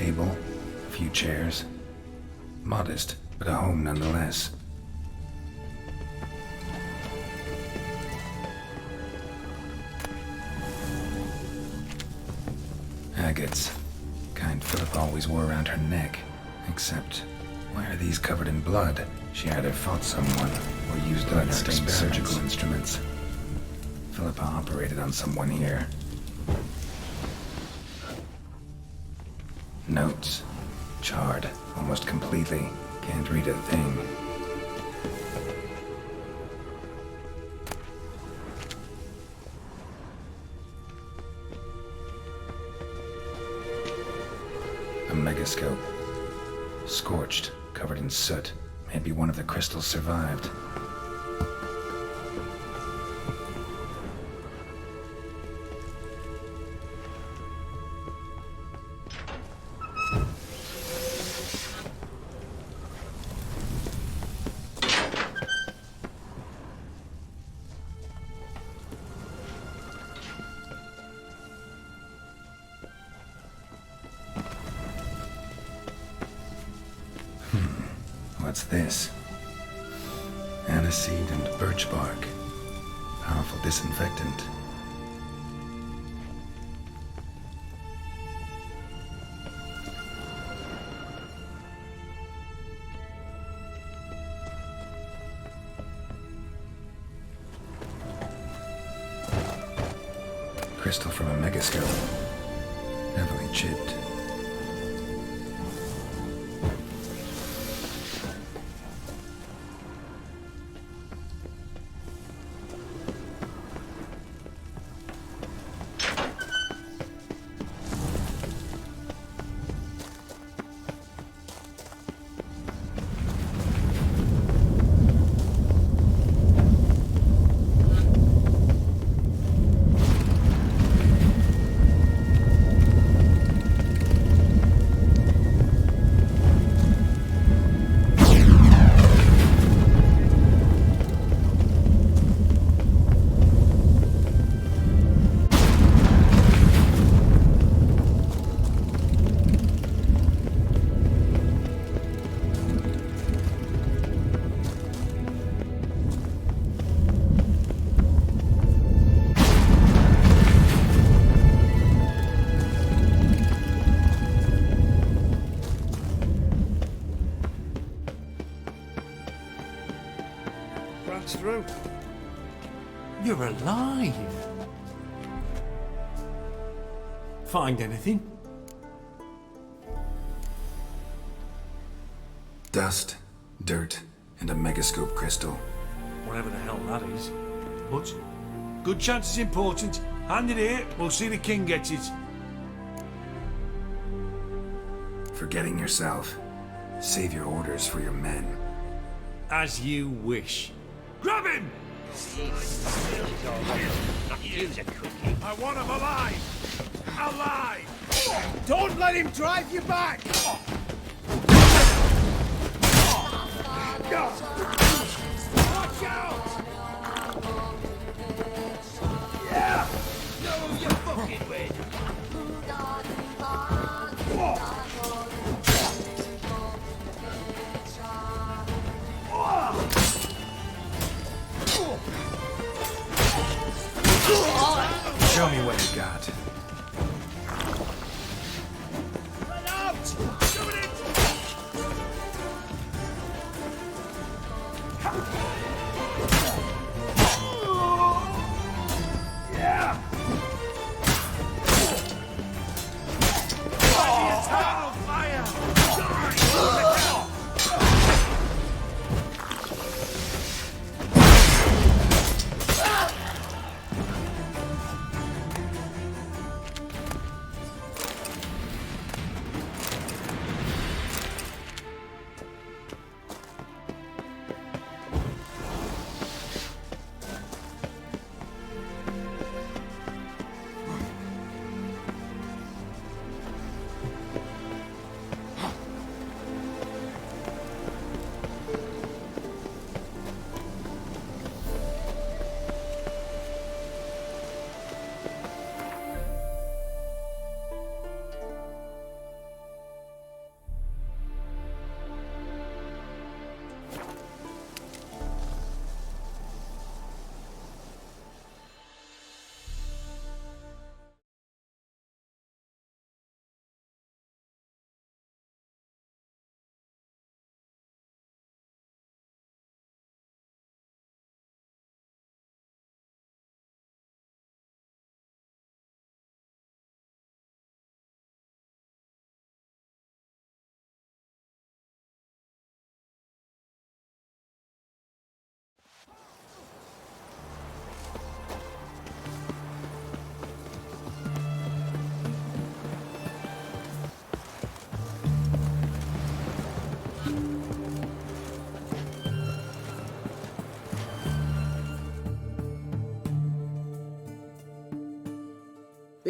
table, a few chairs. Modest, but a home nonetheless. Agates. Kind Philip always wore around her neck. Except, why are these covered in blood? She either fought someone or used blood-stained surgical instruments. Philippa operated on someone here. Notes. Charred, almost completely. Can't read a thing. A megascope. Scorched, covered in soot. Maybe one of the crystals survived. What's this? Aniseed and birch bark. Powerful disinfectant. Crystal from a megascope. Heavily chipped. Through. You're alive. Find anything? Dust, dirt, and a megascope crystal. Whatever the hell that is. But good chance is important. Hand it here, we'll see the king gets it. Forgetting yourself. Save your orders for your men. As you wish. Grab him! I want him alive! Alive! Don't let him drive you back! Watch out! Yeah! Know who you're fucking with! Show me what you got. Let out! Doing it! Yeah!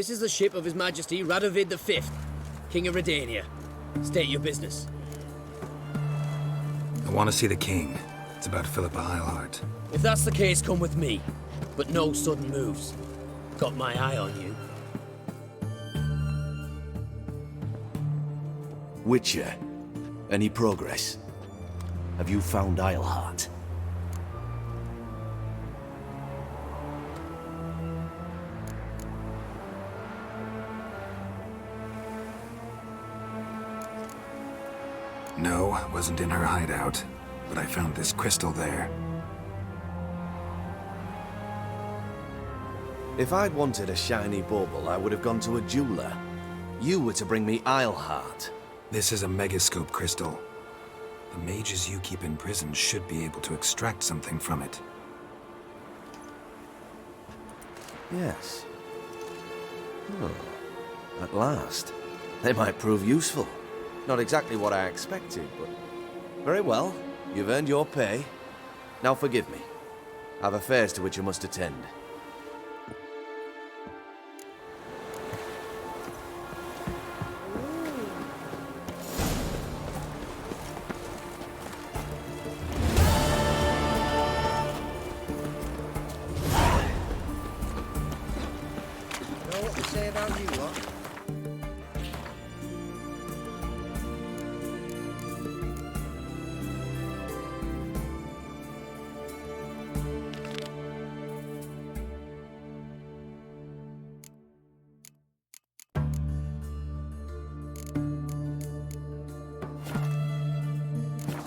This is the ship of His Majesty Radovid V, King of Redania. State your business. I want to see the king. It's about Philippa Eilhart. If that's the case, come with me. But no sudden moves. Got my eye on you. Witcher, any progress? Have you found Eilhart? No, wasn't in her hideout, but I found this crystal there. If I'd wanted a shiny bauble, I would have gone to a jeweler. You were to bring me Eilhart. This is a megascope crystal. The mages you keep in prison should be able to extract something from it. Yes. Oh, at last. They might prove useful. Not exactly what I expected, but... Very well. You've earned your pay. Now forgive me. I've affairs to which I must attend. Know what they say about you lot?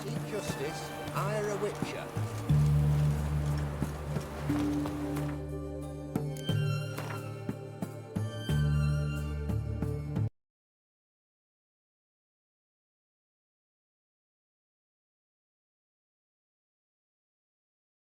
Seek justice, hire a witcher.